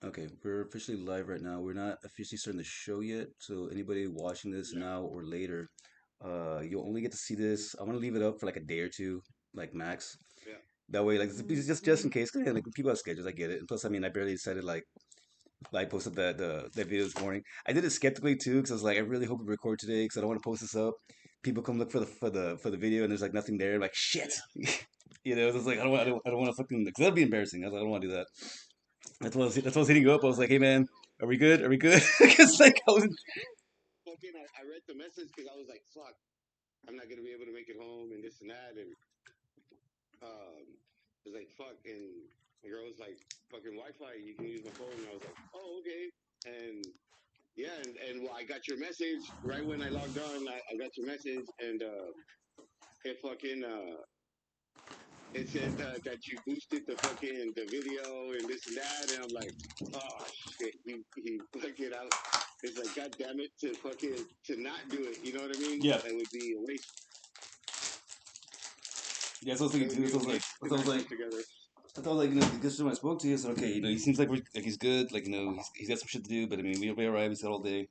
Okay, we're officially live right now. We're not officially starting the show yet, so anybody watching this Yeah, now or later, you'll only get to see this. I'm gonna leave it up for like a day or two, like max. yeah, That way, like just in case, 'cause, yeah, like people have schedules, I get it. And plus, I mean, I barely decided like posted that video this morning. I did it skeptically too, because I was like, I really hope we record today, because I don't want to post this up. People come look for the video, and there's like nothing there. I'm like shit, yeah, so it's like yeah. I don't want to fucking, because that'd be embarrassing. I don't want to do that. That's why I was hitting you up. I was like, hey man, are we good? Are we good? Because like I was Fucking, I read the message because I was like, fuck, I'm not gonna be able to make it home and this and that, and it was like, fuck, and the girl was like, fucking Wi-Fi, you can use my phone. And I was like, oh, okay, and yeah, and well, I got your message right when I logged on. I got your message, and it fucking it said that you boosted the video and this and that, and I'm like, oh shit, he fucking out. It's like, god damn it, to fucking to not do it. You know what I mean? yeah It would be a waste. yeah. So I was It thinking would too. be So I a was like, waste so to I was not like, come together. I thought like because when I spoke to you, I said okay, he seems like he's good. Like he's got some shit to do, but I mean we'll be alright. We said all day,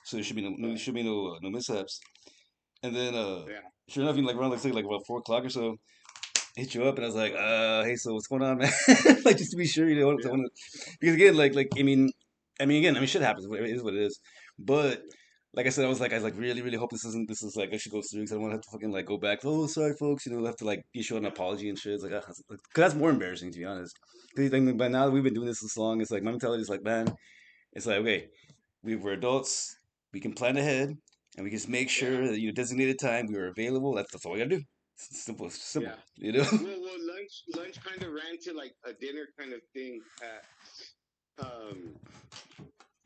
so there should be Right. should be no mishaps. And then Yeah. sure enough, like around like about 4 o'clock or so, I hit you up and I was like, hey, so what's going on, man? Like just to be sure, Yeah. because again, like I mean, shit happens. It is what it is. But like I said, I was like really, really hope this is like actually goes through because I don't want to have to fucking like go back. Oh, sorry, folks. Have to like issue an Yeah. apology and shit. It's like, cause that's more embarrassing to be honest. Because like, by now that we've been doing this long, it's like my mentality is like, man, it's like okay, we're adults, we can plan ahead, and we just make Yeah. sure that designated time we are available. That's all we gotta do. It's simple, it's simple. Yeah. You know. Well, lunch kind of ran to like a dinner kind of thing at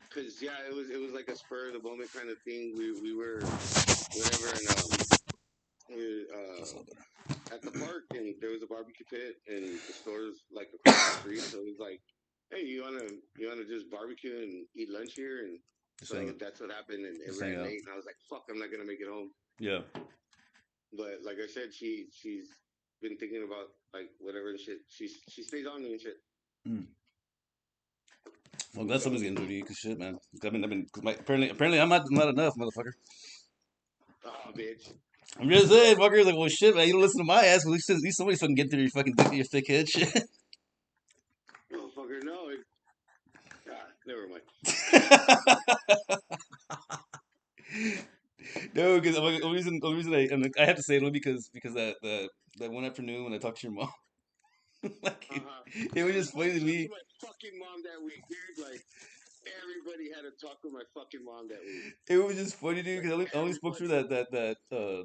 because yeah, it was like a spur of the moment kind of thing. We were whatever, and we That's a little better. at the park, and there was a barbecue pit, and the store's like across the street. So it was like, hey, you wanna just barbecue and eat lunch here? And Just hang so out. that's what happened, and it Just hang ran out. late, and I was like, fuck, I'm not gonna make it home. Yeah. But like I said, she's been thinking about like whatever and shit. She stays on me and shit. Mm. Well, glad So, somebody's getting through to you. Cause shit, man. Cause apparently I'm not enough, motherfucker. oh, bitch. I'm just saying, fucker. Like, well, shit, man. You don't listen to my ass. Well, at least somebody's fucking getting through your fucking your thick head shit. Oh, fucker, no. Never mind. No, because the reason I have to say it only because that one afternoon when I talked to your mom, like Uh-huh. it was just Everybody funny to talked me. to my fucking mom that week, dude. Like, everybody had to talk to my fucking mom that week. It was just funny, dude, Like, because I only spoke through everybody.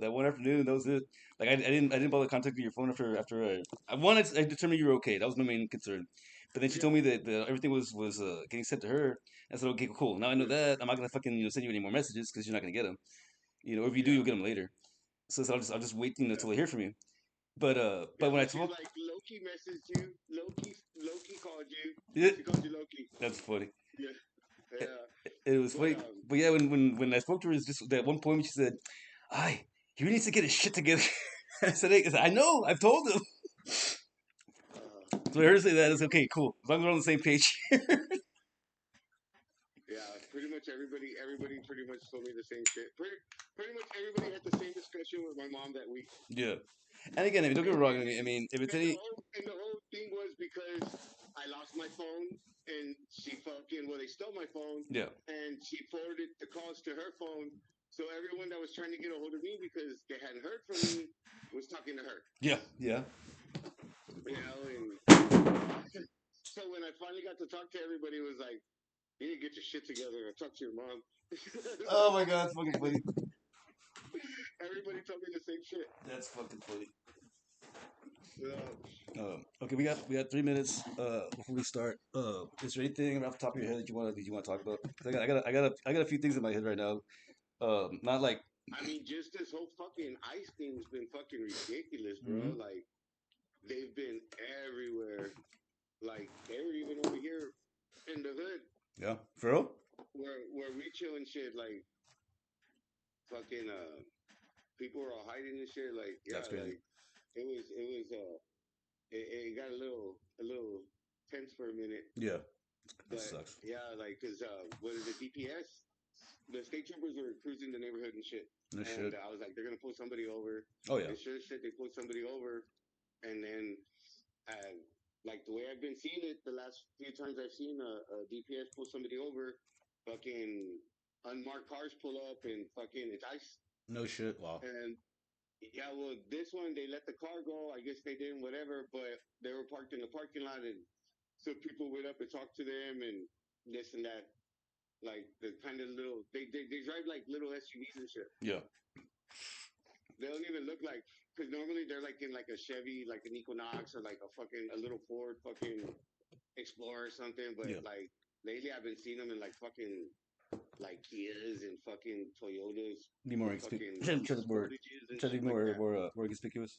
that one afternoon. That was it. Like I didn't bother contacting your phone after I wanted I determined you were okay. That was my main concern. But then she told Yeah, me that everything was getting sent to her. I said, okay, cool. Now I know yeah, that. I'm not gonna fucking send you any more messages because you're not gonna get them. Or if you do, yeah, you'll get them later. So I'll just wait yeah. until I hear from you. But Yeah, when I but she's told like, Loki messaged you. Loki called you. it, She called you Loki. that's funny. Yeah, It, yeah. it was But, funny. But yeah, when I spoke to her, it's just that one point she said, "I he really needs to get his shit together." I said, "Hey," I said, "I know. I've told him." uh, So I heard her say that is okay, cool. As long as we're on the same page. yeah, pretty much everybody pretty much told me the same shit. Pretty much everybody had the same discussion with my mom that week. Yeah. And again, I mean, don't get And me wrong. and I and, mean, if it's and the any, whole and the whole thing was because I lost my phone, and she fucking well, they stole my phone, yeah, and she forwarded the calls to her phone. So everyone that was trying to get a hold of me because they hadn't heard from me was talking to her. yeah, yeah. And so when I finally got to talk to everybody, it was like, you need to get your shit together and talk to your mom. Oh my god, it's fucking funny. Everybody told me the same shit. That's fucking funny. Uh, Okay, we got 3 minutes before we start. Is there anything off the top of your head that you want to talk about? 'Cause I got a few things in my head right now. Not like I mean, just this whole fucking ice thing's been fucking ridiculous, bro. mhm. Like, they've been everywhere. Like, they were even over here in the hood Yeah, for real. where we chill and shit. Like, fucking people were all hiding and shit. Like, That's yeah, crazy. like it got a little tense for a minute. Yeah. That But sucks. yeah, like, cause what is it? DPS. The state troopers were cruising the neighborhood and shit, No and shit. I was like, they're gonna pull somebody over. Oh yeah. And sure as shit, they pulled somebody over, and then uh, like the way I've been seeing it, the last few times I've seen a DPS pull somebody over, fucking unmarked cars pull up and fucking it's ice. No shit. Wow. And yeah, well, this one they let the car go. I guess they didn't, whatever. But they were parked in the parking lot, and so people went up and talked to them and this and that. Like the kind of little they drive like little SUVs and shit. Yeah. They don't even look like because normally they're like in like a Chevy, like an Equinox or like a fucking a little Ford fucking Explorer or something. But Yeah. like lately, I've been seeing them in like fucking like Kias and fucking Toyotas Be more and fucking try to be more Sportages and try to shit be like that. more conspicuous.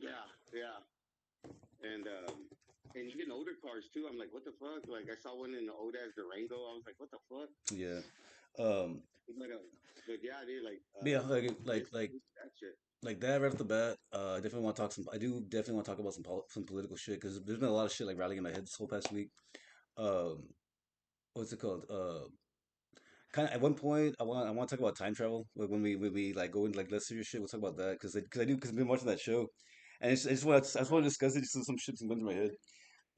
Yeah, yeah, and even older cars too. I'm like, what the fuck? Like I saw one in the old ass Durango. I was like, what the fuck? Yeah. Um. But uh, but yeah, dude, like But yeah. this that shit. Like that right off the bat. I definitely want to talk some. I do definitely want to talk about some political shit because there's been a lot of shit like rattling in my head this whole past week. Um. What's it called? Kind of at one point I want to talk about time travel like when we like go into like less serious shit. We'll talk about that because I've been watching that show, and I just want to discuss it just so some shit's going through my head.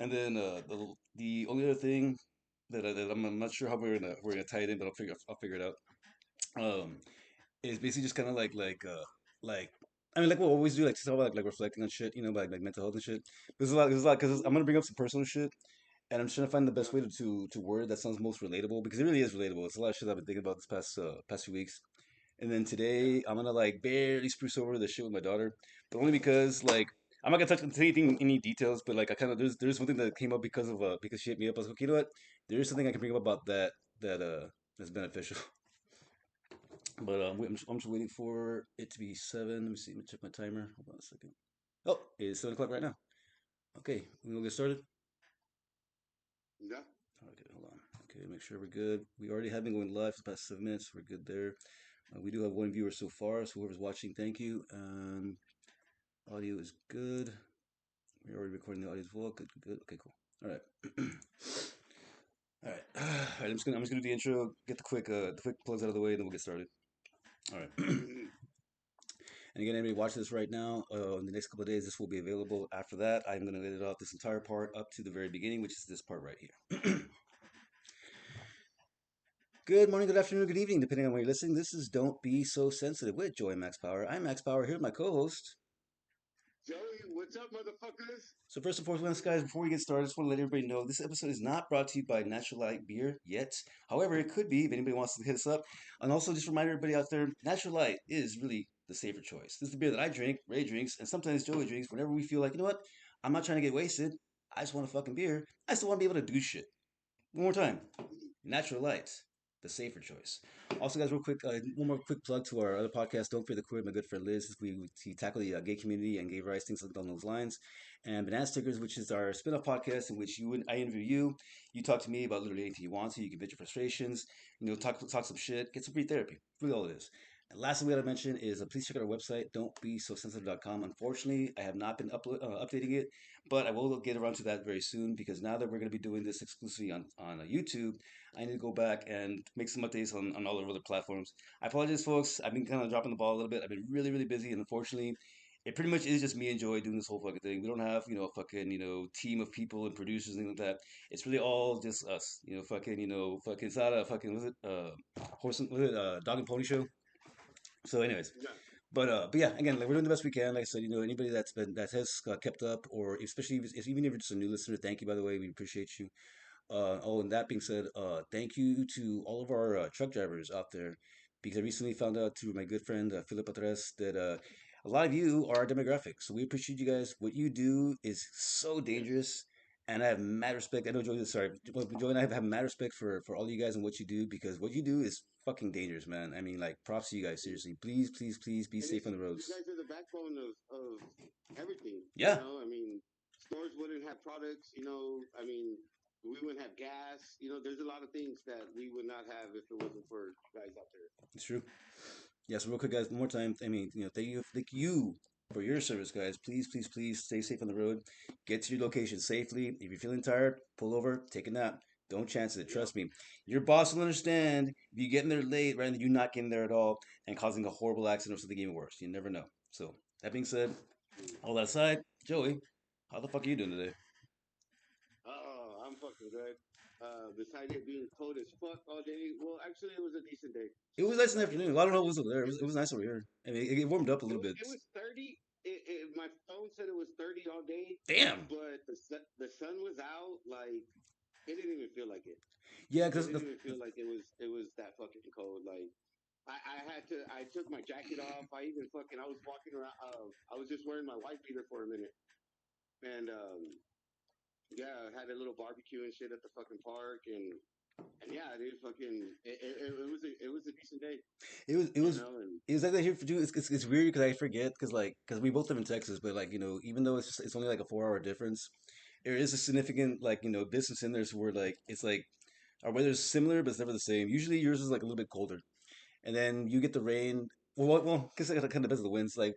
And then the only other thing that I'm not sure how we're gonna tie it in, but I'll figure it out. Um, is basically just kind of like I mean like we'll always do like just talk about like reflecting on shit, you know, like mental health and shit. There's a lot because I'm gonna bring up some personal shit, and I'm just trying to find the best way to word that sounds most relatable because it really is relatable. It's a lot of shit I've been thinking about this past few weeks. And then Yeah. today I'm gonna like barely spruce over the shit with my daughter, but only because like I'm not gonna touch on anything any details, but like I kind of there's something that came up because she hit me up. I was like, you know what? There is something I can bring up about that that's beneficial. But I'm just waiting for it to be seven. Let me see. Let me check my timer. Hold on a second. Oh, it's 7 o'clock right now. Okay, we'll get started. Yeah. Okay, hold on. Okay, make sure we're good. We already have been going live for the past 7 minutes. We're good there. We do have one viewer so far, so whoever's watching, thank you. Audio is good. We're already recording the audio as well. Good, good, good. Okay, cool. All right. All right. All right. I'm just gonna do the intro, get the quick plugs out of the way, and then we'll get started. All right. Mhm. And again, anybody watching this right now, in the next couple of days, this will be available. After that, I'm going to edit off this entire part up to the very beginning, which is this part right here. Good morning, good afternoon, good evening, depending on where you're listening. This is Don't Be So Sensitive with Joy Max Power. I'm Max Power here with my co-host. Joey, what's up, motherfuckers? So first and foremost, guys, before we get started, I just want to let everybody know this episode is not brought to you by Natural Light Beer yet. However, it could be if anybody wants to hit us up. And also, just remind everybody out there, Natural Light is really the safer choice. This is the beer that I drink, Ray drinks, and sometimes Joey drinks whenever we feel like, you know what, I'm not trying to get wasted. I just want a fucking beer. I still want to be able to do shit. One more time. Natural Light, the safer choice. Also, guys, real quick, one more quick plug to our other podcast, Don't Fear the Queer, my good friend Liz. We tackle the gay community and gay rights, things along those lines. And Banana Stickers, which is our spin-off podcast in which I interview you. You talk to me about literally anything you want to. You can vent your frustrations, you know, talk some shit, get some free therapy. Really all it is. And last thing we gotta mention is please check out our website, don'tbesosensitive.com. Unfortunately, I have not been updating it, but I will get around to that very soon because now that we're going to be doing this exclusively on YouTube, I need to go back and make some updates on all the other platforms. I apologize, folks. I've been kind of dropping the ball a little bit. I've been really, really busy, and unfortunately, it pretty much is just me and Joy doing this whole fucking thing. We don't have, you know, a fucking, you know, team of people and producers and things like that. It's really all just us. Fucking, it's not a fucking, was it, dog and pony show? So, anyways, Yeah. but yeah, again, like we're doing the best we can. Like I said, you know, anybody that has kept up, or especially even if you're just a new listener, thank you, by the way. We appreciate you. Oh, and that being said, thank you to all of our truck drivers out there, because I recently found out through my good friend Philip Patres that a lot of you are our demographic. So we appreciate you guys. What you do is so Yes. dangerous, and I have mad respect. I know Joey, sorry, Joey and I have mad respect for all you guys and what you do, because what you do is fucking dangerous, man. I mean, like props to you guys. Seriously, please, please, please be And safe it's on the you roads. guys are the backbone of everything. You Yeah, know, I mean, stores wouldn't have products. You know, I mean, we wouldn't have gas. You know, there's a lot of things that we would not have if it wasn't for guys out there. it's true. Yeah, so real quick, guys, one more time. I mean, you know, thank you for your service, guys. Please, please, please stay safe on the road. Get to your location safely. If you're feeling tired, pull over, take a nap. Don't chance it. Yep. Trust me. Your boss will understand if you get in there late rather than you not getting there at all and causing a horrible accident or something even worse. You never know. So that being said, all that aside, Joey, how the fuck are you doing today? Oh, I'm fucking good. Besides it being cold as fuck all day, well, actually, it was a decent day. It was nice in the Like it afternoon. was Well, I don't know what 30. was over there. It It was was nice over here. I mean, it warmed up a little bit. it was 30. My phone said it was 30 all day, Damn. but the sun was out. Like it didn't even feel like it. Yeah, It because didn't even feel like it was that fucking cold. Like I took my jacket off. I even fucking I was walking around. I was just wearing my white beater for a minute, and yeah, I had a little barbecue and shit at the fucking park, and yeah, dude, fucking it was a decent day, it was it you was know, and it was like that here for you. It's weird because I forget because we both live in Texas, but like even though it's only like a 4 hour difference, there is a significant distance in there so where like it's like our weather's similar but it's never the same. Usually yours is like a little bit colder, and then you get the rain. Well, because it kind of depends on the winds. Like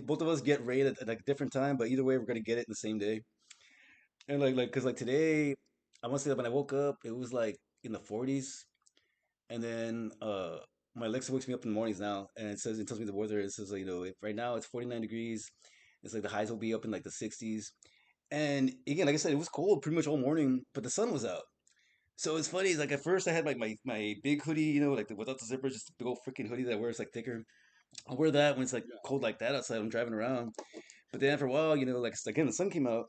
both of us get rain at like a different time, but either way we're gonna get it in the same day. And because like today, I want to say that when I woke up, it was like in the 40s. And then my Alexa wakes me up in the mornings now, and it tells me the weather. It says like, if right now it's 49 degrees. It's like the highs will be up in like the 60s. And again, like I said, it was cold pretty much all morning, but the sun was out. So it's funny. It's like at first I had like my big hoodie, without the zipper, just a big old freaking hoodie that I wear. It's like thicker. I wear that when it's like yeah, cold like that outside. I'm driving around. But then after a while, like again, the sun came out,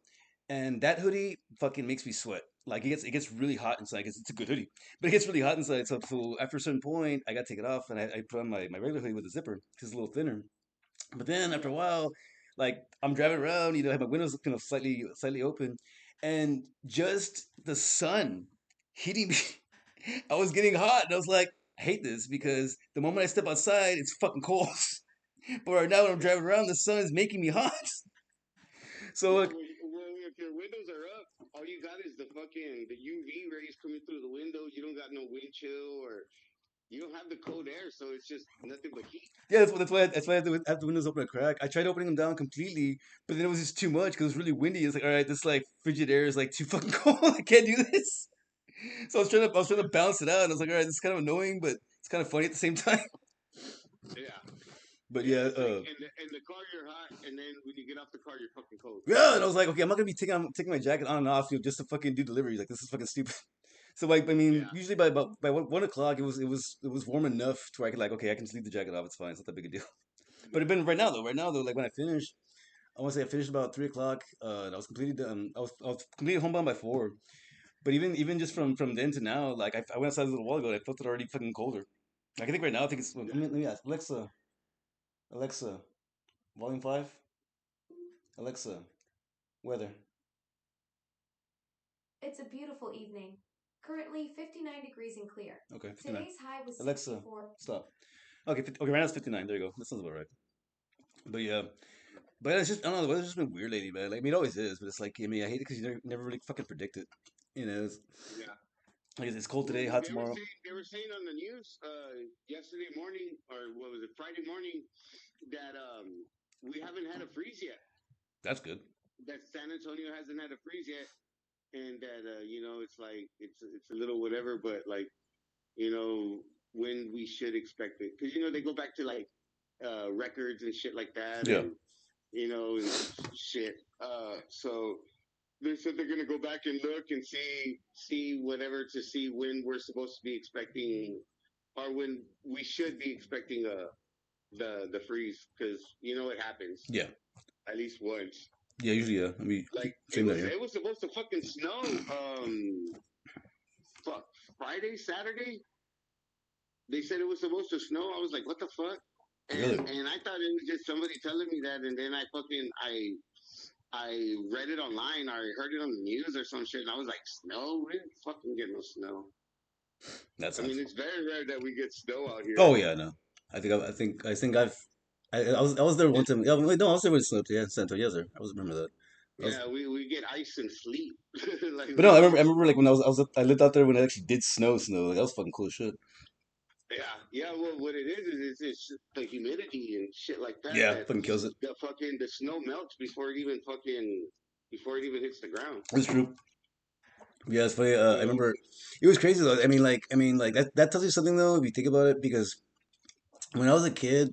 and that hoodie fucking makes me sweat. Like it gets really hot inside. It's a good hoodie, but it gets really hot inside. So after a certain point, I got to take it off, and I put on my regular hoodie with a zipper because it's a little thinner. But then after a yeah. while, like I'm driving around, I have my windows slightly open, and just the sun hitting me. I was getting hot, and I was like, I hate this because the moment I step outside, it's fucking cold. But right now, when I'm driving around, the sun is making me hot. So Yeah, like, well, if your windows are up, all you got is the UV rays coming through the windows. You don't got no wind chill, or you don't have the cold air, so it's just nothing but heat. yeah, that's why I have the windows open a crack. I tried opening them down completely, but then it was just too much because it was really windy. It's like, all right, this like frigid air is like too fucking cold. I can't do this. So I was trying to balance it out, and I was like, all right, this is kind of annoying, but it's kind of funny at the same time. Yeah, But yeah. yeah, It's like in the car you're hot, and then when you get off the car you're fucking cold. yeah, and I was like, okay, I'm not gonna be taking my jacket on and off, just to fucking do deliveries. Like this is fucking stupid. So like, I mean, Yeah, usually by 1 o'clock, it was warm enough to where I could like, okay, I can just leave the jacket off. It's fine. It's not that big a deal. But it yeah, been right now though, like when I finished, I want to say I finished about 3 o'clock. And I was completely done. I was completely homebound by 4. But even just from then to now, like I went outside a little while ago, and I felt it already fucking colder. Like I think right now, I think it's. yeah. Let me ask Alexa, volume 5. Alexa, weather. It's a beautiful evening. Currently 59 degrees and clear. Okay, 59. Today's high was Alexa, 64. stop. Okay, okay, right now it's 59. There you go. That sounds about right. But yeah, but it's just I don't know. The weather's just been weird lately, man. Like, I mean, it always is, but it's like I mean, I hate it because you never really fucking predict it. Yeah. It's cold Well, today, hot tomorrow. they were saying on the news yesterday morning, or what was it, Friday morning, that we haven't had a freeze yet. That's good. That San Antonio hasn't had a freeze yet, and that it's like it's a little whatever, but like you know when we should expect it, because they go back to like records and shit like that, Yeah. and and shit. So they said they're gonna go back and look and see whatever to see when we're supposed to be expecting, or when we should be expecting the freeze, because it happens Yeah. at least once. Yeah. Usually, yeah. I mean, Like it same there. was Yeah. it was supposed to fucking snow. Fuck, Friday, Saturday. They said it was supposed to snow. I was like, what the fuck? Really? And I thought it was just somebody telling me that, and then I read it online. I heard it on the news or some shit, and I was like, snow? We didn't fucking get no snow. That I sucks. mean, it's very rare that we get snow out here. Oh yeah, no. I think I was there one time. Yeah, wait, no, I was there when it snowed. Yeah, in San Antonio. Yes, sir. I was remember that. I was, Yeah, we get ice and sleet. Like but no, we I don't remember. get I remember snow. like when I lived out there when it actually did snow. Snow. Like that was fucking cool as shit. Yeah, yeah. Well, what it is it's the humidity and shit like that. Yeah, That fucking kills it. the snow melts before it even hits the ground. It's true. Yeah, it's funny. I Yeah, remember it was crazy though. I mean, like that tells you something though if you think about it. Because when I was a kid,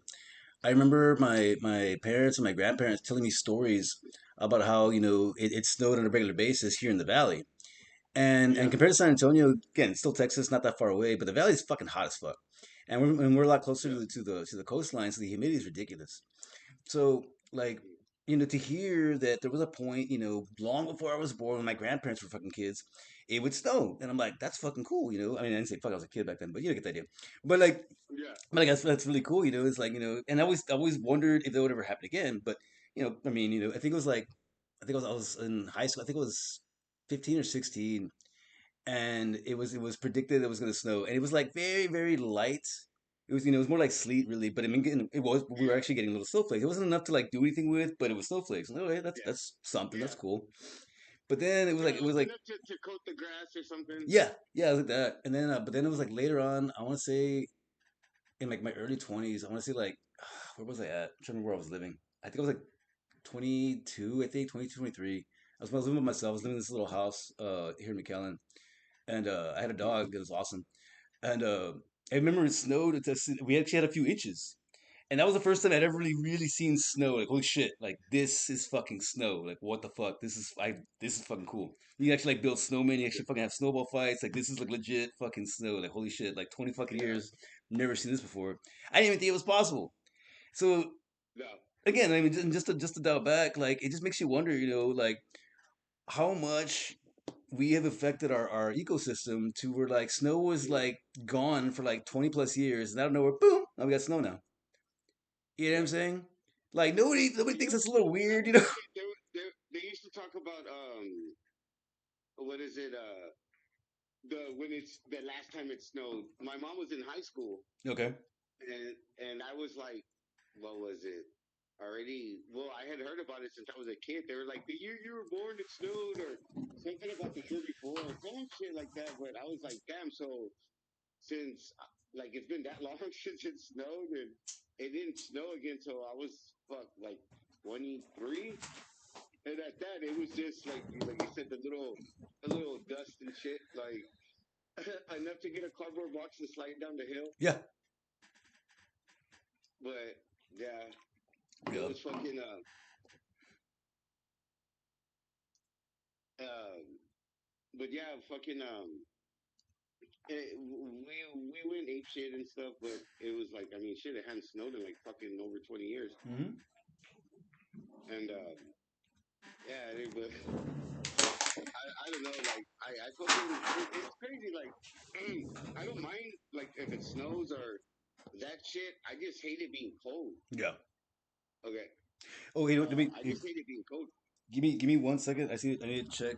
I remember my parents and my grandparents telling me stories about how it snowed on a regular basis here in the valley. And yeah, compared to San Antonio, again, it's still Texas, not that far away, but the valley is fucking hot as fuck. And we're a lot closer yeah. to the coastline, so the humidity is ridiculous. So like to hear that there was a point long before I was born, when my grandparents were fucking kids, it would snow, and I'm like, that's fucking cool. I mean, I didn't say fuck, I was a kid back then, but you get the idea. But like, Yeah. that's really cool. It's like and I always wondered if that would ever happen again. But I mean, I think it was like, I was in high school. I think it was 15 or 16, and it was predicted it was going to snow, and it was like very very light. It was more like sleet really, but I mean, we were actually getting little snowflakes. It wasn't enough to like do anything with, but it was snowflakes. And, okay, that's Yeah, that's something. That's yeah. cool. But then it was Yeah, like it it was was like enough to coat the grass or something. yeah, yeah, it was like that. And then but then it was like later on. I want to say in like my early 20s. I want to say like where was I at? I'm trying to remember where I was living. I think I was like 22. I think 22, 23. I was living with myself. I was living in this little house here in McAllen, and I had a dog that was awesome. And I remember it snowed. We actually had a few inches, and that was the first time I'd ever really seen snow. Like, holy shit! Like, this is fucking snow. Like, what the fuck? This is fucking cool. You can actually like build snowmen. You Yeah, actually fucking have snowball fights. Like, this is like legit fucking snow. Like, holy shit! Like, 20 fucking yeah. years, never seen this before. I didn't even think it was possible. So No, again, I mean, just to dial back, like, it just makes you wonder. Like how much we have affected our ecosystem to where like snow was yeah, like gone for like 20 plus years, and out of nowhere, boom, now we got snow now. You know what I'm yeah. saying? Like nobody Well, thinks that's a well, little when I weird. was a kid, they used to talk about what is it the when it's the last time it snowed. My mom was in high school, Okay. and I was like, what was it? Already, well, I had heard about it since I was a kid. They were like, the year you were born, it snowed, or something about the year before, or some shit like that. But I was like, damn. So since like it's been that long since it snowed, and it didn't snow again till I was like 23, and at that it was just like you said, the little dust and shit, like enough to get a cardboard box and slide down the hill. Yeah. But yeah, it Yeah. was fucking um but yeah, fucking we went ape shit and stuff, but it was like, I mean, shit, it hadn't snowed in like fucking over 20 years, Hmm. and yeah, but I don't know, like I fucking it's crazy, like I don't mind like if it snows or that shit. I just hate it being cold. Yeah. Okay, Oh, let me I just hate it being cold. give me 1 second. I need to check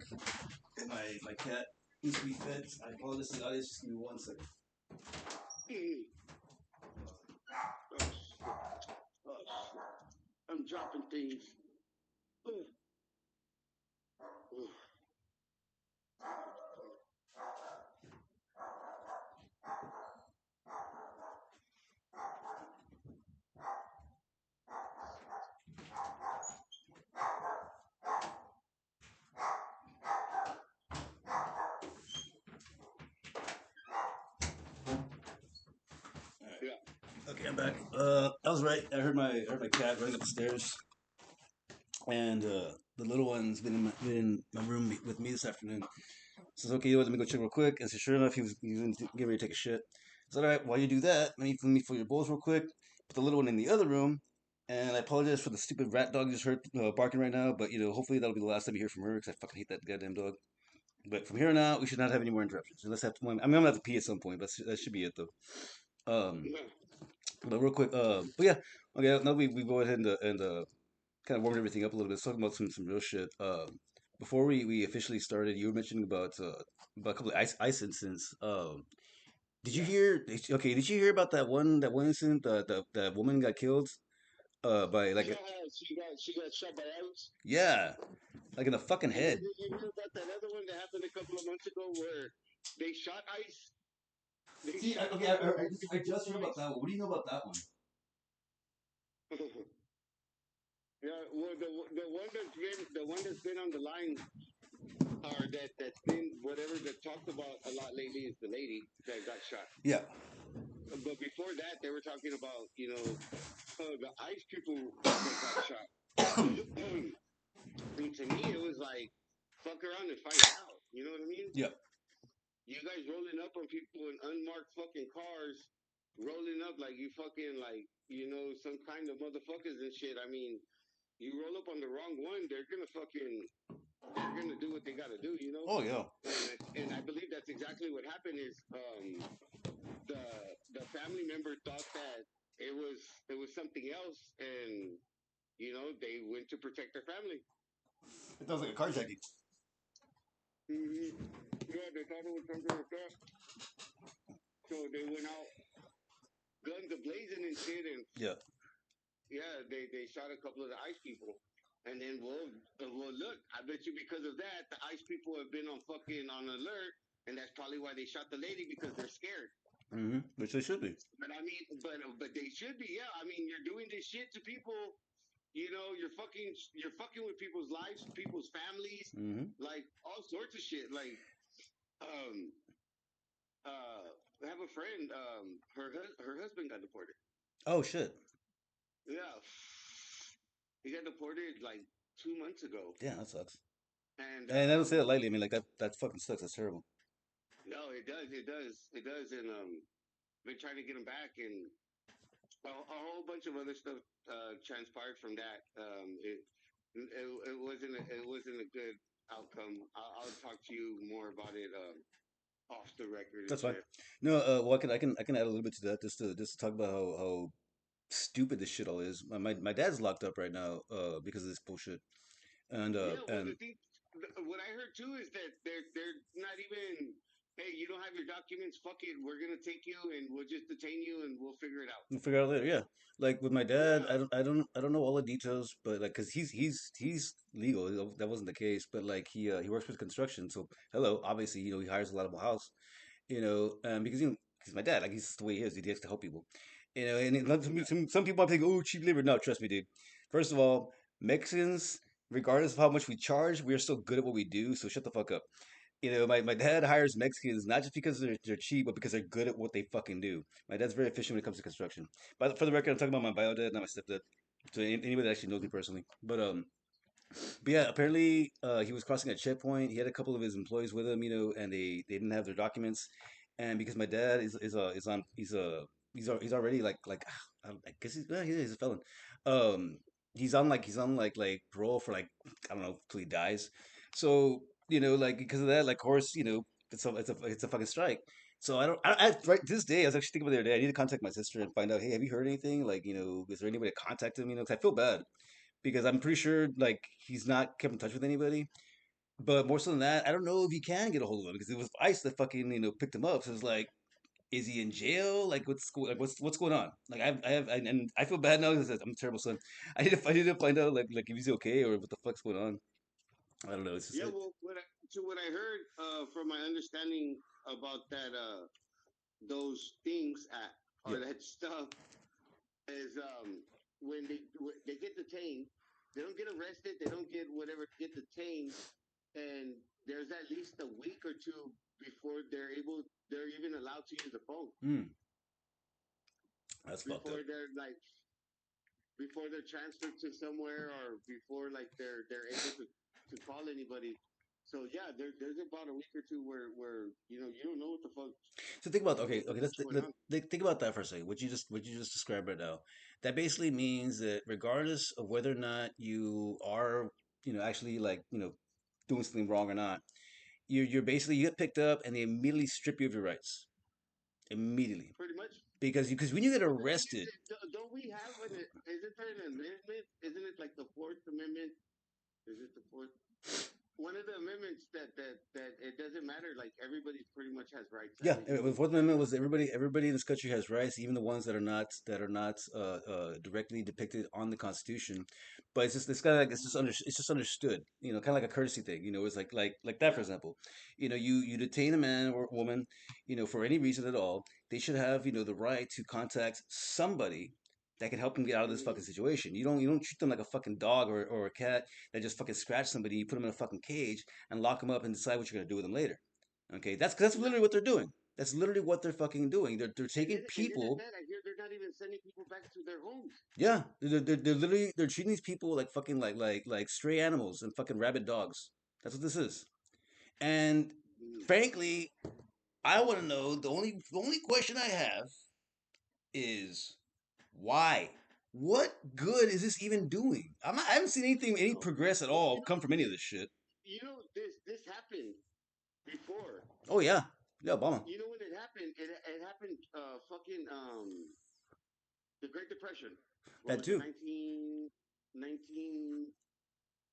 my cat needs to be fed. I apologize to the audience. Just give me 1 second. Oh shit! Oh shit! I'm dropping things. Oh, oh. All right. Yeah, Okay, I'm back. I was right. I heard my cat running up the stairs, and the little one's been in my room with me this afternoon. Says, okay, let me go check real quick. And so sure enough, he was getting ready to take a shit. I said, all right, while you do that, let me fill your bowls real quick. Put the little one in the other room. And I apologize for the stupid rat dog you just heard barking right now, but hopefully that'll be the last time you hear from her because I fucking hate that goddamn dog. But from here on out, we should not have any more interruptions. Unless I have to, I mean, I'm gonna have to pee at some point, but that should be it though. Um, yeah, but real quick, but yeah, okay. Now we go ahead and kind of warmed everything up a little bit. Let's talk about some real shit. Before we officially started, you were mentioning about a couple of ice incidents. Did you yeah. hear? Okay, did you hear about that one incident? That woman got killed. By like a, Yeah, she got shot by Alex. yeah, like in the fucking And then head. did you hear about that other one that happened a couple of months ago where they shot ice? They See, shot okay, I just heard about ice. that one. What do you know about that one? Yeah, well, the one that's been on the line. or that's been whatever that talked about a lot lately is the lady that got shot. Yeah. But before that, they were talking about the ICE people that got shot. And to me, it was like fuck around and find out. You know what I mean? Yeah. You guys rolling up on people in unmarked fucking cars, rolling up like you fucking like some kind of motherfuckers and shit. I mean, you roll up on the wrong one, they're gonna do what they gotta do, you know. Oh yeah. And I believe that's exactly what happened. Is the the family member thought that it was something else, and they went to protect their family. It sounds like a carjacking. Mm-hmm. Yeah, they thought it was something like that, so they went out guns a blazing and shit, and Yeah. yeah, they shot a couple of the ICE people. And then, well, look, I bet you because of that, the ICE people have been on fucking on alert, and that's probably why they shot the lady because they're scared. Mm-hmm. Which they should be. But I mean, but they should be. Yeah, I mean, you're doing this shit to people. You're fucking with people's lives, people's families, Mm-hmm. like all sorts of shit. Like, um, I have a friend. Her husband got deported. Oh shit. Yeah, he got deported like 2 months ago, Yeah, that sucks. and And I don't say that lightly. I mean, like that fucking sucks. That's terrible. no, it does, and been trying to get him back, and a whole bunch of other stuff transpired from that. It wasn't a good outcome. I'll talk to you more about it off the record and That's fine. shit. No, well, I can add a little bit to that just to talk about how stupid this shit all is. My dad's locked up right now because of this bullshit. Yeah, well, And what I heard too is that they're not even. Hey, you don't have your documents. Fuck it. We're gonna take you and we'll just detain you and we'll figure it out. we'll figure out later. Yeah, like with my dad, Yeah, I don't know all the details, but like, cause he's legal. That wasn't the case, but like he works with construction, so hello, obviously he hires a lot of house, because he's my dad, like he's the way he is. He has to help people, and yeah, some people might think, oh, cheap labor. No, trust me, dude. First of all, Mexicans, regardless of how much we charge, we are still good at what we do. So shut the fuck up. My dad hires Mexicans not just because they're cheap, but because they're good at what they fucking do. My dad's very efficient when it comes to construction. But for the record, I'm talking about my bio dad, not my stepdad. So anybody that actually knows me personally. But yeah, apparently he was crossing a checkpoint. He had a couple of his employees with him, and they didn't have their documents. And because my dad is on he's already like I guess he's a felon. Um, he's on like parole for like I don't know till he dies. So like because of that, like of course it's a fucking strike. So right this day I was actually thinking about the other day. I need to contact my sister and find out. Hey, have you heard anything? Like is there anybody to contact him? 'Cause I feel bad because I'm pretty sure like he's not kept in touch with anybody. But more so than that, I don't know if he can get a hold of him because it was ICE that fucking picked him up. So it's like, is he in jail? Like what's going on? Like and I feel bad now because I'm a terrible son. I need to find out like if he's okay or what the fuck's going on. I don't know. It's just yeah. like Well, what I heard from my understanding about that those things yeah. or that stuff is when they get detained, they don't get arrested, they don't get whatever, get detained, and there's at least a week or two before they're even allowed to use the phone. Hmm, that's fucked up. Before they're like before they're transferred to somewhere or before like they're able to call anybody. So yeah, there's about a week or two where you don't know what the fuck So think about okay. what's going on. Think about that for a second. What you just described right now. That basically means that regardless of whether or not you are actually like doing something wrong or not, you're basically you get picked up and they immediately strip you of your rights immediately Pretty much. because when you get But the thing is, arrested, don't we have isn't there an amendment? Isn't it like the Fourth Amendment? Is it the fourth? One of the amendments that it doesn't matter. Like everybody pretty much has rights. yeah, the You Fourth have Amendment no. was everybody in this country has rights, even the ones that are not directly depicted on the Constitution. But it's kind of like it's just understood, kind of like a courtesy thing. It's like that for Yeah, example, you detain a man or woman, for any reason at all, they should have the right to contact somebody that can help them get out of this fucking Mm. situation. You don't treat them like a fucking dog or a cat that just fucking scratch somebody. You put them in a fucking cage and lock them up and decide what you're gonna do with them later. Okay, that's Nah. literally what they're doing. That's literally what they're fucking doing. They're taking And then at people. that, I hear they're not even sending people back to their homes. Yeah, they're literally they're treating these people like fucking like stray animals and fucking rabid dogs. That's what this is. And Mm. frankly, I want to know the only question I have is why? What good is this even doing? I haven't seen any No. progress at Well, all come from any of this shit. this happened before. Oh yeah, yeah, Obama. You know when it happened? It happened. Fucking the Great Depression. What That was it? too. 19,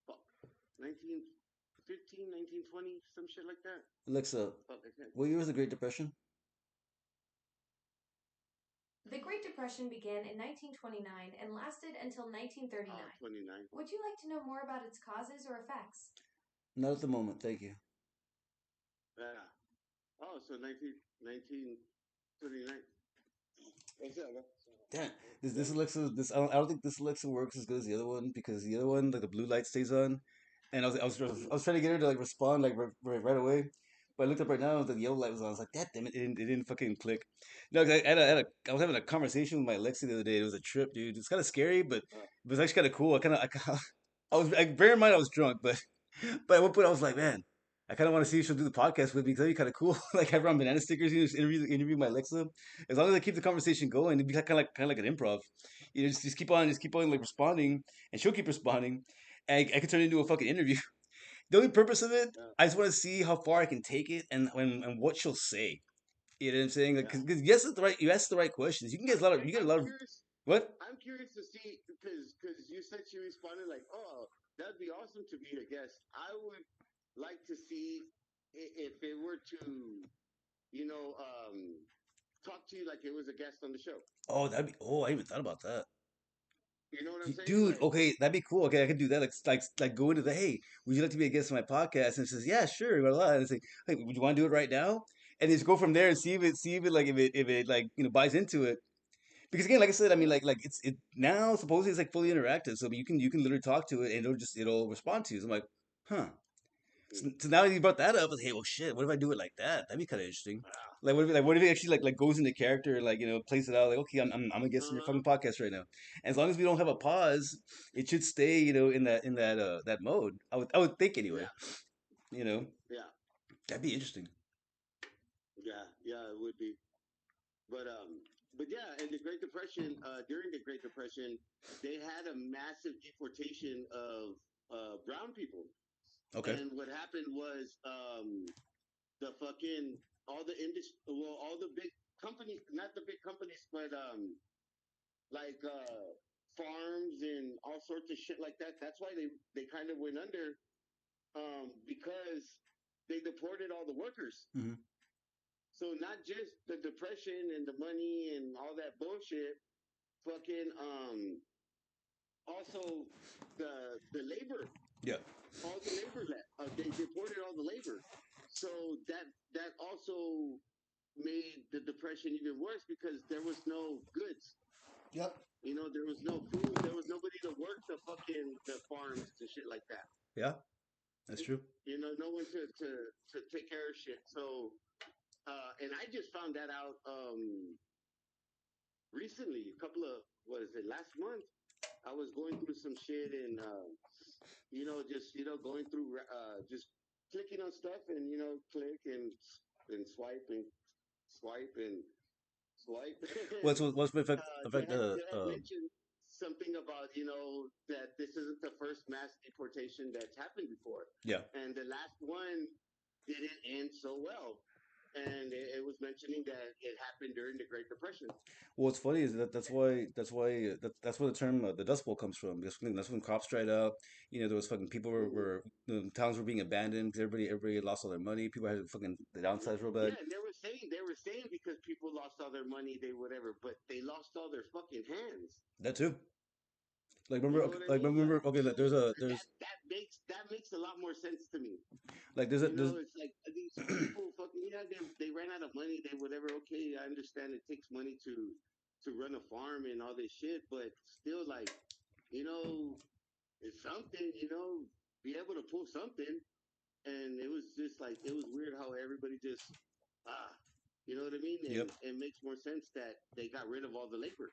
fuck, 1915, 1920, some shit like that. Alexa, Fuck, I can't. what year was the Great Depression? The Great Depression began in 1929 and lasted until 1939. 29. Would you like to know more about its causes or effects? Not at the moment, thank you. Yeah. Oh, so 1929. What's that, man? Damn, this Alexa this I don't think this Alexa works as good as the other one because the other one like the blue light stays on, and I was trying to get her to like respond like right away, but I looked up right now the yellow light was on. I was like, God damn it, it didn't fucking click. No, 'cause I was having a conversation with my Alexa the other day. It was a trip, dude. It's kind of scary, but Uh, it was actually kind of cool. I was like, bear in mind I was drunk, but but at one point I was like, man. I kind of want to see if she'll do the podcast with me because that'd be kind of cool. Like have her on banana stickers, just interview my Alexa. As long as I keep the conversation going, it'd be kind of like an improv. You know, just keep on like responding, and she'll keep responding. And I could turn it into a fucking interview. The only purpose of it, yeah, I just want to see how far I can take it and what she'll say. You know what I'm saying? Like, yeah. cause yes, it's the right. You ask the right questions. You can get a lot of. You get a I'm lot of curious. what? I'm curious to see because you said she responded like, "Oh, that'd be awesome to be a guest." I would like to see if it were to, you know, talk to you like it was a guest on the show. Oh, that'd be. Oh, I even thought about that. You know what I'm saying? Dude, Like, okay, that'd be cool. Okay, I could do that. Like go into the hey, would you like to be a guest on my podcast? And it says, yeah, sure, blah, blah. And it's like, hey, would you want to do it right now? And just go from there and see if it like if it like buys into it. Because again, like I said, I mean like it now supposedly it's like fully interactive, so you can literally talk to it and it'll respond to you. So I'm like, huh. So now that you brought that up, I was like, hey, well, shit. What if I do it like that? That'd be kind of interesting. What if it actually like goes into character, like plays it out like, okay, I'm a guest on your uh, fucking podcast right now. And as long as we don't have a pause, it should stay, in that mode. I would think anyway. yeah, You know, yeah, that'd be interesting. yeah, it would be. But yeah, in the Great Depression, during the Great Depression, they had a massive deportation of brown people. Okay. And what happened was the fucking all the big companies, not the big companies, but like farms and all sorts of shit like that. That's why they kind of went under because they deported all the workers. Hmm. So not just the depression and the money and all that bullshit, fucking also the labor, Yeah. all the labor left. They deported all the labor. So that also made the depression even worse because there was no goods. Yep. You know, there was no food. There was nobody to work the farms and shit like that. Yeah. That's true. You know, no one to take care of shit. So, and I just found that out recently. A couple of what is it? Last month, I was going through some shit and just going through just clicking on stuff and click and swipe and swipe and swipe. What's the effect They had mentioned something about that this isn't the first mass deportation that's happened before, yeah. and the last one didn't end so well. And it was mentioning that it happened during the Great Depression. Well, what's funny is that's where the term the Dust Bowl comes from. Because that's when crops dried up. There was fucking people Mm-hmm. towns were being abandoned because everybody lost all their money. People had fucking the downsides real bad. Yeah, and they were saying because people lost all their money, they whatever, but they lost all their fucking hands. That too. Like You remember, know what I like mean? remember. Okay, So like, there's that makes a lot more sense to me. like there's It's like these people fucking they ran out of money, they whatever. Okay, I understand it takes money to run a farm and all this shit, but still, like, you know, it's something, be able to pull something. And it was just like it was weird how everybody just ah, you know what I mean? Yep. And it makes more sense that they got rid of all the labor.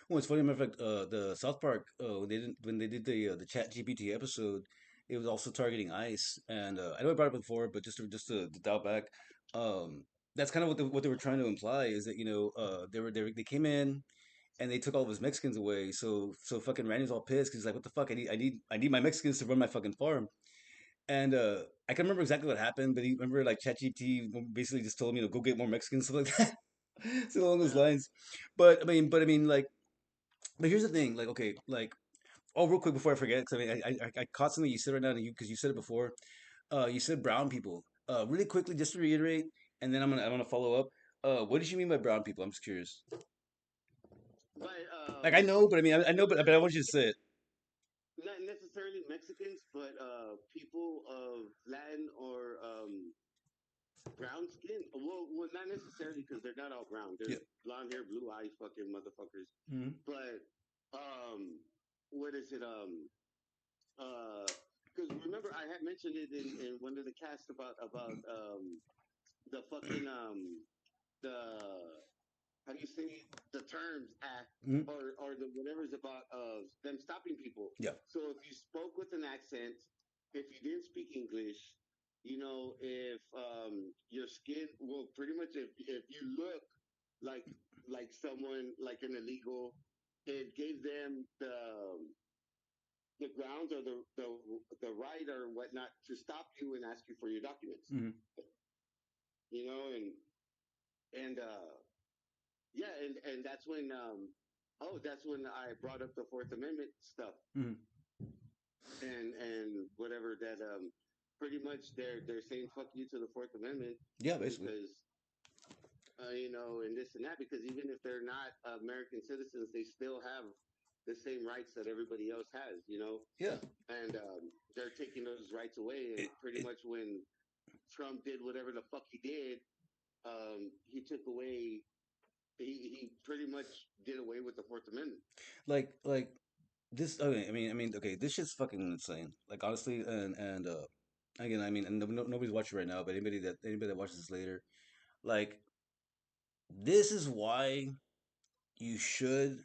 Well, it's funny, matter of fact, the South Park, when they did the Chat GPT episode, it was also targeting ICE, and I know I brought it up before, but just to dial back, um, that's kind of what they were trying to imply is that they came in and they took all of his Mexicans away, so fucking Randy's all pissed because he's like, what the fuck, I need my Mexicans to run my fucking farm, and I can remember exactly what happened, but he remember like ChatGPT basically just told me to go get more Mexicans, stuff like that, so along those Yeah. lines. But I mean, like. But here's the thing, like, okay, like, oh, real quick before I forget, because I mean, I caught something you said right now, because you said it before. You said brown people. Really quickly, just to reiterate, and then I'm gonna follow up. What did you mean by brown people? I'm just curious. But Like, I know, but I mean, I know, not but I want you to say it. not necessarily Mexicans, but people of Latin or brown skin. Well, not necessarily because they're not all brown. Yeah. There's blonde hair, blue eyes, fucking motherfuckers. Mhm. But what is it? Because remember I had mentioned it in one of the casts about the fucking the how do you say the terms act Mhm. or the whatever's about them stopping people. Yeah. So if you spoke with an accent, if you didn't speak English, if your skin, well, pretty much if you look like someone like an illegal, it gave them the grounds or the right or whatnot to stop you and ask you for your documents. Mhm. And yeah, and that's when I brought up the Fourth Amendment stuff Mhm. and whatever that pretty much they're saying fuck you to the Fourth Amendment Yeah, basically. because and this and that because even if they're not American citizens, they still have the same rights that everybody else has, Yeah. and they're taking those rights away. And It, pretty it much when Trump did whatever the fuck he did, he took away. He pretty much did away with the Fourth Amendment. like this. Okay, I mean, okay, this shit's fucking insane. Like, honestly, and again, I mean, and nobody's watching right now, but anybody that watches this later, like, this is why you should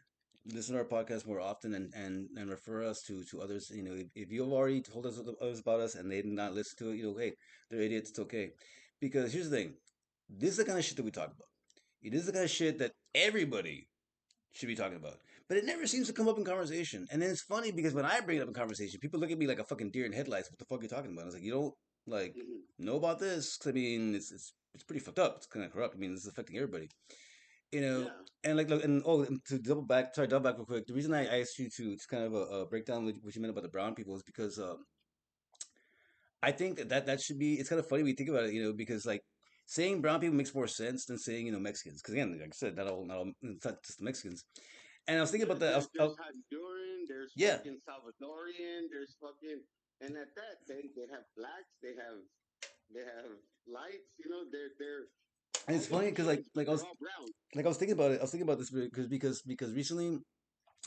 listen to our podcast more often and refer us to others. If you've already told us others about us and they did not listen to it, hey, they're idiots. It's okay. Because here's the thing: this is the kind of shit that we talk about. It is the kind of shit that everybody should be talking about. But it never seems to come up in conversation. And then it's funny because when I bring it up in conversation, people look at me like a fucking deer in headlights. What the fuck are you talking about? I was like, you don't like Mm-hmm. know about this? 'Cause, I mean, it's pretty fucked up. It's kind of corrupt. I mean, this is affecting everybody. you know Yeah. and like look, and to double back real quick, the reason I asked you to kind of break down what you meant about the brown people is because I think that should be, it's kind of funny when you think about it, because like saying brown people makes more sense than saying Mexicans, because again, like I said, not all, it's not just the Mexicans. And I was thinking about that. There's Honduran, there's Yeah. fucking Salvadorian, there's fucking, and at that they have blacks, they have lights, they're And all it's funny different because like shades, but like I they're was all brown. like I was thinking about it. I was thinking about this because recently,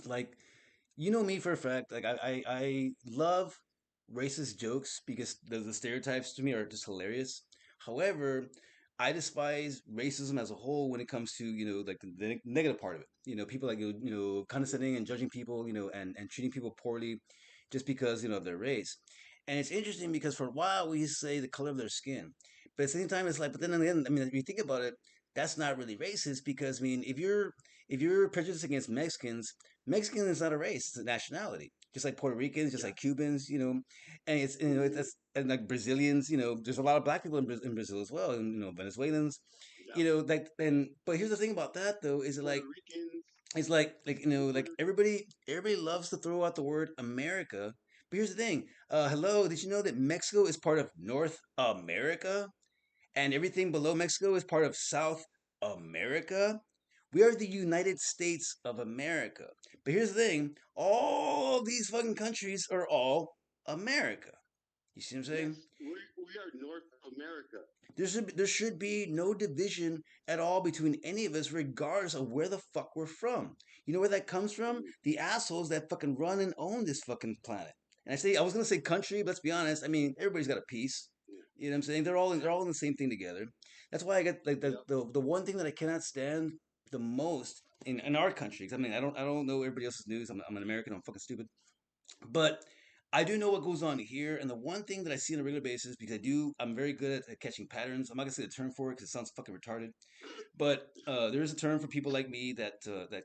like, me for a fact, like I love racist jokes because the stereotypes to me are just hilarious. However, I despise racism as a whole when it comes to like the negative part of it. People like condescending and judging people, and treating people poorly just because of their race. And it's interesting because for a while we used to say the color of their skin, but at the same time it's like, but then again, I mean, if you think about it, that's not really racist because I mean, if you're prejudiced against Mexicans, Mexican is not a race; it's a nationality. Just like Puerto Ricans, just Yeah. like Cubans, and it's Mm-hmm. that's and like Brazilians. There's a lot of black people in Brazil as well, and Venezuelans. Yeah. Like, and but here's the thing about that though is it Puerto like Ricans, it's like like Puerto, everybody loves to throw out the word America. But here's the thing. Hello, did you know that Mexico is part of North America? And everything below Mexico is part of South America. We are the United States of America. But here's the thing, all these fucking countries are all America. You see what I'm saying? yes, we are North America. There should be no division at all between any of us, regardless of where the fuck we're from. You know where that comes from? The assholes that fucking run and own this fucking planet. And I was gonna say country, but let's be honest. I mean, everybody's got a piece. You know what I'm saying? They're all in the same thing together. That's why I get like the Yep. the, the one thing that I cannot stand the most in our country. 'Cause I mean, I don't know everybody else's news. I'm an American. I'm fucking stupid. But I do know what goes on here, and the one thing that I see on a regular basis, because I'm very good at catching patterns. I'm not gonna say the term for it because it sounds fucking retarded, but there is a term for people like me that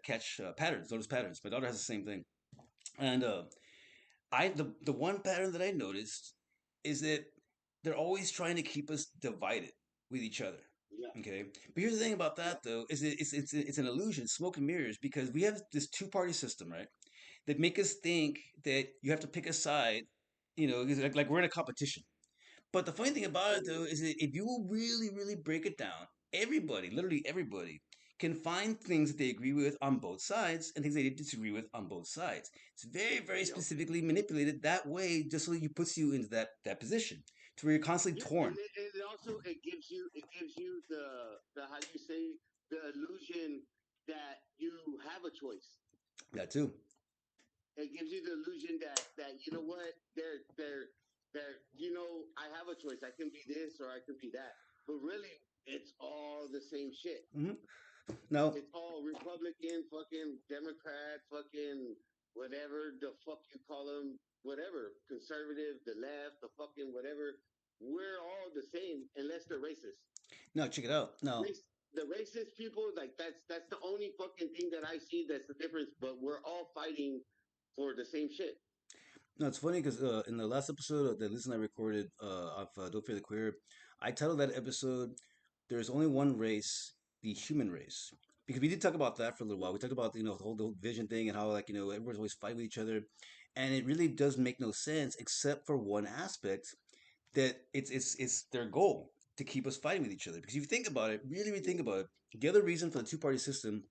catch patterns, notice patterns. My daughter has the same thing, and the one pattern that I noticed is that they're always trying to keep us divided with each other. Yeah. Okay, but here's the thing about Yeah. that though, is it's an illusion, smoke and mirrors, because we have this two-party system, right? That make us think that you have to pick a side, like we're in a competition. But the funny thing about it though is that if you will really, really break it down, everybody, literally everybody, can find things that they agree with on both sides and things they disagree with on both sides. It's very, very Yep. specifically manipulated that way, just so it puts you into that position to where you're constantly Yeah, torn. and it also it gives you the how do you say, the illusion that you have a choice. That too. It gives you the illusion that you know what, they're I have a choice. I can be this or I can be that. But really, it's all the same shit. Hmm. Now, It's all Republican, fucking Democrat, fucking whatever the fuck you call them, whatever, conservative, the left, the fucking whatever. We're all the same unless they're racist. no, check it out. Now, Race, the racist people, like that's the only fucking thing that I see that's the difference. But we're all fighting for the same shit. no, it's funny because in the last episode that Liz and I recorded of Don't Fear the Queer, I titled that episode "There's Only One Race, the Human Race," because we did talk about that for a little while. We talked about the whole vision thing and how everyone's always fighting with each other, and it really does make no sense except for one aspect, that it's their goal to keep us fighting with each other. Because if you think about it, really, really think about it, the other reason for the two-party system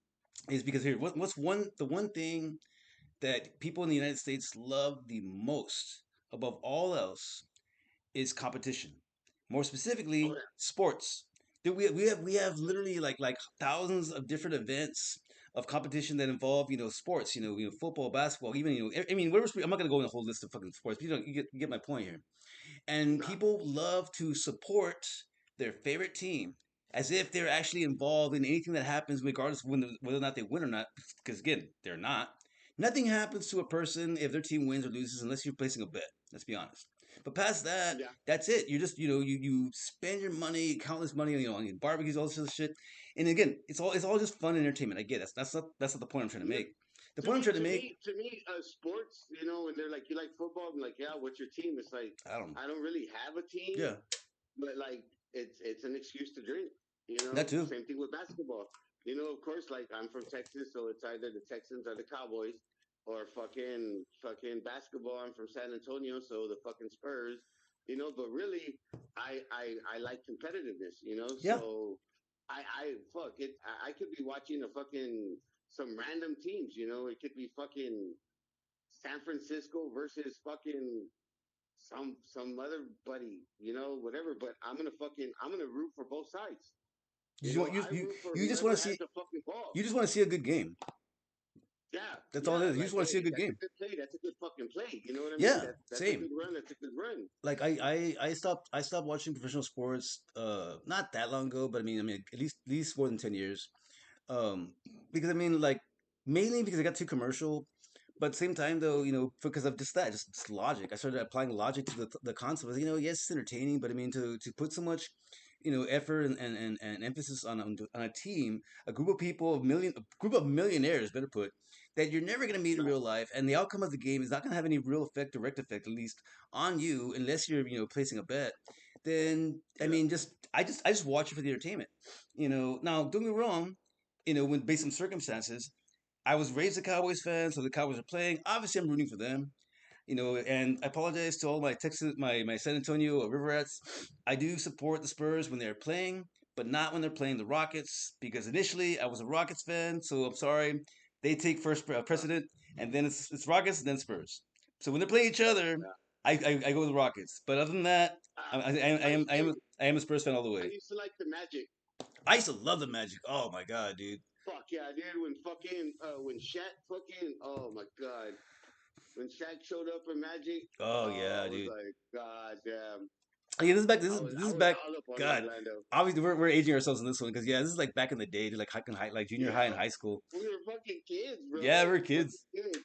is because here, what's the one thing that people in the United States love the most above all else is competition. More Oh specifically, yeah, sports. We have literally like thousands of different events of competition that involve sports. Football, basketball, even I mean, I'm not gonna go in a whole list of fucking sports, but you get my point here. And nah, people love to support their favorite team as if they're actually involved in anything that happens, regardless of whether or not they win or not. Because again, they're not. Nothing happens to a person if their team wins or loses unless you're placing a bet. Let's be honest. But past that, yeah, that's it. You just you spend your money, countless money, on barbecues, all this other shit. And again, it's all just fun and entertainment. I get it. That's not the point I'm trying to yeah. make. The point I'm trying to make. Sports, and they're like, you like football? I'm like, yeah. What's your team? It's like, I don't. I don't really have a team, Yeah, but like, it's an excuse to drink. that too. Same thing with basketball. Of course, like I'm from Texas, so it's either the Texans or the Cowboys, or fucking basketball. I'm from San Antonio, so the fucking Spurs. But really, I like competitiveness. Yeah. So I fuck it. I could be watching a fucking some random teams. It could be fucking San Francisco versus fucking some other buddy, whatever. But I'm gonna root for both sides. You you I you, root for you just want whoever to has see the fucking ball. you just want to see a good game. Yeah, That's all it yeah. is. You just Like, want to see a hey, good that's a game. good play. That's a good fucking play. You know what I mean? Yeah, That's a same. good run. That's a good run. Like I stopped watching professional sports not that long ago, but I mean at least more than 10 years. Um, because I mean like mainly because I got too commercial, but at the same time though because of just logic. I started applying logic to the concept. Yes, it's entertaining, but I mean to put so much effort and emphasis on a team, a group of people, a group of millionaires, better put, that you're never going to meet in real life, and the outcome of the game is not going to have any real effect, direct effect, at least on you, unless you're placing a bet. Then I Yeah, mean, I just watch it for the entertainment. Now don't get me wrong. When based on circumstances, I was raised a Cowboys fan, so the Cowboys are playing. Obviously, I'm rooting for them. And I apologize to all my Texas, my San Antonio River Rats. I do support the Spurs when they're playing, but not when they're playing the Rockets, because initially I was a Rockets fan, so I'm sorry. They take first precedent, and then it's Rockets and then Spurs. So when they're playing each other, yeah. I go with the Rockets. But other than that, Uh, I I am hey, I am a Spurs fan all the I way. used to like the Magic. I used to love the Magic. Oh my god, dude. Fuck yeah, dude. When Shaq fucking oh my god. When Shaq showed up in Magic, Oh yeah, I was dude. like, God damn. Yeah, this is back. I This is was back. all up on God, Orlando. obviously we're aging ourselves in this one because yeah, this is like back in the day, dude, like like junior high and Yeah. high school. We were fucking kids, bro. Yeah, We we're were fucking kids. kids.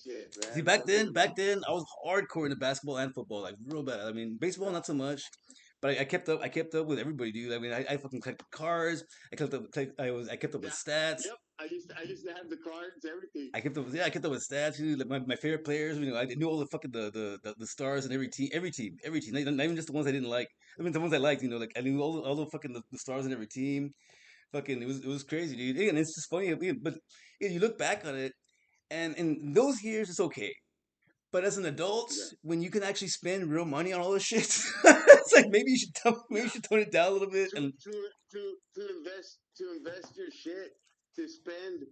Shit, See, man. back then, I was hardcore into basketball and football, like real bad. I mean, baseball not so much, but I kept up. I kept up with everybody, dude. I mean, I fucking collected cards. I kept up with Yeah. stats. Yep. I used to have the cards, everything. I kept up with stats, dude. Like my favorite players, you know, I knew all the fucking the stars in every team. Not even just the ones I didn't like. I mean, the ones I liked, you know, like I knew all the fucking the stars in every team. Fucking, it was crazy, dude. And it's just funny, but yeah, you look back on it, and in those years, it's okay. But as an adult, Yeah. when you can actually spend real money on all this shit, it's like maybe you Yeah. should tone it down a little bit. to And to to invest your shit to spend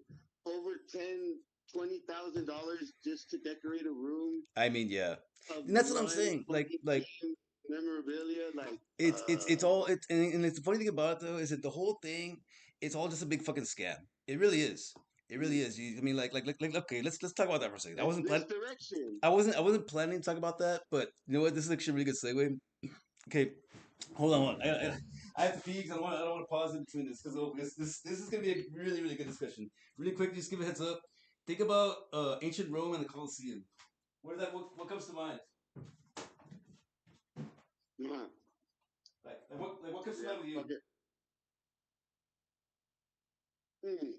over 10, $20,000 just to decorate a room I mean, yeah, of and that's what I'm one saying. fucking Like team memorabilia, like it's all it's and it's the funny thing about it though is that the whole thing, it's all just a big fucking scam. It really is. It really is. I mean, okay, let's talk about that for a second. it's misdirection. I wasn't planning to talk about that, but you know what? This is actually a really good segue. Okay, hold on. I have to pee 'cause I don't want to pause in between this because this is gonna be a really really good discussion. Really quick, just give a heads up. Think about ancient Rome and the Colosseum. What comes to mind? Uh-huh. What comes to Yeah, mind with you? fuck it. Mm.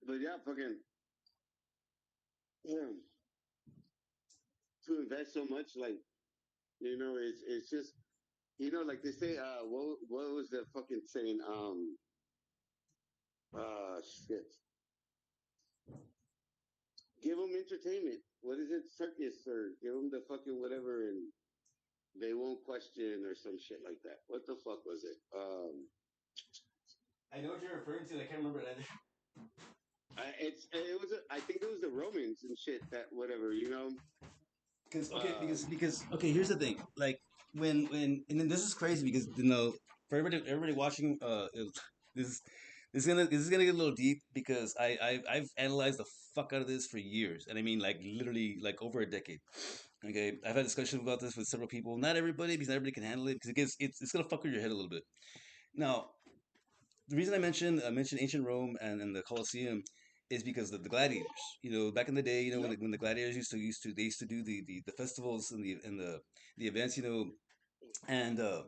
But yeah, fucking yeah. To invest so much, like it's just like they say. What was the fucking saying? Shit. Give them entertainment. What is it, circus, or give them the fucking whatever, and they won't question or some shit like that. What the fuck was it? I know what you're referring to. And I can't remember it either. I think it was the Romans and shit that whatever. Because okay, here's the thing. Like when and then this is crazy because for everybody watching this is this is gonna get a little deep because I've analyzed the fuck out of this for years, and I mean like literally like over a decade. Okay, I've had discussions about this with several people. Not everybody, because not everybody can handle it because it's gonna fuck with your head a little bit. Now, the reason I mentioned ancient Rome and the Colosseum is because of the gladiators. You know, back in the day, you know, Yep. when the gladiators used to do the festivals and the events, you know, and the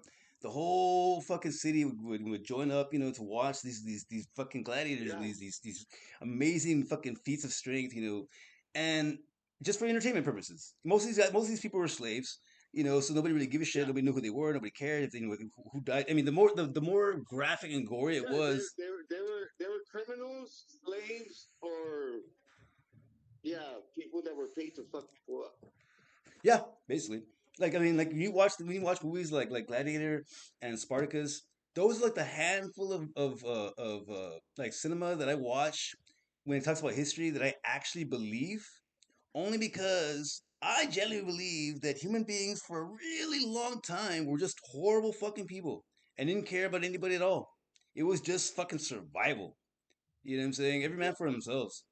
whole fucking city would join up, you know, to watch these fucking gladiators and Yeah. these amazing fucking feats of strength, you know, and just for entertainment purposes. Most of these people were slaves, you know, so nobody really gave a shit. Yeah. Nobody knew who they were. Nobody cared if they knew who died. I mean, the more graphic and gory it Yeah. They was, they were they were they were criminals, slaves, or yeah, people that were paid to fuck people up. yeah, basically. Like I mean, like when you watch movies like Gladiator and Spartacus, those are like the handful of like cinema that I watch when it talks about history that I actually believe, only because I genuinely believe that human beings for a really long time were just horrible fucking people and didn't care about anybody at all. It was just fucking survival. You know what I'm saying? Every man Yeah. for themselves.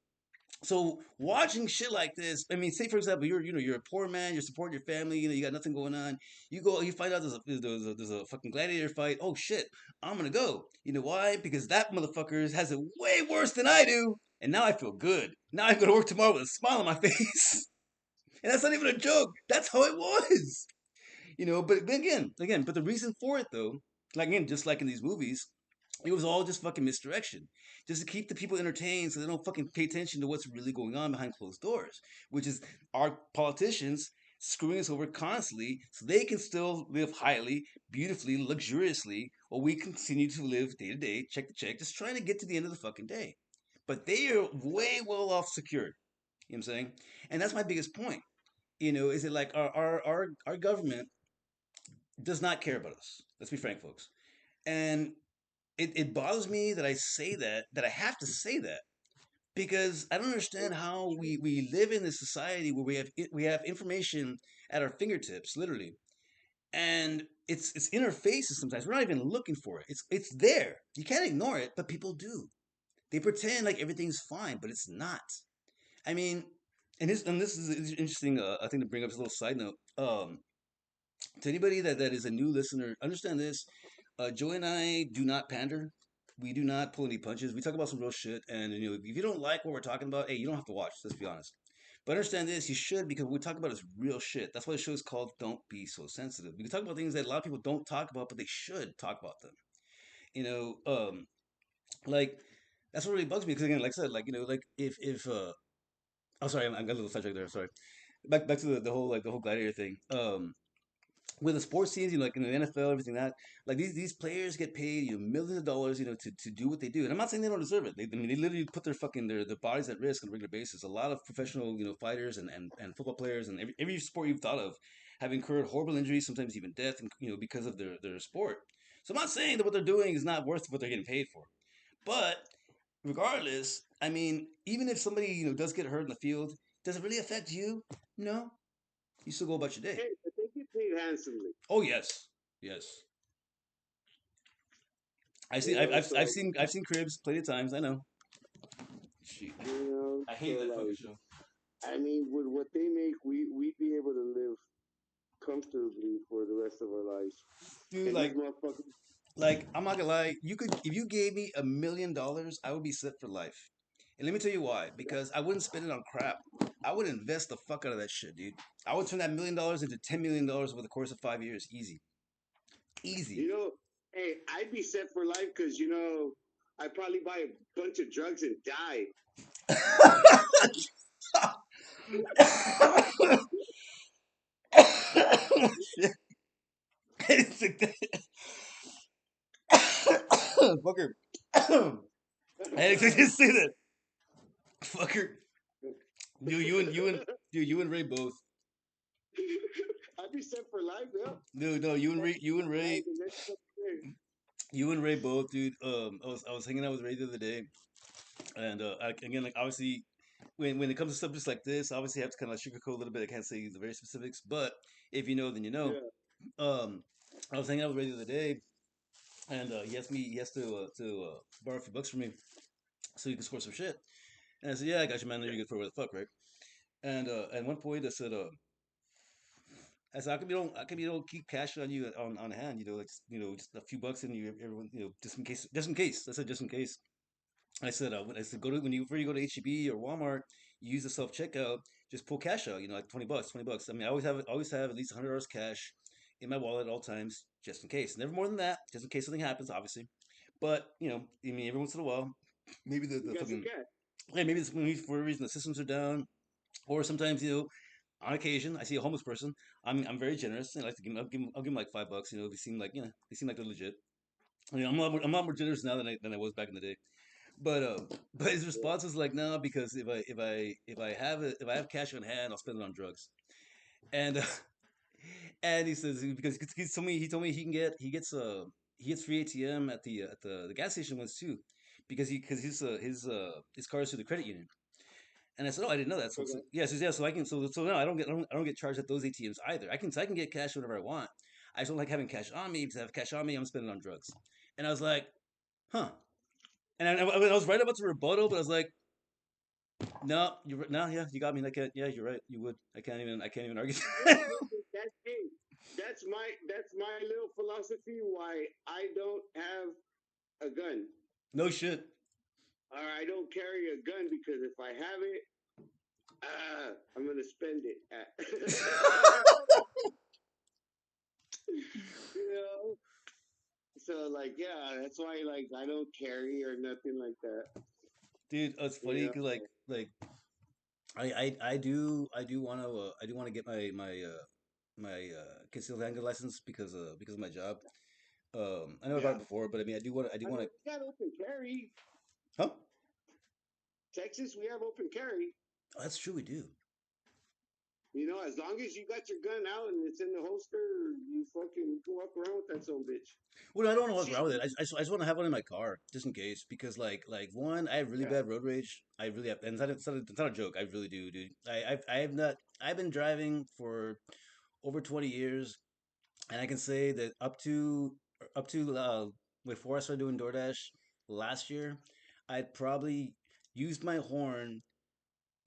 So watching shit like this, I mean, say for example, you're a poor man, you're supporting your family, you know, you got nothing going on. You find out there's a fucking gladiator fight. Oh shit, I'm gonna go. You know why? Because that motherfucker has it way worse than I do, and now I feel good. Now I go to work tomorrow with a smile on my face, and that's not even a joke. That's how it was. You know, but but the reason for it though, like again, just like in these movies, it was all just fucking misdirection, just to keep the people entertained, so they don't fucking pay attention to what's really going on behind closed doors, which is our politicians screwing us over constantly, so they can still live highly, beautifully, luxuriously, while we continue to live day to day, check to check, just trying to get to the end of the fucking day. But they are way well off secured. You know what I'm saying? And that's my biggest point. You know, is it like our government does not care about us. Let's be frank, folks. And it bothers me that that I have to say that, because I don't understand It's how we live in this society where we have information at our fingertips, literally. and it's in our faces sometimes. We're not even looking for it. It's there. You can't ignore it, but people do. They pretend like everything's fine, but it's not. I mean, and this is an interesting. I think to bring up as a little side note. To anybody that is a new listener, understand this. Joey and I do not pander. We do not pull any punches. We talk about some real shit, and you know, if you don't like what we're talking about, hey, you don't have to watch. Let's be honest. But understand this, you should because what we talk about is real shit. That's why the show is called "Don't Be So Sensitive." We can talk about things that a lot of people don't talk about, but they should talk about them. You know, like that's what really bugs me because again, like I said, like you know, like if oh sorry, I'm got a little sidetracked there. Sorry. Back to the whole like the whole gladiator thing. With the sports teams, you know, like in the NFL, everything that, like these players get paid, you know, millions of dollars, you know, to do what they do. And I'm not saying they don't deserve it. I mean, they literally put their fucking their bodies at risk on a regular basis. A lot of professional, you know, fighters and football players and every sport you've thought of have incurred horrible injuries, sometimes even death, and you know, because of their sport. So I'm not saying that what they're doing is not worth what they're getting paid for, but regardless, I mean, even if somebody you know does get hurt in the field, does it really affect you? No, you still go about your day. Hey, I think you paid handsomely. Oh yes, yes. You know, so I've seen Cribs plenty of times. I know. Shit. I so hate that fucking like, show. I mean, with what they make, we'd be able to live comfortably for the rest of our lives. Dude, And these motherfuckers, I'm not gonna lie. You could if you gave me $1 million, I would be set for life. And let me tell you why. Because I wouldn't spend it on crap. I would invest the fuck out of that shit, dude. I would turn that $1 million into $10 million over the course of 5 years, easy, easy. you know, hey, I'd be set for life because I'd probably buy a bunch of drugs and die. Shit. It's like fucker. I didn't expect you to say that. Fucker. Dude, you and Ray both. I'd be set for life, yeah. Dude, no, Like the next couple years. You and Ray both, dude. I was hanging out with Ray the other day, and again, like obviously, when it comes to subjects like this, obviously, I have to kind of sugarcoat a little bit. I can't say the very specifics, but if you know, then you know. Yeah. Um, I was hanging out with Ray the other day, and he has to borrow a few bucks from me so he can score some shit. And I said, yeah, I got you, man. I know you're good for what the fuck, right? And at one point, I said, how come you don't keep cash on you on hand? You know, like just a few bucks in you, everyone, you know, just in case, just in case. I said, just in case. I said, go to when you before you go to HEB or Walmart, you use the self checkout. Just pull cash out. You know, like 20 bucks, 20 bucks. I mean, I always have at least $100 cash in my wallet at all times, just in case. Never more than that, just in case something happens, obviously. But you know, I mean, every once in a while, maybe You the got some fucking cash. hey, maybe maybe for a reason the systems are down, or sometimes you know on occasion, I see a homeless person. I'm very generous. I like to I'll give them like $5. You know, they seem like they seem like they're legit. I mean, I'm a lot more generous now than I was back in the day. But but his Yeah. response was like, no, because if I have cash on hand, I'll spend it on drugs. And and he says because he told me he gets free ATM at the gas station ones too, because his car is through the credit union. And I said, "Oh, I didn't know that." Okay. Yeah, so yeah, so I can so now I don't get charged at those ATMs either. I can get cash whenever I want. I just don't like having cash on me because I have cash on me. I'm spending it on drugs. And I was like, huh. And I was right about the rebuttal, but I was like, no, no, yeah, you got me. I can't. Yeah, you're right. You would. I can't even argue. Hey, listen, that's my little philosophy why I don't have a gun. No shit. Or I don't carry a gun because if I have it, I'm gonna spend it. you know. So like, yeah, that's why like I don't carry or nothing like that. Dude, it's You funny know. because like I do want to get my concealed handgun license because of my job. I know about Yeah. it before, but I mean I do I want mean, to. we got open carry. Huh? Texas, we have open carry. Oh, that's true. We do. As long as you got your gun out and it's in the holster, you fucking can walk around with that son bitch. Well, I don't want to walk around with it. I just want to have one in my car just in case because one, I have really Yeah. bad road rage. I really have, and it's not a joke. I really do, dude. I have not. I've been driving for over 20 years. And I can say that up to before I started doing DoorDash last year, I'd probably used my horn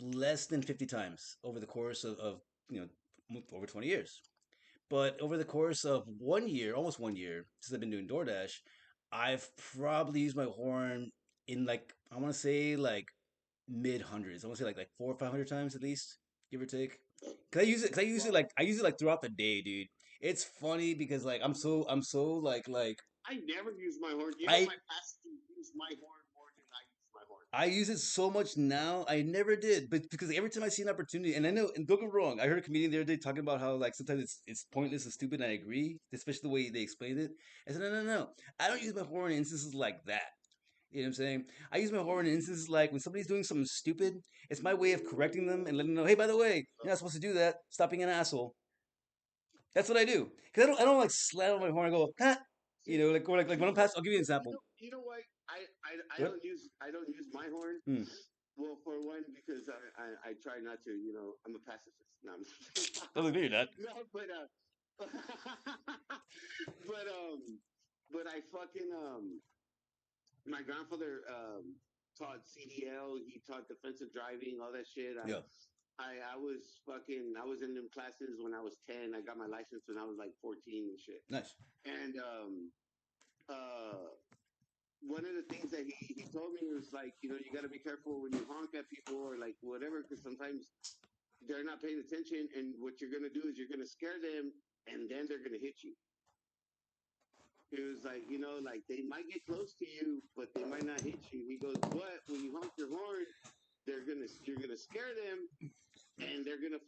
less than 50 times over the course of you know over 20 years. But over the course of 1 year, almost 1 year since I've been doing DoorDash, I've probably used my horn in like I want to say like mid hundreds. I want to say like 400 or 500 times at least, give or take. Cause I use it. Cause Well, I use it like throughout the day, dude. It's funny because like I'm so like I never use my horn. You know, I my pastor use my horn more than I use my horn. I use it so much now. I never did, but because every time I see an opportunity, and I know, and don't get me wrong, I heard a comedian the other day talking about how like sometimes it's pointless and stupid, and I agree, especially the way they explained it. I said, no, no, no, I don't use my horn in instances like that. You know what I'm saying? I use my horn in instances like when somebody's doing something stupid. It's my way of correcting them and letting them know, hey, by the way, you're not supposed to do that. Stop being an asshole. That's what I do. Cause I don't like slam on my horn and go, huh? You See, know, like or like when see, I'm past. I'll give you an you example. know, you know what? I Yep. I don't use my horn. Hmm. Well, for one, because I try not to. You know, I'm a pacifist. No, I'm Doesn't mean you're not. no, but but I fucking my grandfather taught CDL. He taught defensive driving, all that shit. Yeah. I was fucking I was in them classes when I was 10. I got my license when I was like 14 and shit. Nice. And uh one of the things that he told me was like, you know, you got to be careful when you honk at people or like whatever, because sometimes they're not paying attention, and what you're gonna do is you're gonna scare them, and then they're gonna hit you. He was like, you know, like they might get close to you, but they might not hit you. He goes, but when you honk your horn, you're gonna scare them, and they're gonna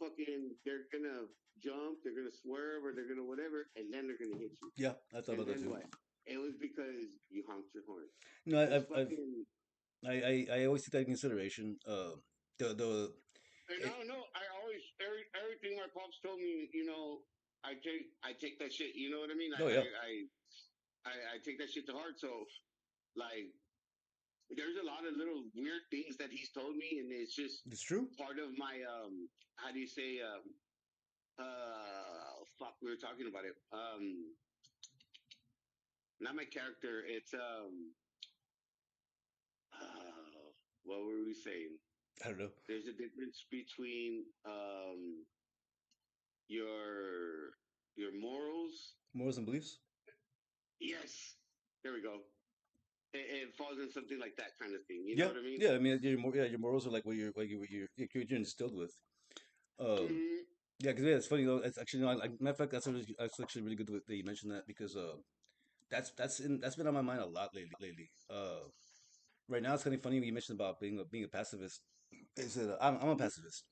jump, they're gonna swerve, or they're gonna whatever, and then they're gonna hit you. Yeah, I thought And about that then too. what? It was because you honked your horn. No, It's I've fucking. I always take that in consideration. The And I it, don't know. I always everything my pops told me. You know, I take that shit. You know what I mean? oh yeah, I take that shit to heart. So like, there's a lot of little weird things that he's told me, and it's just it's true. part of my how do you say fuck, we were talking about it. Not my character. It's what were we saying? I don't know. There's a difference between your morals. Morals and beliefs. Yes, there we go. It falls in something like that kind of thing. You know Yeah, what I mean? yeah. I mean, your morals are like what you're instilled with. Um, Mm-hmm. yeah, because yeah, it's funny though. It's actually no, matter of fact, that's actually really good that you mentioned that because that's been on my mind a lot lately. Right now it's kind of funny when you mentioned about being a pacifist. Is that I'm a pacifist,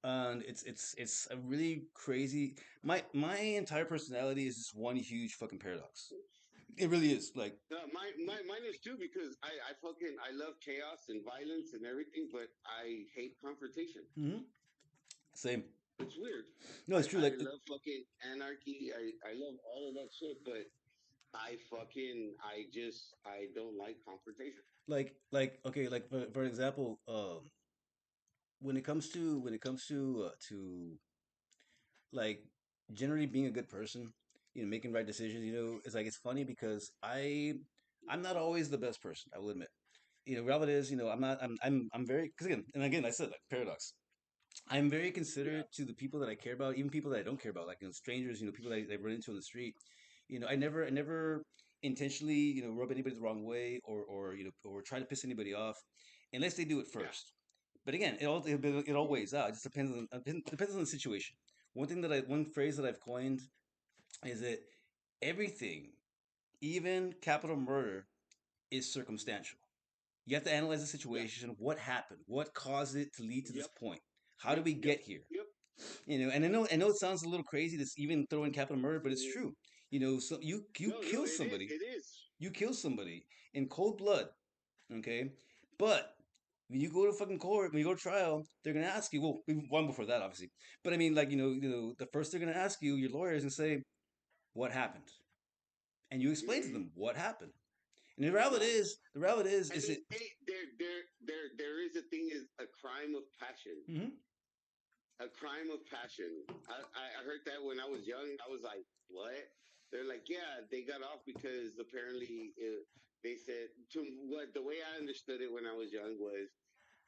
and it's a really crazy. My entire personality is just one huge fucking paradox. It really is. Like, Mine is too, because I love chaos and violence and everything, but I hate confrontation. mhm, same. It's weird. No, it's true. I love fucking anarchy. I love all of that shit, but I don't like confrontation. okay, like for example, when it comes to like generally being a good person, making right decisions, it's like it's funny because I'm not always the best person, I will admit. Reality is, I'm not I'm very because again I said like paradox. I'm very Yeah, considerate to the people that I care about, even people that I don't care about, like strangers, people that I run into on the street. I never intentionally, rub anybody the wrong way or try to piss anybody off, unless they do it yeah, first. But again, it all weighs out. It just depends on the situation. One phrase that I've coined is that everything, even capital murder, is circumstantial. You have to analyze the yeah, situation. What happened? What caused it to lead to this yep, point? How did yep, we yep, get here? yep. And I know it sounds a little crazy to even throw in capital murder, but it's true. So you No, no, kill somebody, it is. you kill somebody in cold blood, okay? But when you go to fucking court, when you go to trial, they're gonna ask you. Well, one before that, obviously. But I mean, like the first they're gonna ask you, your lawyers, and say what happened, and you explain to Mm-hmm. them what happened. And the reality is, I is mean, it? hey, there is a thing is a crime of passion. Mhm. A crime of passion. I heard that when I was young. I was like, what? They're like, yeah, they got off because apparently they said to what the way I understood it when I was young was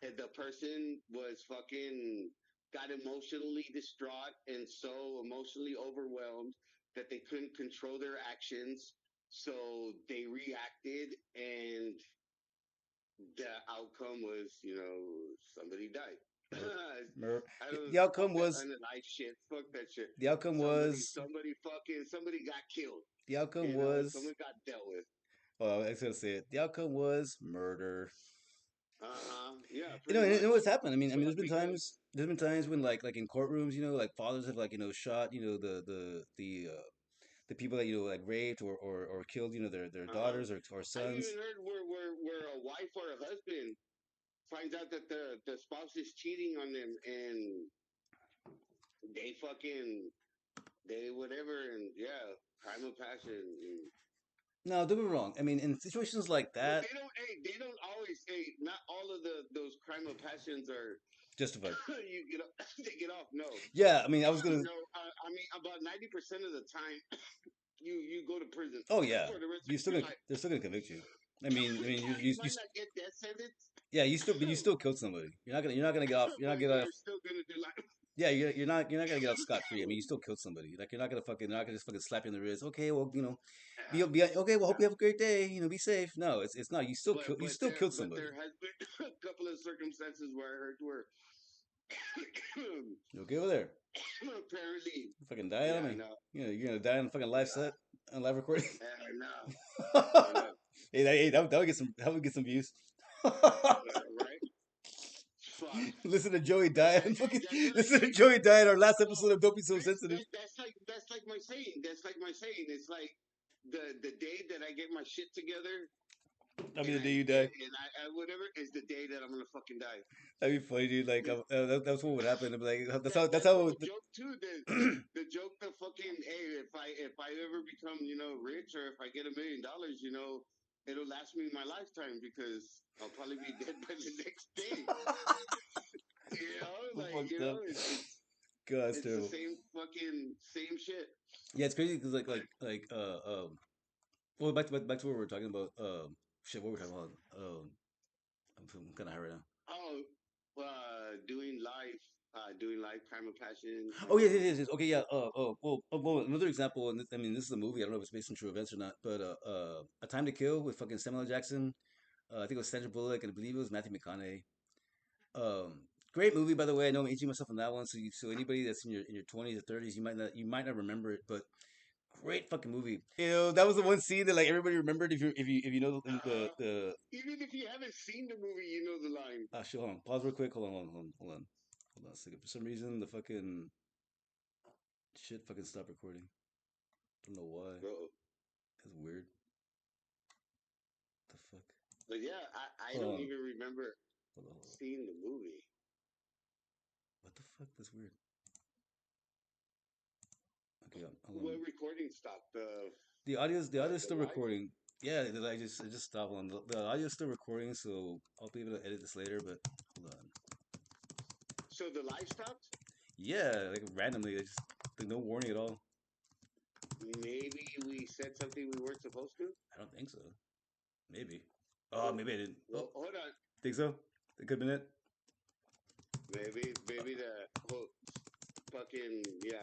that the person was fucking got emotionally distraught and so emotionally overwhelmed that they couldn't control their actions. So they reacted, and the outcome was, somebody died. Mer, mer. I The, don't the outcome fuck that was unalive shit. Fuck that shit. the outcome was Somebody got killed. the outcome was. Someone got dealt with. Well, I was gonna say it. The outcome was murder. Uh huh. Yeah, You know, pretty and, much. what's happened. I mean, But because there's been times when like in courtrooms, like fathers have like shot the people that like raped or killed their uh huh. daughters or I've sons. even heard where a wife or a husband finds out that the spouse is cheating on them, and they fucking they whatever, and yeah, crime of passion. And, No, don't get me wrong. I mean, in situations like but that, they don't. Hey, they don't always. Hey, not all of those crime of passions are justified. you get they get off. No, Yeah, I mean, I was gonna. no. I mean, about 90% of the time, you go to prison Oh yeah, for the rest you of still your gonna life. they're still gonna convict you. You might not get death sentence, yeah, but you still killed somebody. You're not gonna get off. You're not but get off. you're still gonna do life. Yeah, you're not gonna get off scot free. I mean, you still killed somebody. Like you're not gonna just fucking slap you in the wrist. Okay, well, be okay. Well, hope you have a great day. Be safe. No, it's not. You still killed There somebody. has been a couple of circumstances where I heard where You okay over there? apparently, Fucking die on yeah, I me. know, You're gonna die on fucking live set on live recording. I know, I know, That would get some views. right? Fuck. Listen to Joey die and fucking That's like, listen to Joey die in our last no, episode of Don't Be So Sensitive. that's like my saying. That's like my saying. It's like the day that I get my shit together I mean, and the day you die. I whatever is the day that I'm gonna fucking die. That'd be funny, dude. Like, that's what would happen. It'd be like, that's That's how. what the joke too. The joke, the fucking hey, if I ever become rich, or if I get $1 million, it'll last me my lifetime because I'll probably be dead by the next day. So fucked up. God, it's It's the terrible. same shit. Yeah, it's crazy because Like well, back to what we were talking about. Shit, what were we talking about? I'm kind of high right now. oh, doing live crime of passion. Oh yeah, yes. Okay, yeah. Well, another example, and I mean, this is a movie. I don't know if it's based on true events or not, but A Time to Kill with fucking Samuel L. Jackson. I think it was Sandra Bullock, and I believe it was Matthew McConaughey. Great movie, by the way. I know I'm aging myself on that one, so anybody that's in your 20s or 30s, you might not remember it, but great fucking movie. That was the one scene that like everybody remembered. If you know the Even if you haven't seen the movie, you know the line. shit, hold on, pause real quick. Hold on a second. For some reason, the fucking shit fucking stopped recording. I don't know why. Uh-oh. That's weird. The fuck? But yeah, I Hold don't on. even remember Hold on. seeing the movie. What the fuck? That's weird. Okay, hold What on. recording stopped? The audio's The still live. recording. Yeah, I just stopped on the audio's still recording, so I'll be able to edit this later. But hold on. So the live stopped. Yeah, like randomly, like no warning at all. Maybe we said something we weren't supposed to. I don't think so. Maybe. Oh, maybe I didn't. Well, Oh, hold on. think so? It could have been it. Maybe the whole fucking yeah.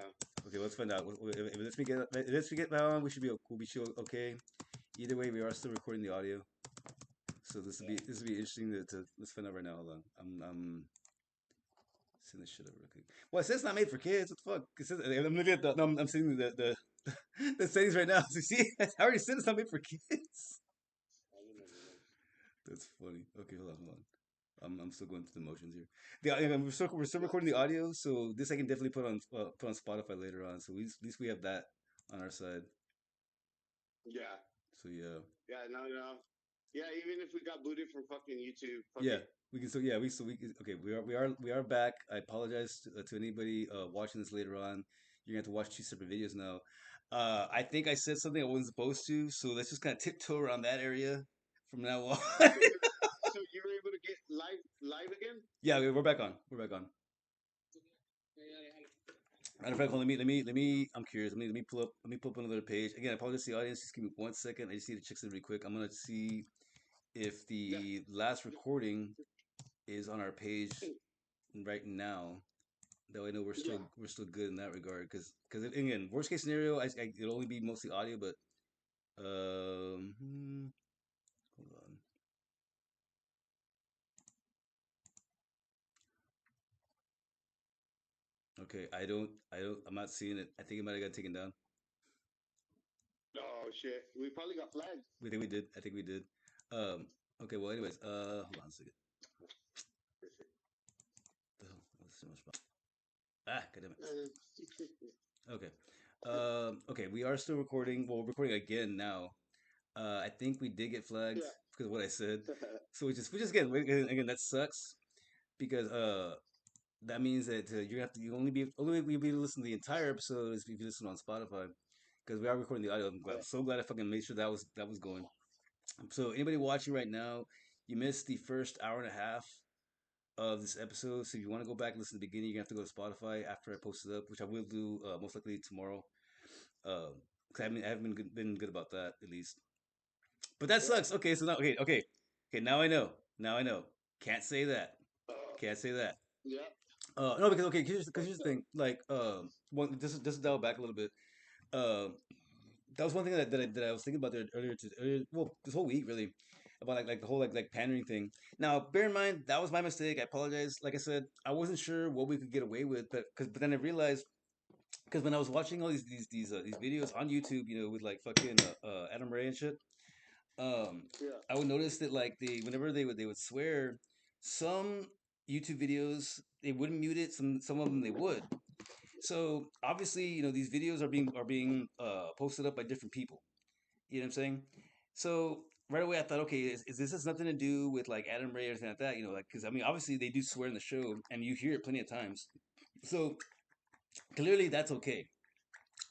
Okay, let's find out. If it lets me get that on, we'll be sure okay. Either way, we are still recording the audio. So this will be interesting to let's find out right now. Hold on. I'm seeing this shit over real quick. Well, it says it's not made for kids. What the fuck? It says, I'm looking at the no, I'm seeing the settings right now. So see, I already said it's not made for kids. That's funny. Okay, hold on. I'm still going through the motions here. We're still recording the audio, so this I can definitely put on Spotify later on. So at least we have that on our side. Yeah. So yeah. Yeah. No. Yeah. Even if we got booted from fucking YouTube. Yeah, we can. So yeah, we can. Okay, we are back. I apologize to anybody watching this later on. You're gonna have to watch two separate videos now. I think I said something I wasn't supposed to, so let's just kind of tiptoe around that area from now on. So you were able to get live again? Yeah, we're back on. We're back on. Matter of fact, hold on, let me. I'm curious. Let me pull up another page again. I apologize to the audience. Just give me 1 second. I just need to check something really quick. I'm gonna see if Yeah. the last recording is on our page right now. That way, I know we're Yeah. still good in that regard. Because again, worst case scenario, it'll only be mostly audio. But hold on. Okay, I'm not seeing it. I think it might have got taken down. Oh shit. We probably got flagged. We think we did. I think we did. Um, okay. Well, anyways, hold on a second. The hell? That's so much. Ah, god damn it. Okay. Okay, we are still recording. Well, we're recording again now. I think we did get flagged Yeah. because of what I said. So we just again that sucks because that means that you have to you only be able to listen to the entire episode is if you listen on Spotify because we are recording the audio. I'm Yeah. so glad I fucking made sure that was going. So anybody watching right now, you missed the first hour and a half of this episode. So if you want to go back and listen to the beginning, you're gonna have to go to Spotify after I post it up, which I will do most likely tomorrow. Cause I haven't been good about that at least. But that Yeah. sucks. Okay, so now okay. Now I know. Now I know. Can't say that. Can't say that. Yeah. No, because okay, because here's the thing. Like, one just to dial back a little bit. Um, that was one thing that I was thinking about there earlier. Well, this whole week really about like the whole like pandering thing. Now, bear in mind that was my mistake. I apologize. Like I said, I wasn't sure what we could get away with, but then I realized because when I was watching all these videos on YouTube, with like fucking Adam Ray and shit, Yeah. I would notice that like whenever they would swear, some YouTube videos they wouldn't mute it. Some of them they would. So obviously, these videos are being posted up by different people. You know what I'm saying? So right away, I thought, okay, is this has nothing to do with like Adam Ray or anything like that? Like because I mean, obviously they do swear in the show, and you hear it plenty of times. So clearly that's okay.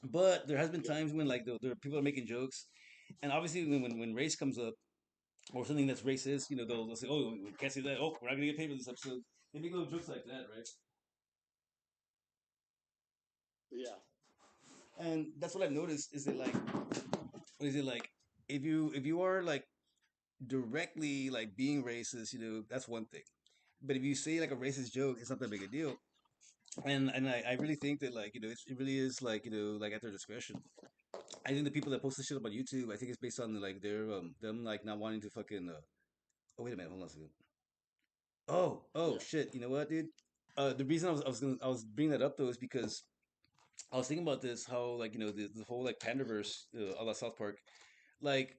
But there has been Yeah. times when like there are people are making jokes, and obviously when race comes up or something that's racist, they'll say, "Oh, we can't say that. Oh, we're not gonna get paid for this episode." They make little jokes like that, right? Yeah. And that's what I've noticed is that like, what is it like? If you are like directly like being racist, that's one thing. But if you say like a racist joke, it's not that big a deal. And I really think that like it really is like like at their discretion. I think the people that post this shit up on YouTube, I think it's based on like their them like not wanting to fucking. Oh wait a minute, hold on a second. Oh Yeah. shit! You know what, dude? The reason I was bringing that up though is because I was thinking about this how like the whole like Pandaverse, a la South Park, like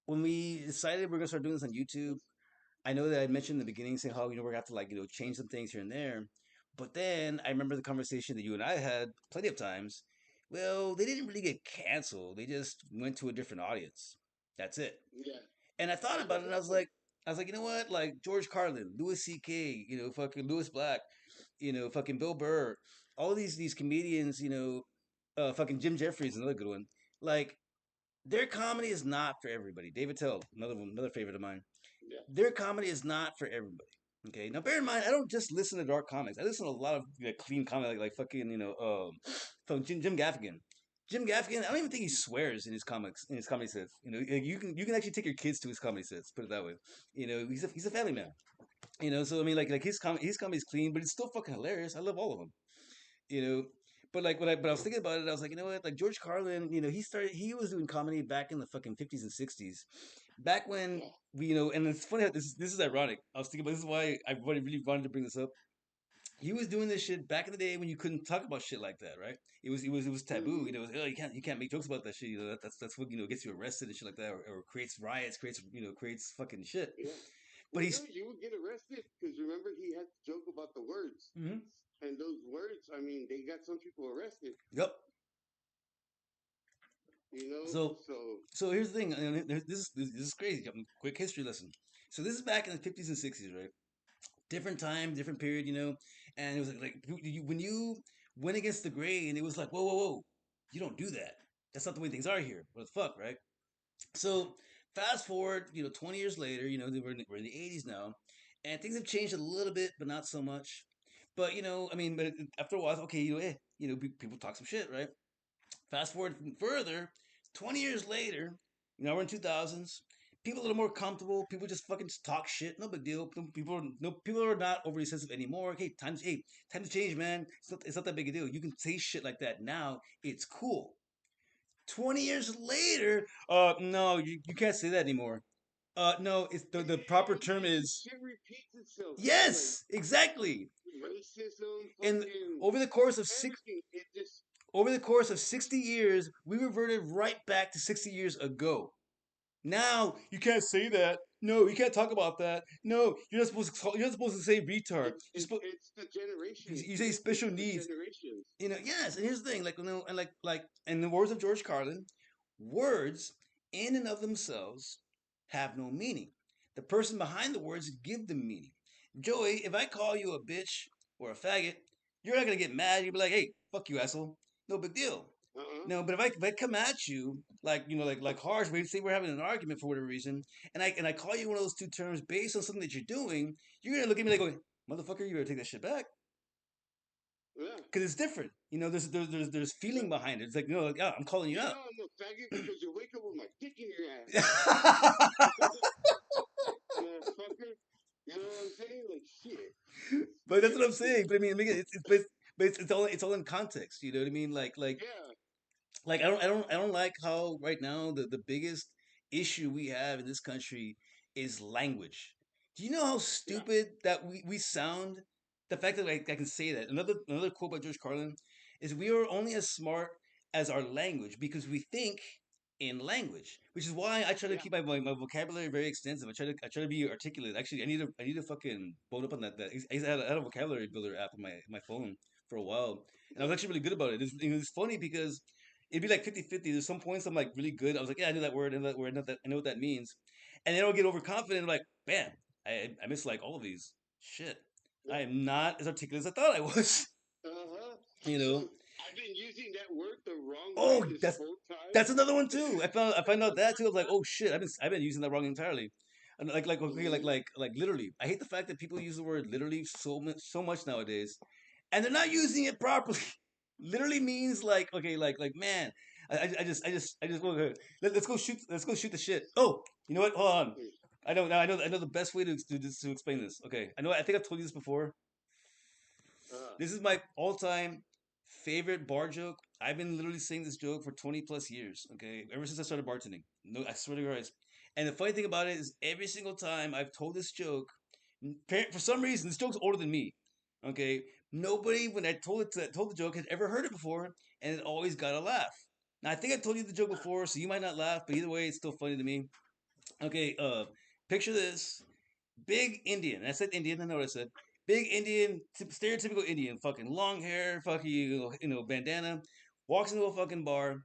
when we decided we're gonna start doing this on YouTube. I know that I mentioned in the beginning saying how we're gonna have to like change some things here and there, but then I remember the conversation that you and I had plenty of times. Well, they didn't really get canceled; they just went to a different audience. That's it. Yeah. And I thought about it, and Exactly. I was like, you know what? Like George Carlin, Louis C.K., fucking Louis Black, fucking Bill Burr, all these comedians, fucking Jim Jeffries, another good one. Like their comedy is not for everybody. David Tell, another one, another favorite of mine. Yeah. Their comedy is not for everybody. Okay, now bear in mind, I don't just listen to dark comics. I listen to a lot of clean comedy, like fucking from Jim Gaffigan. Jim Gaffigan, I don't even think he swears in his comics, in his comedy sets. Like, you can actually take your kids to his comedy sets. Put it that way. He's a family man. So I mean, like his comedy is clean, but it's still fucking hilarious. I love all of them. You know, but like but I was thinking about it, I was like, you know what? Like George Carlin, he was doing comedy back in the fucking 50s and 60s, back when Yeah. and it's funny how this is ironic. I was thinking about this is why I really wanted to bring this up. He was doing this shit back in the day when you couldn't talk about shit like that, right? It was taboo. Mm-hmm. Oh, you can't make jokes about that shit. That's what gets you arrested and shit like that, or creates riots, creates fucking shit. Yeah. But Well, he's no, you would get arrested because remember he had to joke about the words, Mhm. and those words, I mean, they got some people arrested. Yep. You know, So so so here's the thing. And this is crazy. Quick history lesson. So this is back in the 50s and 60s, right? Different time, different period, and it was like when you went against the grain, it was like, whoa, whoa, whoa, you don't do that. That's not the way things are here. What the fuck, right? So fast forward, 20 years later, we're in the 80s now, and things have changed a little bit, but not so much. But I mean, but after a while, okay, people talk some shit, right? Fast forward further, 20 years later, we're in 2000s. People are a little more comfortable. People just fucking just talk shit. No big deal. People are not overly sensitive anymore. Time to change, man. It's not that big a deal. You can say shit like that now. It's cool. 20 years later, no, you can't say that anymore. No, it's the proper term is shit repeats itself, man. Like yes, exactly. racism, And fucking over the course of six everything. It just over the course of 60 years, we reverted right back to 60 years ago. Now you can't say that. No, you can't talk about that. No, you're not supposed to say retard. it's the generations, You say dude. It's special the needs. generations. Yes. And here's the thing, like in the words of George Carlin, words in and of themselves have no meaning. The person behind the words give them meaning. Joey, if I call you a bitch or a faggot, you're not gonna get mad. You'll be like, "Hey, fuck you, asshole." No big deal. Uh-uh. No, but if I come at you like harsh, maybe say we're having an argument for whatever reason, and I call you one of those two terms based on something that you're doing, you're gonna look at me like, going, "Motherfucker, you better take that shit back," Yeah. because it's different. There's feeling behind it. It's like, no, yeah, I'm calling you You out. know I'm a faggot because you wake up with my dick in your ass, motherfucker. You know what I'm saying? Like shit. But that's what I'm saying. But I mean, it's all in context. You know what I mean? Yeah. I don't like how right now the biggest issue we have in this country is language. Do you know how Yeah. stupid that we sound? The fact that I can say that. Another quote by George Carlin is we are only as smart as our language because we think in language. Which is why I try to Yeah. keep my vocabulary very extensive. I try to be articulate. Actually, I need to fucking bone up on that. I had a vocabulary builder app on my phone for a while, and I was actually really good about it. It's funny because it'd be like 50-50. There's some points I'm like really good. I was like, yeah, I knew that word, I know that word, I know what that means. And then I'll get overconfident and like, bam, I miss like all of these. Shit. Yeah. I am not as articulate as I thought I was. Uh-huh. you So know. I've been using that word the wrong way Oh, this that's whole time. that's another one too. I found out that too. I was like, oh shit, I've been using that wrong entirely. And like okay, Mhm. like literally. I hate the fact that people use the word literally so much nowadays, and they're not using it properly. Literally means like okay, like man. I just let's go shoot the shit. Oh, you know what? Hold on. I know the best way to explain this. Okay, I think I've told you this before. Uh, This is my all-time favorite bar joke. I've been literally saying this joke for 20 plus years. Okay, ever since I started bartending. No, I swear to God. And the funny thing about it is, every single time I've told this joke, for some reason, this joke's older than me. Okay, nobody when I told the joke had ever heard it before, and it always got a laugh. Now I think I told you the joke before, so you might not laugh, but either way, it's still funny to me. Okay, picture this: big Indian. I said Indian. I know what I said. Big Indian, stereotypical Indian, fucking long hair, fucking bandana, walks into a fucking bar.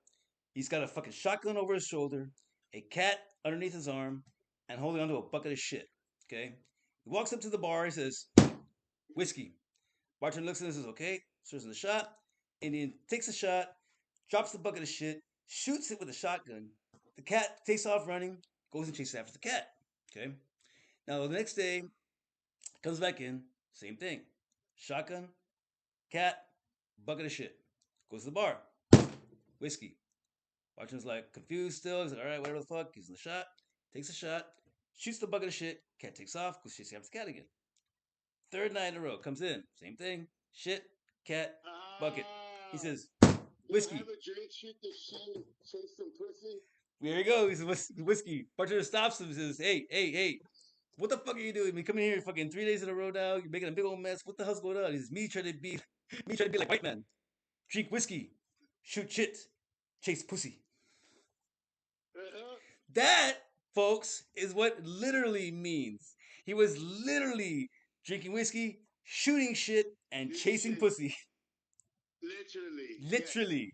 He's got a fucking shotgun over his shoulder, a cat underneath his arm, and holding onto a bucket of shit. Okay, he walks up to the bar. He says, "Whiskey." Bartender looks at him and says, "Okay." Serves him the shot. Indian takes a shot, drops the bucket of shit, shoots it with a shotgun. The cat takes off running, goes and chases after the cat. Okay. Now the next day, comes back in, same thing. Shotgun, cat, bucket of shit. Goes to the bar. Whiskey. Bartender's like confused still. He's like, all right, whatever the fuck. Gives him the shot. Takes a shot. Shoots the bucket of shit. Cat takes off. Goes chasing after the cat again. Third night in a row. Comes in. Same thing. Shit, cat, bucket. He ah, says, you have whiskey. a drink, shoot the shit, chase some pussy. There you go. He says, whiskey. Bartender stops him and says, hey, hey, hey. What the fuck are you doing? You coming here fucking 3 days in a row now. You're making a big old mess. What the hell's going on? He says, me trying to be like white man. Drink whiskey, shoot shit, chase pussy. Uh-huh. That, folks, is what literally means. He was literally drinking whiskey, shooting shit, and Shooting chasing shit, pussy. literally. Yes. Literally.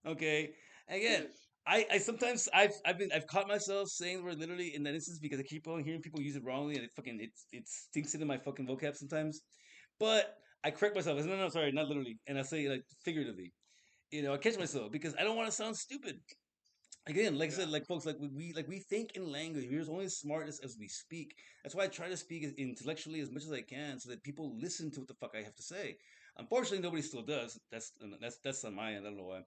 Okay. Again, Yes. I sometimes I've caught myself saying the word literally in that instance because I keep on hearing people use it wrongly and it stinks into my fucking vocab sometimes. But I correct myself. I say, no, sorry, not literally, and I say like figuratively. I catch myself because I don't want to sound stupid. Again, like I Yeah. said, like folks, like we think in language. We're only as smart as we speak. That's why I try to speak as intellectually as much as I can, so that people listen to what the fuck I have to say. Unfortunately, nobody still does. That's on my end. I don't know why.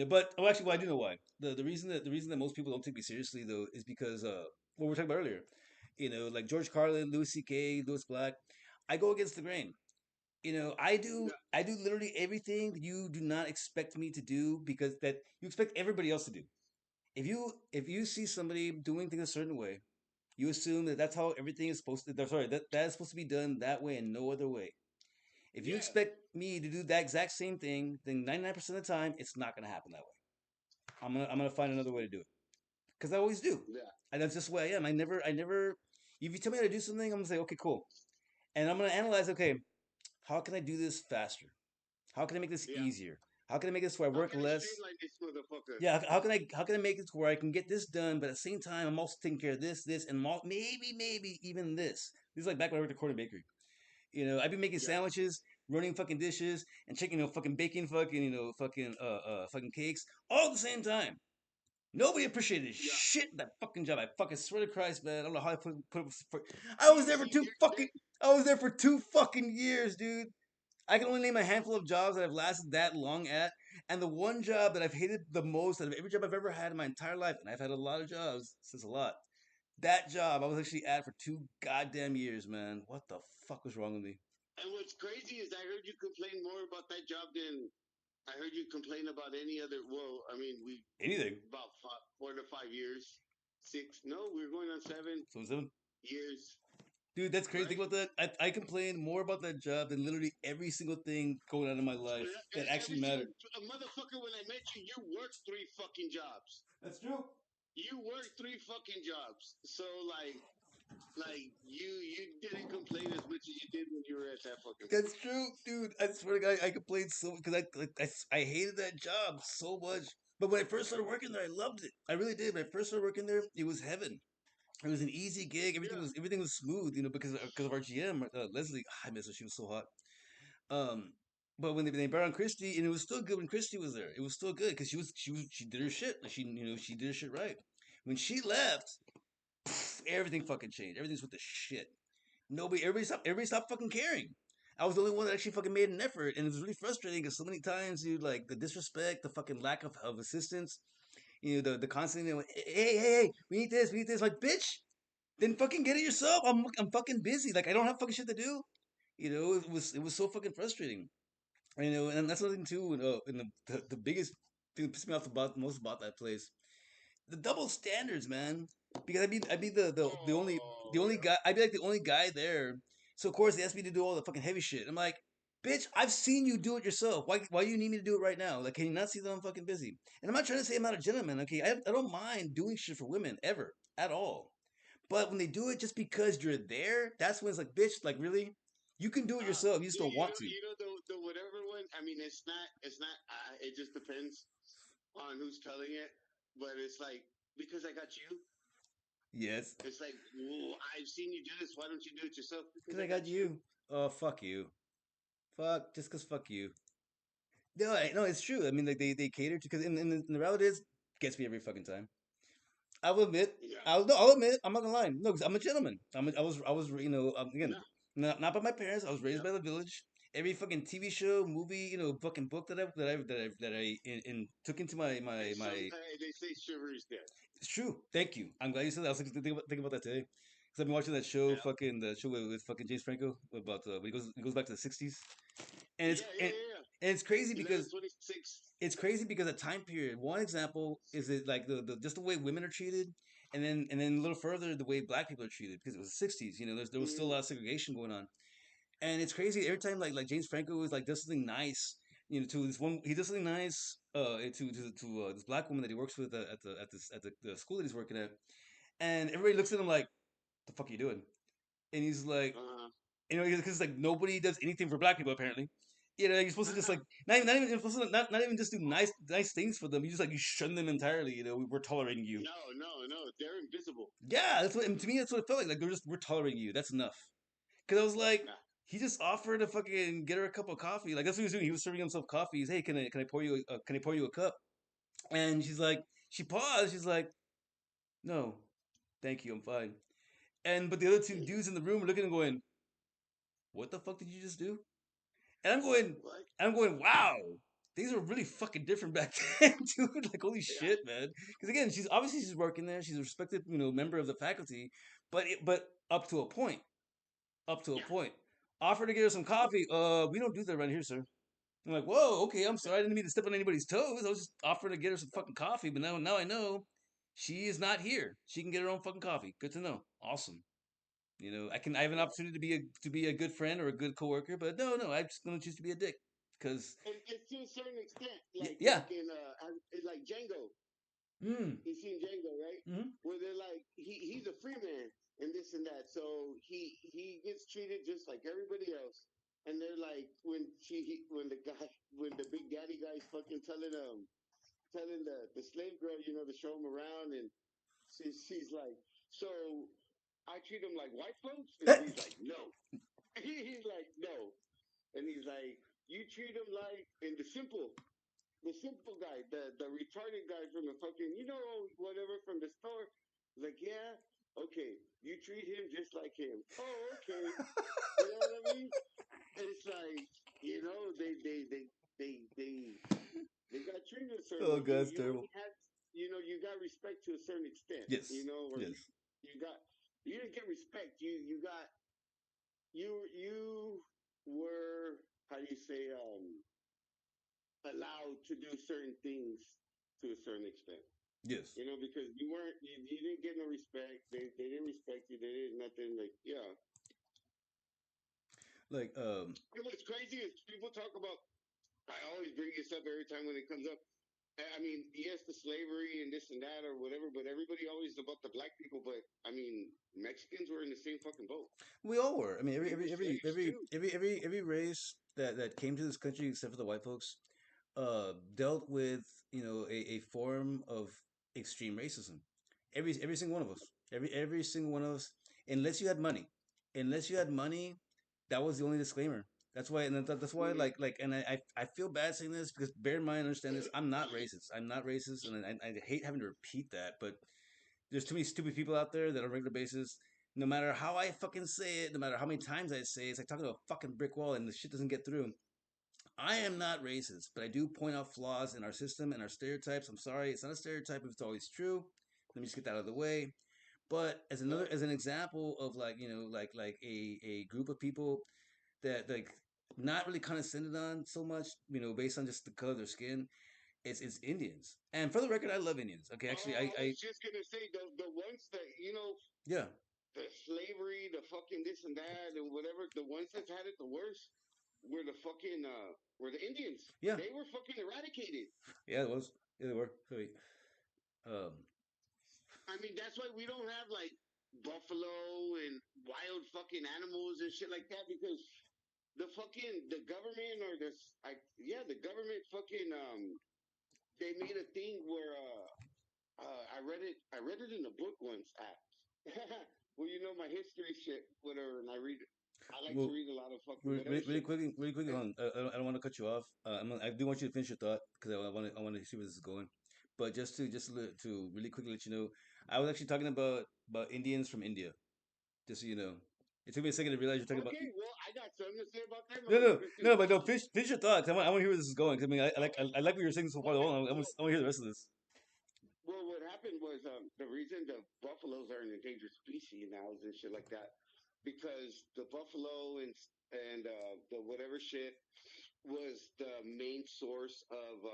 But oh, actually, well, I do know why. The reason that most people don't take me seriously though is because what we were talking about earlier. Like George Carlin, Louis C.K., Louis Black. I go against the grain. I do Yeah. I do literally everything that you do not expect me to do because that you expect everybody else to do. If you see somebody doing things a certain way, you assume that that's how everything is supposed to. Sorry, that is supposed to be done that way and no other way. If you Yeah. expect me to do that exact same thing, then 99% of the time it's not gonna happen that way. I'm gonna find another way to do it because I always do, Yeah. and that's just the way I am. I never. If you tell me how to do something, I'm gonna say okay, cool, and I'm gonna analyze. Okay, how can I do this faster? How can I make this Yeah. easier? How can I make this where I How work can I less? streamline this motherfucker? Yeah, how can I make it to where I can get this done, but at the same time I'm also taking care of this, and maybe even this. This is like back when I worked at Corner Bakery. I'd be making Yeah. sandwiches, running fucking dishes, and checking, fucking baking, fucking cakes all at the same time. Nobody appreciated Yeah. shit in that fucking job. I fucking swear to Christ, man. I don't know how I put up. I was See, there for see, two here, fucking. I was there for 2 fucking years, dude. I can only name a handful of jobs that I've lasted that long at, and the one job that I've hated the most out of every job I've ever had in my entire life, and I've had a lot of jobs since a lot. That job I was actually at for 2 goddamn years, man. What the fuck was wrong with me? and what's crazy is I heard you complain more about that job than I heard you complain about any other. Well, I mean, we Anything. about 4 to 5 years, six. No, we're going on seven So seven. years, Dude, that's crazy. Think right? about that. I complained more about that job than literally every single thing going on in my life that actually Every single mattered. a motherfucker. When I met you, you worked 3 fucking jobs. That's true. You worked 3 fucking jobs. So like you didn't complain as much as you did when you were at that fucking That's place. true, dude. I swear to God, I complained so because I hated that job so much. But when I first started working there, I loved it. I really did. When I first started working there, it was heaven. It was an easy gig. Everything Yeah. was everything was smooth, because of our GM, Leslie. I miss her. She was so hot. Um, but when they brought on Christy, and it was still good when Christy was there. It was still good because she did her shit. Like she did her shit right. When she left, everything fucking changed. Everything's with the shit. Everybody stopped fucking caring. I was the only one that actually fucking made an effort, and it was really frustrating because so many times, dude, like the disrespect, the fucking lack of assistance, the constant, hey, we need this, like, bitch, then fucking get it yourself. I'm fucking busy, like I don't have fucking shit to do. It was so fucking frustrating. And that's something too. And the biggest thing that pissed me off about most about that place, the double standards, man. Because I'd be the only Yeah. guy. I'd be like the only guy there. So of course they asked me to do all the fucking heavy shit. I'm like, bitch, I've seen you do it yourself. Why do you need me to do it right now? Like, can you not see that I'm fucking busy? And I'm not trying to say I'm not a gentleman. Okay, I don't mind doing shit for women ever at all. But when they do it just because you're there, that's when it's like, bitch, like really, you can do it yourself. You just don't You want know, to. the whatever one. I mean, it's not. It just depends on who's telling it. But it's like because I got you. Yes, It's like well, I've seen you do this. Why don't you do it yourself? Because because I I got got you. you. Oh, fuck you. Just because fuck you. No, no, it's true. I mean, like they cater to because in the reality is gets me every fucking time. I will admit, Yeah. I'll admit, I'm not gonna lie. No, 'cause I'm a gentleman. I was, again, No. not by my parents. I was raised Yeah. by the village. Every fucking TV show, movie, fucking book that I took into my. They say chivalry's dead. It's true. Thank you. I'm glad you said that. I was thinking about that today. Because I've been watching that show, Yeah. fucking the show with fucking James Franco about when he goes back to the '60s, and Yeah. Yeah. Yeah. and it's crazy Yeah. because 11/26. a time period. One example is it like the just the way women are treated, and then a little further the way black people are treated because it was the '60s. There was still a Mm, lot of segregation going on, and it's crazy every time like James Franco is like does something nice. To this one, he does something nice. To this black woman that he works with at the school that he's working at, and everybody looks at him like, "The fuck are you doing?" And he's like, uh, because like nobody does anything for black people apparently. You're supposed to just uh, like not even you're supposed to not even just do nice things for them. You just like you shun them entirely. We're tolerating you. no. They're invisible. Yeah, that's what, and to me that's what it felt like. Like we're tolerating you. That's enough. Because I was like, Yeah. he just offered to fucking get her a cup of coffee. Like that's what he was doing. He was serving himself coffee. He's, hey, can I pour you a cup? And She paused. She's like, "No, thank you, I'm fine." And but the other two dudes in the room are looking and going, "What the fuck did you just do?" And What? I'm going, "Wow, things were really fucking different back then, dude. Like, holy Yeah. shit, man." Because again, she's working there. She's a respected, member of the faculty, but up to a point. Up to a Yeah. point. Offer to get her some coffee. We don't do that around here, sir. I'm like, whoa, okay, I'm sorry. I didn't mean to step on anybody's toes. I was just offering to get her some fucking coffee, but now I know she is not here. She can get her own fucking coffee. Good to know. Awesome. I have an Yeah. opportunity to be a good friend or a good coworker, but no, I'm just gonna choose to be a dick. Cause And to a certain extent, like yeah. in like Django, Mm. you seen Django, right? Mm-hmm. Where they're like he's a free man and this and that, so he gets treated just like everybody else. And they're like when the big daddy guy's fucking telling the slave girl, to show him around, and she's like, so I treat him like white folks, and he's like, no. He's like, no, and he's like, you treat him like, and the simple guy, the retarded guy from the fucking, whatever from the store. Like, yeah, okay, you treat him just like him. Oh, okay. You know what I mean? And it's like, they got treated a certain Oh way. god, it's terrible. Only had, you got respect to a certain extent, Yes. or Yes. you got, you didn't get respect. You got, you were, how do you say, allowed to do certain things to a certain extent. Yes. Because you didn't get no respect. They didn't respect you. They didn't nothing. Like, yeah. Like What's crazy is people talk about. I always bring this up every time when it comes up. I mean, yes, the slavery and this and that or whatever, but everybody always about the black people. But I mean, Mexicans were in the same fucking boat. we all were. I mean, every They were every every slaves every too. every race that came to this country, except for the white folks, dealt with a form of extreme racism. Every single one of us, every single one of us, unless you had money, unless you had money, that was the only disclaimer. That's why, and that's why, Mm-hmm. and I feel bad saying this because bear in mind, understand this. I'm not racist. I'm not racist, and I hate having to repeat that, but there's too many stupid people out there that on a regular basis, no matter how I fucking say it, no matter how many times I say it, it's like talking to a fucking brick wall and the shit doesn't get through. I am not racist, but I do point out flaws in our system and our stereotypes. I'm sorry, it's not a stereotype if it's always true. Let me just get that out of the way. But Yeah. as an example of like a group of people that like not really condescended on so much, based on just the color of their skin, it's Indians. And for the record, I love Indians. Okay, actually, Oh, I I was just gonna say the ones that yeah. the slavery, the fucking this and that, and whatever. The ones that had it the worst were the fucking were the Indians. Yeah, They were fucking eradicated. yeah, it was. Yeah, they were. So, um, I mean, that's why we don't have like buffalo and wild fucking animals and shit like that, because the government or the government fucking they made a thing where I read it in a book once at well, my history shit, whatever, and I like to well, read a lot of fucking whatever really shit. quickly, really quickly, And, I don't want to cut you off. I do want you to finish your thought because I want to see where this is going. But to really quickly let you know, I was actually talking about Indians from India. Just so you know, it took me a second to realize you're talking about. okay, well, I got something to say about that No, no, motherfucker no, too. but no. Finish your thoughts. I want to hear where this is going. 'Cause I mean, I like what you're saying so far. Okay, Hold on, I want to hear the rest of this. well, what happened was the reason the buffaloes are an endangered species now and shit like that, because the buffalo and the whatever shit was the main source of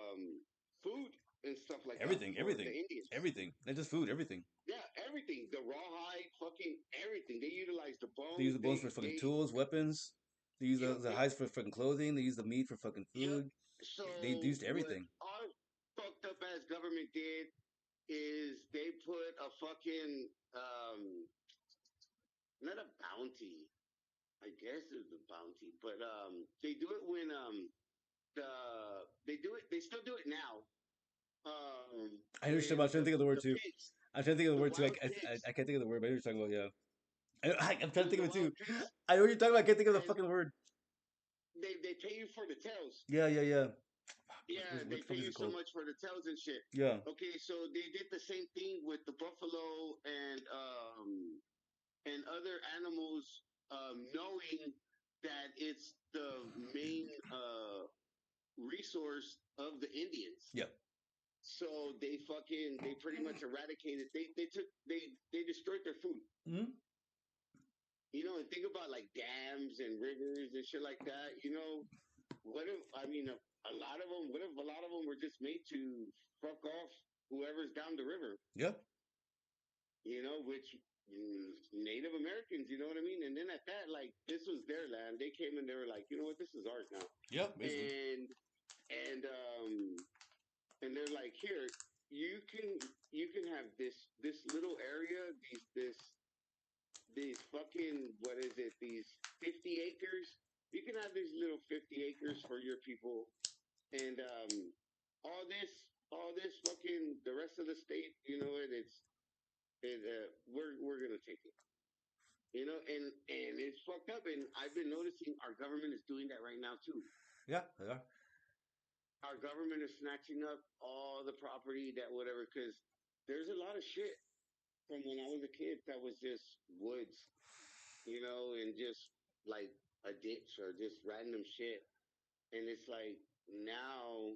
food and stuff like that Everything, for the everything, Indians. everything. Not just food, everything. Yeah, everything. The rawhide, fucking everything. They utilize the They use bones. the bones for fucking tools, weapons. They use Yep, the yep, hides for fucking clothing. They use the meat for fucking yep. food. They So used what everything. our fucked up ass government did is they put a fucking not a bounty. I guess it's a bounty, but they do it when they still do it now. I understand. But I'm When trying to think of the word the too. pigs, I'm trying to think of the the word too. wild pigs, I can't think of the word, but I know what you're talking about. Yeah. I'm trying to when think the of it too. wild pigs, I know what you're talking about. I can't think of the and fucking word. they pay you for the tails. Yeah, yeah, yeah. Yeah, What they the fuck pay is you it so called? much for the tails and shit. Yeah. Okay, so they did the same thing with the buffalo and other animals, knowing that it's the main resource of the Indians. Yeah. So they pretty much eradicated. They destroyed their food. Hmm. And think about like dams and rivers and shit like that. What if I mean a lot of them? What if a lot of them were just made to fuck off whoever's down the river? Yeah. Which Native Americans, you know what I mean? And then at that, like this was their land. They came and they were like, you know what, this is ours now. Yeah. Basically. And and and they're like, here, you can have this little area, these fucking what is it? These 50 acres. You can have these little 50 acres for your people, and all this fucking the rest of the state. We're gonna take it. And it's fucked up. And I've been noticing our government is doing that right now too. Yeah. They are. Our government is snatching up all the property that whatever because there's a lot of shit from when I was a kid that was just woods, and just like a ditch or just random shit. And it's like now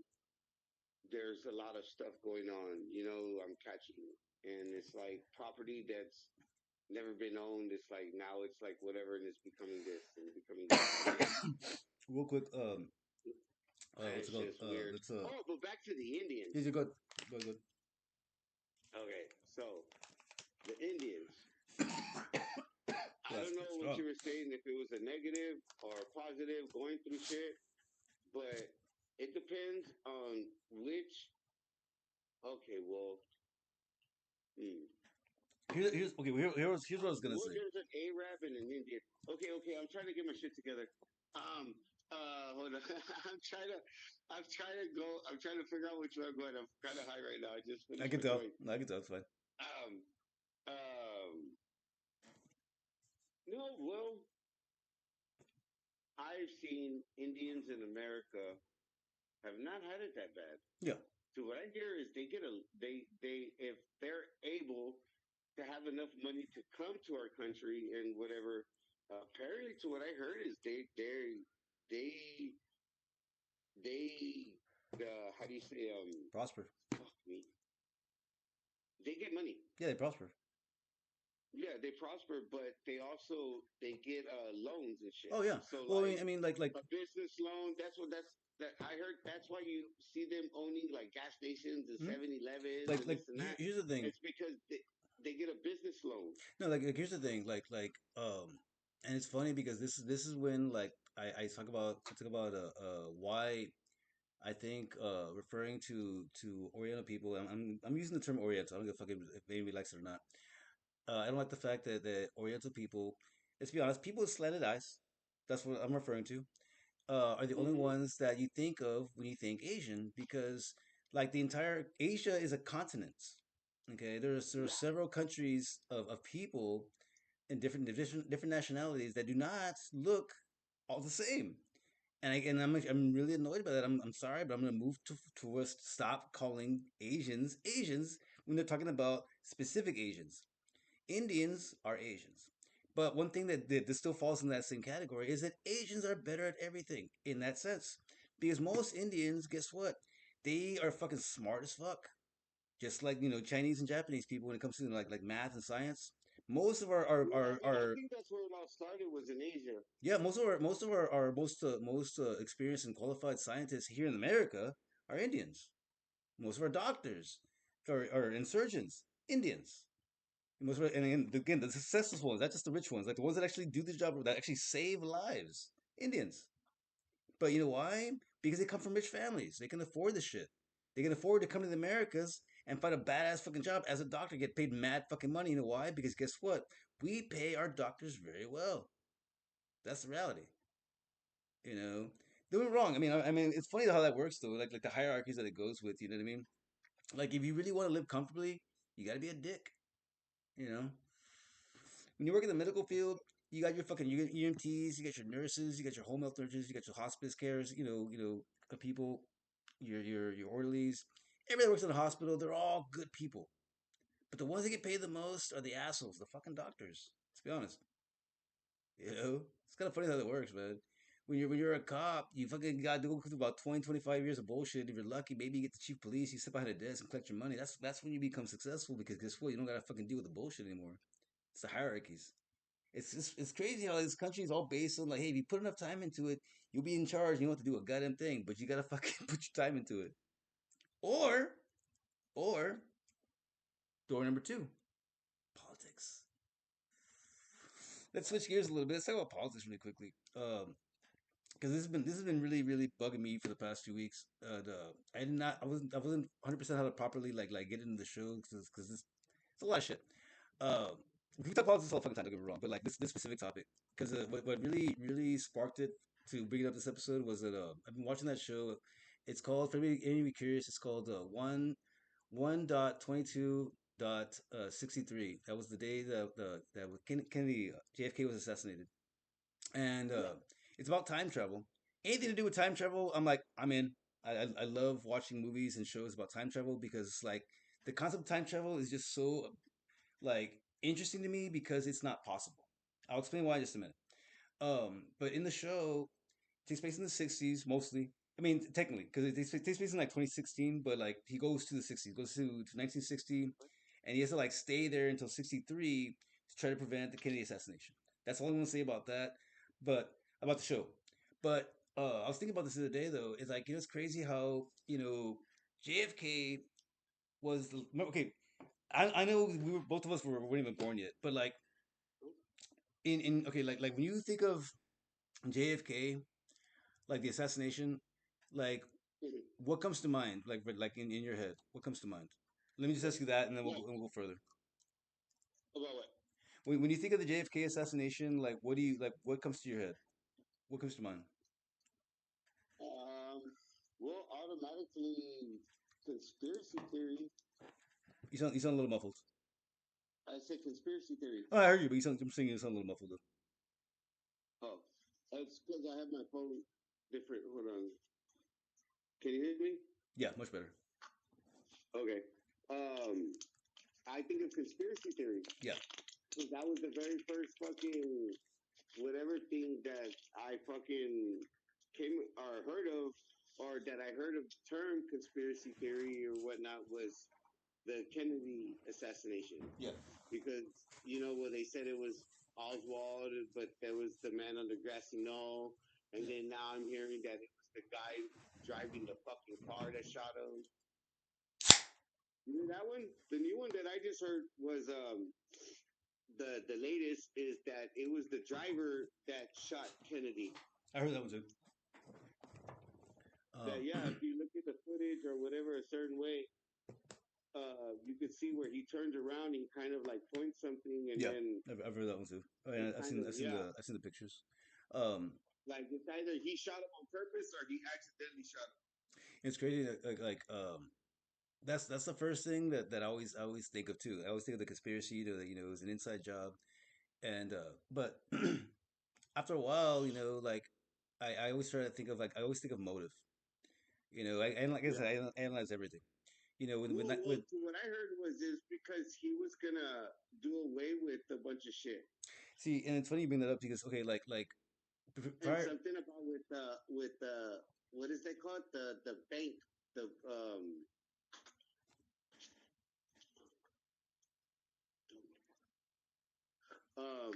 there's a lot of stuff going on, I'm catching. And it's like property that's never been owned. It's like now it's like whatever, and it's becoming this and becoming that. Real quick. And What's it it's called? just weird. Let's Oh, but back to the Yeah, Indians. you go. Go. Go. Okay, so the Indians. I That's don't know what strong. you were saying, if it was a negative or a positive going through shit, but it depends on which. Okay, well, hmm. Here's okay. Here's what I was gonna Well, say. there's an Arab and an Indian. Okay, I'm trying to get my shit together. Um, hold on. I'm trying to figure out which way I'm going. I'm kind of high right now. I just I finished can my tell. joint. I can tell. It's fine. Um, um, no, well, I've seen Indians in America have not had it that bad. Yeah. So what I hear is they if they're able to have enough money to come to our country and whatever. Apparently, to what I heard is they they how do you say Prosper. fuck me, they get money. Yeah, they prosper. Yeah, they prosper, but they get loans and shit. Oh yeah. So Well, like I mean, like a business loan. That I heard. That's why you see them owning like gas stations and hmm? 7-Elevens and this and that. Here's the thing. It's because they get a business loan. No, here's the thing. And it's funny because this is when like I talk about why I think referring to Oriental people. I'm using the term Oriental. I don't give a fuck if anybody likes it or not. I don't like the fact that Oriental people. Let's be honest. People with slanted eyes. That's what I'm referring to. Are the only Hmm. ones that you think of when you think Asian because like the entire Asia is a continent. Okay, there are Yeah. several countries of people in different nationalities that do not look all the same. I'm really annoyed by that. I'm sorry, but I'm gonna move to us stop calling Asians Asians when they're talking about specific Asians. Indians are Asians. But one thing that this still falls in that same category is that Asians are better at everything in that sense. Because most Indians, guess what? They are fucking smart as fuck. Just like, Chinese and Japanese people when it comes to like math and science. Most of Yeah, I mean, I think that's where it all started was in Asia. yeah, most of our most experienced and qualified scientists here in America are Indians. Most of our doctors and surgeons, Indians. And again, the successful ones, not just the rich ones, like the ones that actually do the job, that actually save lives, Indians. But you know why? Because they come from rich families. They can afford this shit. They can afford to come to the Americas and find a badass fucking job as a doctor, get paid mad fucking money. You know why? Because guess what? We pay our doctors very well. That's the reality. You know, doing wrong. I mean, it's funny how that works though. Like the hierarchies that it goes with. You know what I mean? Like if you really want to live comfortably, you got to be a dick. You know, when you work in the medical field, you got your fucking EMTs, you got your nurses, you got your home health nurses, you got your hospice cares, people. your orderlies, everybody that works in the hospital. They're all good people, but the ones that get paid the most are the assholes, the fucking doctors. Let's be honest. It's kind of funny how that works, man. When you're a cop, you fucking got to go through about 20, 25 years of bullshit. If you're lucky, maybe you get the chief of police. You sit behind a desk and collect your money. That's when you become successful because guess what? You don't gotta fucking deal with the bullshit anymore. It's the hierarchies. It's crazy how this country is all based on like, hey, if you put enough time into it, you'll be in charge. And you don't have to do a goddamn thing, but you gotta fucking put your time into it. Or door number two, politics. Let's switch gears a little bit. Let's talk about politics really quickly. Because this has been really really bugging me for the past 2 weeks. I did not I wasn't 100% how to properly like get into the show because it's a lot of shit. We talk politics all the fucking time. Don't get me wrong, but like this specific topic because what really really sparked it to bring it up this episode was that I've been watching that show. It's called for anybody curious. It's called 1.22.63. That was the day that Kennedy JFK was assassinated, and Yeah. it's about time travel. Anything to do with time travel, I'm in. I love watching movies and shows about time travel because like the concept of time travel is just so like interesting to me because it's not possible. I'll explain why in just a minute. But in the show, it takes place in the '60s mostly. I mean, technically, because it takes place in like 2016, but like he goes to the '60s, goes to 1960, and he has to like stay there until '63 to try to prevent the Kennedy assassination. That's all I want to say about that. But about the show. But I was thinking about this the other day though. It's like it's crazy how JFK was okay. I know we were both of us weren't even born yet, but like in okay like when you think of JFK, like the assassination, like what comes to mind? Like in your head, what comes to mind? Let me just ask you that, and then Yeah. we'll go further. About what? When you think of the JFK assassination, like what do you like? What comes to your head? What comes to mind? Um, well, automatically conspiracy theory. You sound a little muffled. I said conspiracy theory. Oh, I heard you, but I'm saying you sound a little muffled though. Oh, that's because I have my phone different. Hold on. Can you hear me? Yeah, much better. Okay. Um, I think of conspiracy theory. Yeah. 'Cause that was the very first fucking whatever thing that I fucking came or heard of, or that I heard of the term conspiracy theory or whatnot was the Kennedy assassination. Yeah. Because where they said it was Oswald, but there was the man on the grassy knoll, and then now I'm hearing that it was the guy driving the fucking car that shot him. You know that one? The new one that I just heard was the latest is that it was the driver that shot Kennedy. I heard that one too. That yeah, if you look at the footage or whatever a certain way, you could see where he turns around and kind of like points something, and Yeah, then I've heard that one too. Oh, yeah, it I've kind seen of yeah, I've seen the pictures. Um, like it's either he shot him on purpose or he accidentally shot him. it's crazy that's the first thing that I always think of too. I always think of the conspiracy that it was an inside job, and but after a while, like I always try to think of I always think of motive. And like I Yeah. said, I analyze everything. With Well, that well, with to what I heard was is because he was gonna do away with a bunch of shit see, and it's funny you bring that up because okay, like and prior. something about with what is that called the bank the um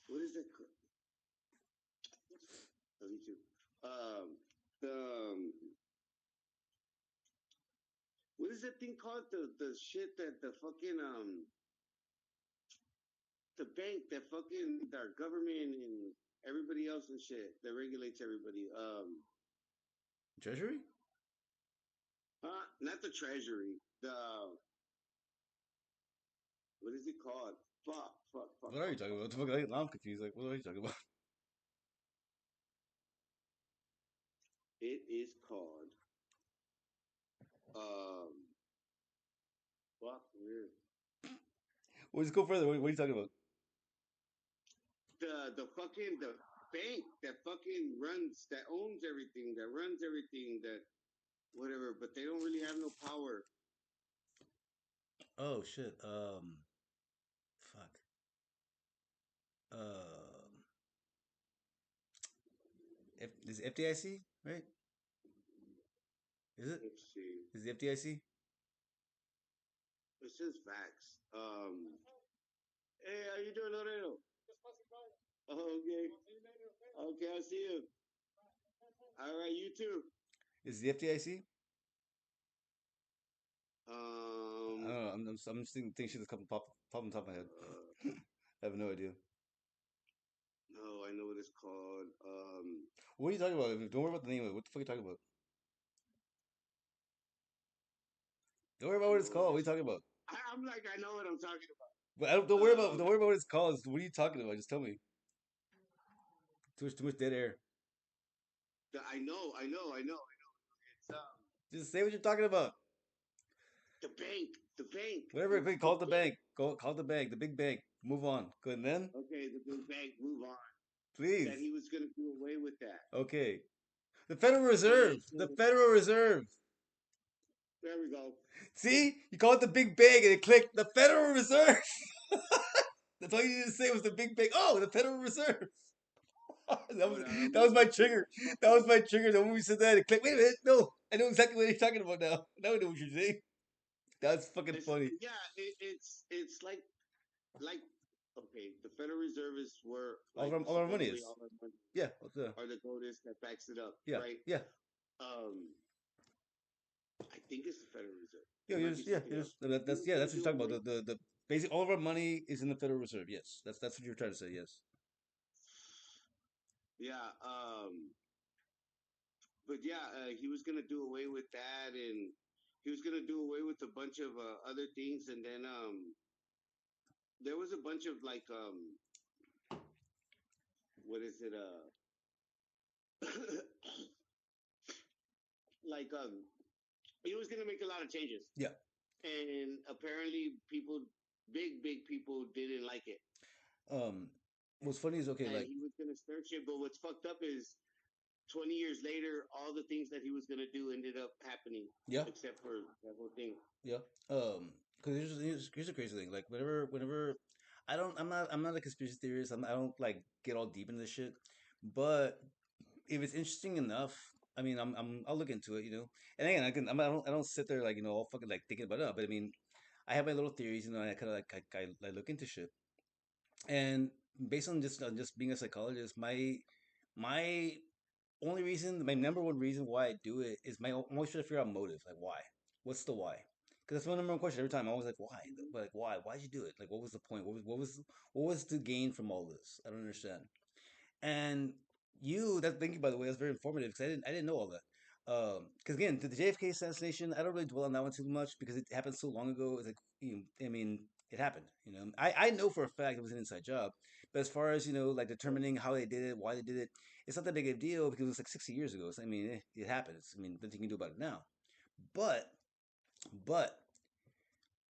what is it called? Let me see. The what is that thing called? The shit that the fucking the bank that fucking our government and everybody else and shit that regulates everybody. Treasury? Not the treasury. The what is it called? Fuck, fuck, fuck, What are you fuck, talking fuck. about? I'm confused. Like, what are you talking about? It is called um fuck weird. Well, just go further. What are you talking about? The fucking bank that fucking runs, that owns everything, that runs everything, that whatever, but they don't really have no power. Oh shit. Fuck. Um, is it FDIC right? Is it? Let's see. Is it FDIC? It's just facts. Hey, how you doing, Loreto? Oh, okay. Okay, I'll see you. All right, you too. Is the FDIC? I Um, don't know. I'm just thinking things that come pop on top of my head. uh, I have no idea. no, I know what it's called. What are you talking about? Don't worry about the name of it. What the fuck are you talking about? Don't worry about I what know it's what called. What are you it's talking called. about? I'm like, I know what I'm talking But I don't, don't worry about. about what it's called. What are you talking about? Just tell me. Too much dead air. I know. It's Just say what you're talking about. the bank, Whatever. the Call it the bank. bank. Call it the bank. The big bank. Move on. Good. And then, Okay, the big bank. Move on. That please. he was gonna do away with that, Okay. The Federal Reserve. and The so Federal Reserve. there we go. See, you call it the big bank, and it clicked. The Federal Reserve. That's all you needed to say was the big bank. Oh, the Federal Reserve. that was Hold on, I'm that was gonna my look it trigger. up. That was my trigger. The moment we said that, it clicked. Wait a minute. No, I know exactly what you're talking about now. Now I know what you're saying. That's fucking It's funny. yeah, it's like okay, the Federal Reserve is where like All our money supposedly is. all our money Yeah. What the? are the gold is that backs it up, Yeah. right? Yeah. Um, I think it's the Federal Reserve. Yeah. It might be something else. He That's was yeah. gonna That's what do you're talking away. about. The basic all of our money is in the Federal Reserve. Yes. That's what you're trying to say. Yes. Yeah, but yeah, he was gonna do away with that, and he was gonna do away with a bunch of other things, and then there was a bunch of like what is it like he was gonna make a lot of changes, Yeah. and apparently people, big people, didn't like it, Um. What's funny is okay. and Like he was gonna search it. But what's fucked up is 20 years later, all the things that he was gonna do ended up happening, yeah. except for that whole thing. Yeah. Because here's the crazy thing. Like whenever I'm not a conspiracy theorist. I don't like get all deep into this shit. But if it's interesting enough, I mean, I'll look into it. And again, I don't sit there like all fucking like thinking about it. But I mean, I have my little theories. I kind of like I look into shit. And based on just being a psychologist, my only reason, my number one reason why I do it is I'm always trying to figure out motive. Like why? What's the why? Because that's my number one question every time. I'm always like, why? Mhm. But like, why? Why'd you do it? Like, what was the point? What was the gain from all this? I don't understand. And thank you by the way. That's very informative because I didn't know all that. Because again, the JFK assassination, I don't really dwell on that one too much because it happened so long ago. It's like I mean, it happened. I know for a fact it was an inside job, but as far as like determining how they did it, why they did it, it's not that big of a deal because it was like 60 years ago. So I mean, it happens. I mean, nothing you can do about it now. But but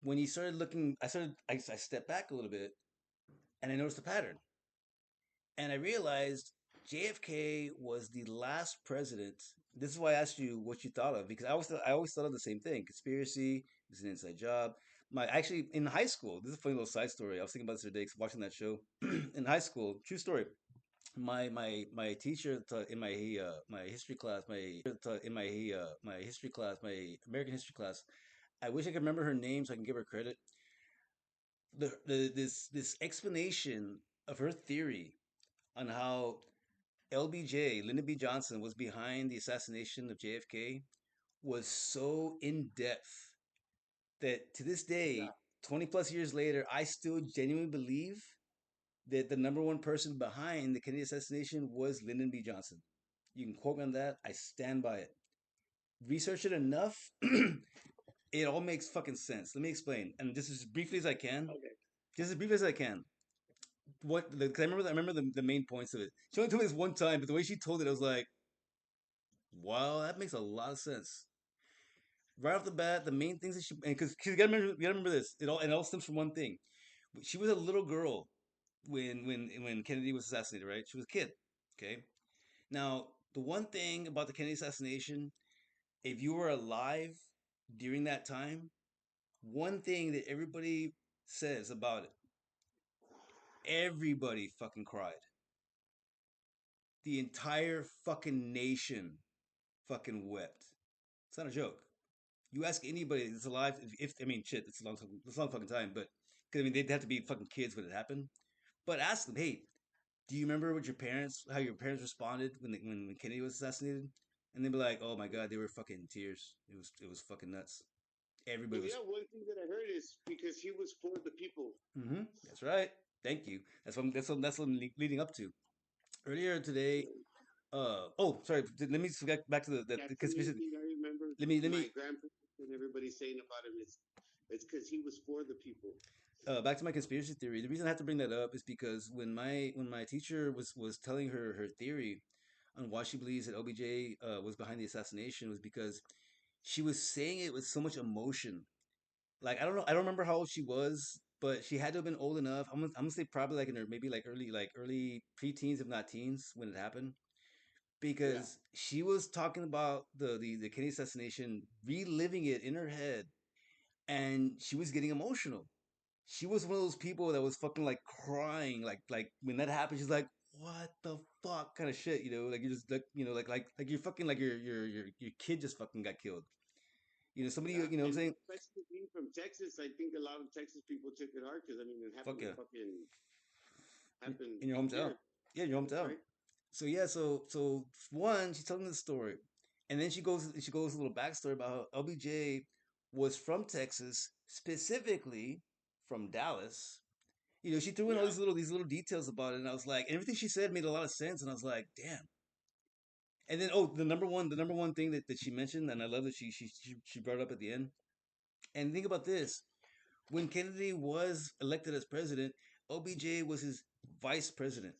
when you started looking, I stepped back a little bit and I noticed a pattern. And I realized JFK was the last president. This is why I asked you what you thought of because I always thought of the same thing. Conspiracy is an inside job. My Actually in high school, this is a funny little side story. I was thinking about this the other day watching that show. In high school, true story. My teacher in my history class, my history class, my American history class. I wish I could remember her name so I can give her credit. This explanation of her theory on how LBJ, Lyndon B. Johnson, was behind the assassination of JFK was so in depth that to this Yeah, day, 20 plus years later, I still genuinely believe that the number one person behind the Kennedy assassination was Lyndon B. Johnson. You can quote me on that. I stand by it. Research it enough, it all makes fucking sense. Let me explain. And just as briefly as I can, okay. just as briefly as I can. Because I remember the main points of it. She only told me this one time, but the way she told it, I was like, wow, that makes a lot of sense. Right off the bat, the main things that because you gotta remember this. It all stems from one thing. She was a little girl when Kennedy was assassinated, right? She was a kid. Okay. Now, the one thing about the Kennedy assassination, if you were alive during that time, one thing that everybody says about it, everybody fucking cried. The entire fucking nation fucking wept. It's not a joke. You ask anybody that's alive, if I mean, shit, it's a long fucking time, but because I mean, they'd have to be fucking kids when it happened. But ask them, hey, do you remember how your parents responded when Kennedy was assassinated? And they'd be like, oh my god, they were fucking in tears. It was fucking nuts. Everybody Well, was. yeah, one thing that I heard is because he was for the people. That's right. Thank you. That's what I'm leading up to. Earlier today, oh, sorry. Let me just get back to the That's the main conspiracy. thing I remember. Let me My grandparents and everybody saying about him is it's because he was for the people. back to my conspiracy theory. The reason I have to bring that up is because when my teacher was telling her theory on why she believes that LBJ was behind the assassination was because she was saying it with so much emotion. Like I don't remember how old she was, but she had to have been old enough. I'm gonna say probably like in her maybe like early preteens if not teens when it happened Yeah. because she was talking about the Kennedy assassination, reliving it in her head, and she was getting emotional. She was one of those people that was fucking like crying, like when that happened. She's like, "What the fuck?" kind of shit, like you're just like you're fucking like your kid just fucking got killed. Somebody, Yeah, what I'm and saying? especially being from Texas, I think a lot of Texas people took it hard because I mean it Fuck happened yeah, happened in your hometown. here, Yeah, in your Texas, hometown. right? So yeah, so one, she's telling the story, and then she goes a little backstory about how LBJ was from Texas, specifically from Dallas. She threw in all Yeah, these little details about it, and I was like, and everything she said made a lot of sense, and I was like, damn. And then the number one thing that she mentioned, and I love that she brought it up at the end. And think about this: when Kennedy was elected as president, OBJ was his vice president,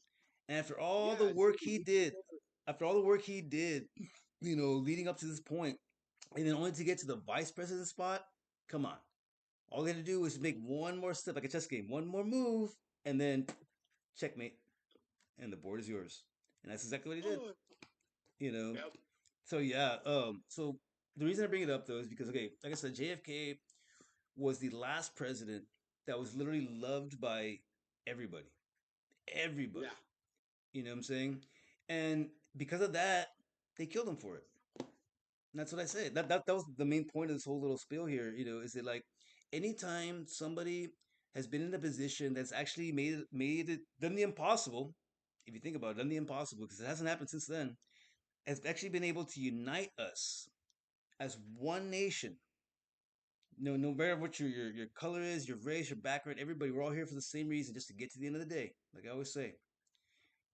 and yeah. So after all the work he did, leading up to this point, and then only to get to the vice president spot, come on. All they had to do was make one more step, like a chess game, one more move, and then checkmate, and the board is yours. And that's exactly what he did. oh, You know. yep, So yeah. So the reason I bring it up though is because okay, like I said, JFK was the last president that was literally loved by everybody. Everybody. yeah, You know what I'm saying? And because of that, they killed him for it. And that's what I said. That was the main point of this whole little spiel here. Is it like anytime somebody has been in a position that's actually made it done the impossible. If you think about it, done the impossible because it hasn't happened since then. Has actually been able to unite us as one nation. No matter what your color is, your race, your background, everybody, we're all here for the same reason, just to get to the end of the day. Like I always say,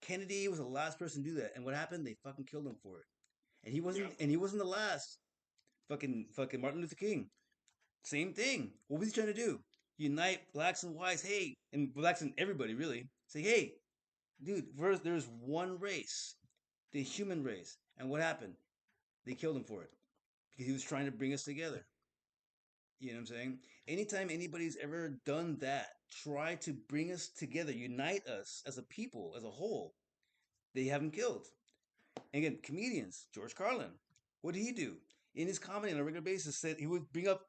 Kennedy was the last person to do that, and what happened? They fucking killed him for it. And he wasn't, yep. and he wasn't the last. Fucking Martin Luther King, same thing. What was he trying to do? Unite blacks and whites. Hey, and blacks and everybody really. Say, hey, dude, first there's one race, the human race. And what happened? They killed him for it because he was trying to bring us together. You know what I'm saying? Anytime anybody's ever done that, try to bring us together, unite us as a people, as a whole, they have him killed. And again, comedians, George Carlin, what did he do? In his comedy on a regular basis, said he would bring up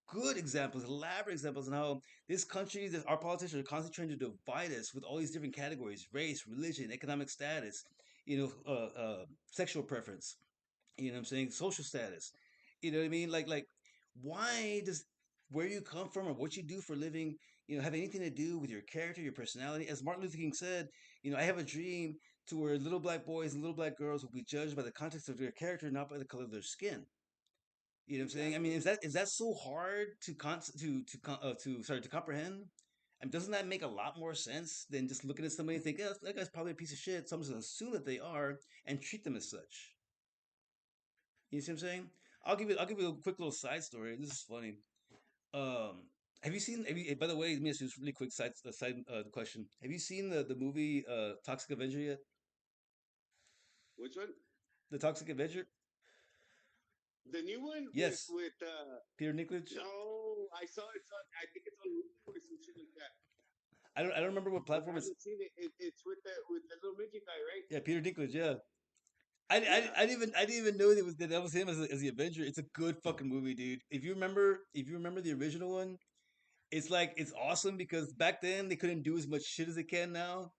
good examples, elaborate examples on how this country, that our politicians are constantly trying to divide us with all these different categories: race, religion, economic status, sexual preference. You know what I'm saying? Social status. You know what I mean? Like, why does where you come from or what you do for a living, have anything to do with your character, your personality? As Martin Luther King said, I have a dream to where little black boys and little black girls will be judged by the context of their character, not by the color of their skin. You know what I'm saying? I mean, Exactly. is that so hard to comprehend? I mean, doesn't that make a lot more sense than just looking at somebody and think, yeah, that guy's probably a piece of shit? So I'm just gonna assume that they are and treat them as such. You see what I'm saying? I'll give you a quick little side story. This is funny. Um, by the way, let me ask you this really quick side question. Have you seen the movie Toxic Avenger yet? Which one? The Toxic Avenger? The new one Yes, with Peter Dinklage. no, I saw it. I think it's on Hulu or some shit like that. I don't remember what If I platform it's. haven't seen it, it's with the little midget guy, right? Yeah, Peter Dinklage. Yeah, I didn't even know that was him as the Avenger. It's a good fucking movie, dude. If you remember the original one, it's like it's awesome because back then they couldn't do as much shit as they can now.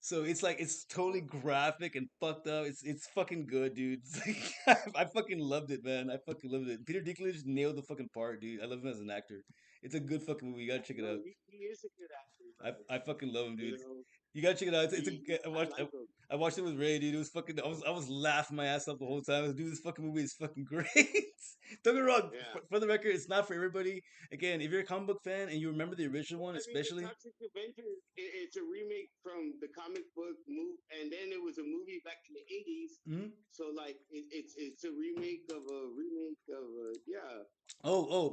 So it's like it's totally graphic and fucked up. It's fucking good, dude. It's like, I fucking loved it, man. I fucking loved it. Peter Dinklage nailed the fucking part, dude. I love him as an actor. It's a good fucking movie. You gotta Yeah, check it no, out. he is a good actor. Like, I fucking love him, you dude. know, You gotta check it out. It's a, I like him. I watched it with Ray, dude. It was fucking. I was laughing my ass off the whole time. I was, dude, this fucking movie is fucking great. Don't get me wrong. Yeah. For the record, it's not for everybody. Again, if you're a comic book fan and you remember the original Well, one, I mean, the especially. Toxic Avenger, it's a remake from the comic book movie, and then it was a movie back in the '80s. Mhm. So like, it's a remake of a remake of a yeah.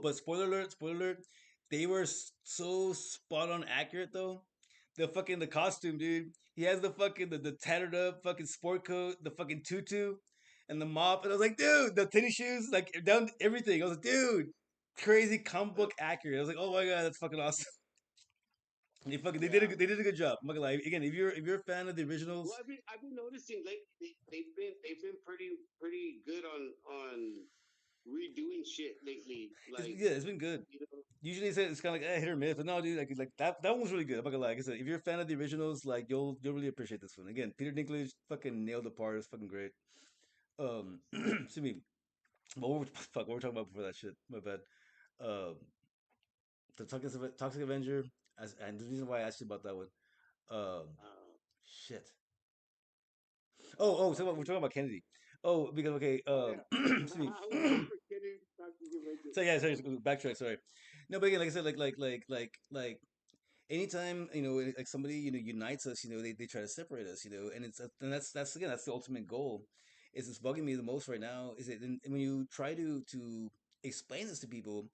But spoiler alert, spoiler alert. They were so spot on accurate though. The costume, dude. He has the tattered up fucking sport coat, the fucking tutu, and the mop. And I was like, dude, the tennis shoes, like down to everything. I was like, dude, crazy comic book accurate. I was like, oh my god, that's fucking awesome. Yeah. They did a good job. I'm not gonna lie. Again, if you're a fan of the Well, originals, I've been noticing lately they've been pretty good on redoing shit lately. Like, it's been good. you know, Usually it's kind of like hit or miss, but no, dude, like that one was really good. I'm not gonna lie. Like I said, if you're a fan of the originals, like you'll really appreciate this one. Again, Peter Dinklage fucking nailed the part. It's fucking great. Excuse me. What were we talking about before that shit? My bad. Um, the Toxic Avenger, and the reason why I asked you about that one. Um, uh, shit. So we're fucking talking about Kennedy. Oh, because okay. oh yeah. Excuse I was me. never kidding. Toxic Avenger. So yeah, sorry, backtrack. Sorry. No, but again, like I said, like anytime like somebody unites us, they try to separate us, and and that's again that's the ultimate goal. Is it's bugging me the most right now is that and when you try to explain this to people,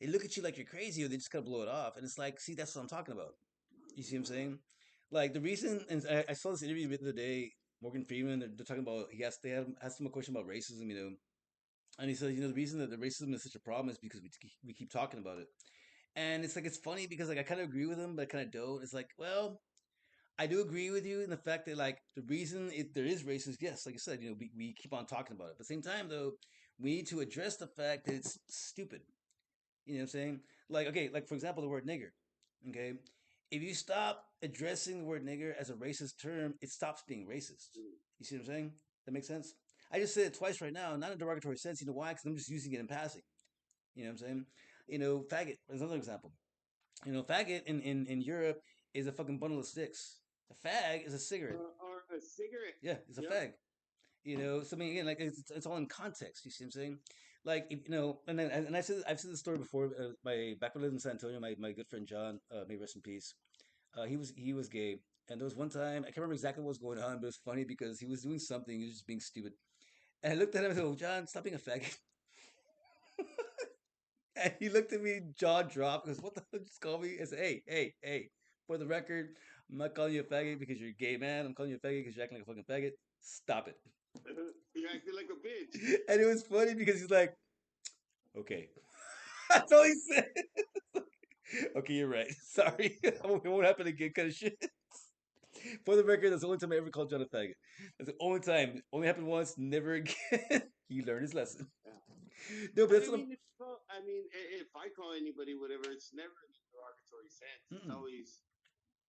they look at you like you're crazy or they just kind of blow it off, and it's like, see, that's what I'm talking about. You see what I'm saying? Like the reason, and I saw this interview the other day. Morgan Freeman, they're talking about asked him a question about racism, and he said, the reason that the racism is such a problem is because we keep talking about it. And it's like it's funny because like I kind of agree with him, but I kind of don't. It's like, well, I do agree with you in the fact that like the reason there is racism, yes, like you said, we keep on talking about it. But at the same time, though, we need to address the fact that it's stupid. You know what I'm saying? Like, okay, like for example, the word nigger. Okay, if you stop addressing the word nigger as a racist term, it stops being racist. You see what I'm saying? That makes sense. I just said it twice right now, not in a derogatory sense. You know why? Because I'm just using it in passing. You know what I'm saying? Faggot is another example. Faggot in Europe is a fucking bundle of sticks. A fag is a cigarette. Or a cigarette. Yeah, it's a Yep. fag. So I mean, again, like it's all in context. You see what I'm saying? Like, I've said this story before. My back when I lived in San Antonio, my good friend John, may he rest in peace. He was gay, and there was one time I can't remember exactly what was going on, but it was funny because he was doing something. He was just being stupid, and I looked at him and said, "Oh, John, stop being a faggot." And he looked at me, jaw dropped, goes, "What the fuck just call me?" I said, "Hey, hey, hey, for the record, I'm not calling you a faggot because you're a gay man. I'm calling you a faggot because you're acting like a fucking faggot. Stop it." You acting like a bitch. And it was funny because he's like, "Okay." That's all he said. Okay, you're right. Sorry. It won't happen again, kind of shit. For the record, that's the only time I ever called John a faggot. That's the only time. Only happened once, never again. He learned his lesson. Yeah. No, but And that's what I'm. if I call anybody whatever, it's never in a derogatory sense. It's Mm-mm. always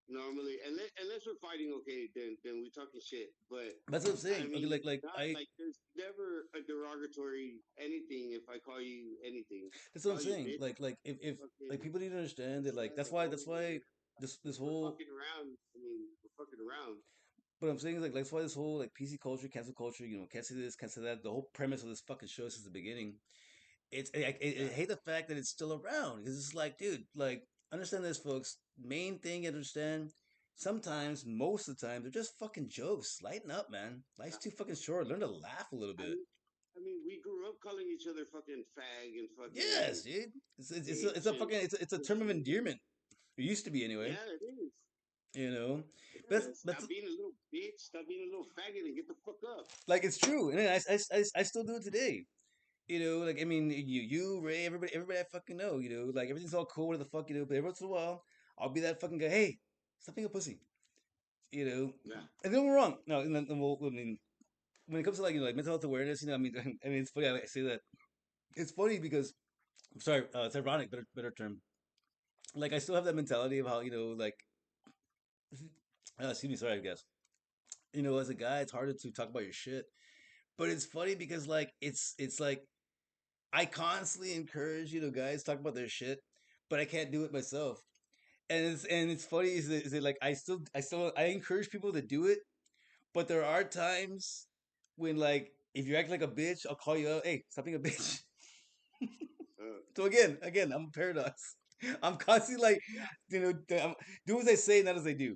normally, unless we're fighting, okay, then we talking shit. But That's what I'm I saying. Okay, mean, not I. like there's never a derogatory anything if I call you anything. That's what I'm Call you saying. bitch, If like fucking people need to understand that like asshole, that's why whatever. this We're whole fucking around. I mean, we're fucking around. but I'm saying is like that's why this whole like PC culture, cancel culture, can't say this, can't say that. The whole premise of this fucking show since the beginning. I Yeah. hate the fact that it's still around because it's like, dude, like understand this, folks. Main thing you understand. Sometimes, most of the time, they're just fucking jokes. Lighten up, man. Life's too fucking short. Learn to laugh a little I bit. mean, we grew up calling each other fucking fag and Yes, fucking dude. It's bitch a and fucking it's a term of pussy. endearment. It used to be anyway. Yeah, it is. You know, but Yeah, that's stop being a little bitch. Stop being a little faggot and get the fuck up. like it's true, and I still do it today. Like I mean, you, Ray, everybody I fucking know. Like everything's all cool, what the fuck, but every once in a while, I'll be that fucking guy. Hey, Stop being a pussy. You know, Yeah. and don't get me wrong. No, and then I mean, when it comes to like like mental health awareness, I mean, I mean, it's funny. I say that it's funny because I'm sorry, it's ironic, better term. Like I still have that mentality of how like excuse me, sorry, I guess as a guy, it's harder to talk about your shit. But it's funny because like it's like I constantly encourage guys talk about their shit, but I can't do it myself. And it's funny is it like I encourage people to do it, but there are times when like if you act like a bitch, I'll call you out. Hey, stop being a bitch. So again, I'm a paradox. I'm constantly like, do as I say, not as I do.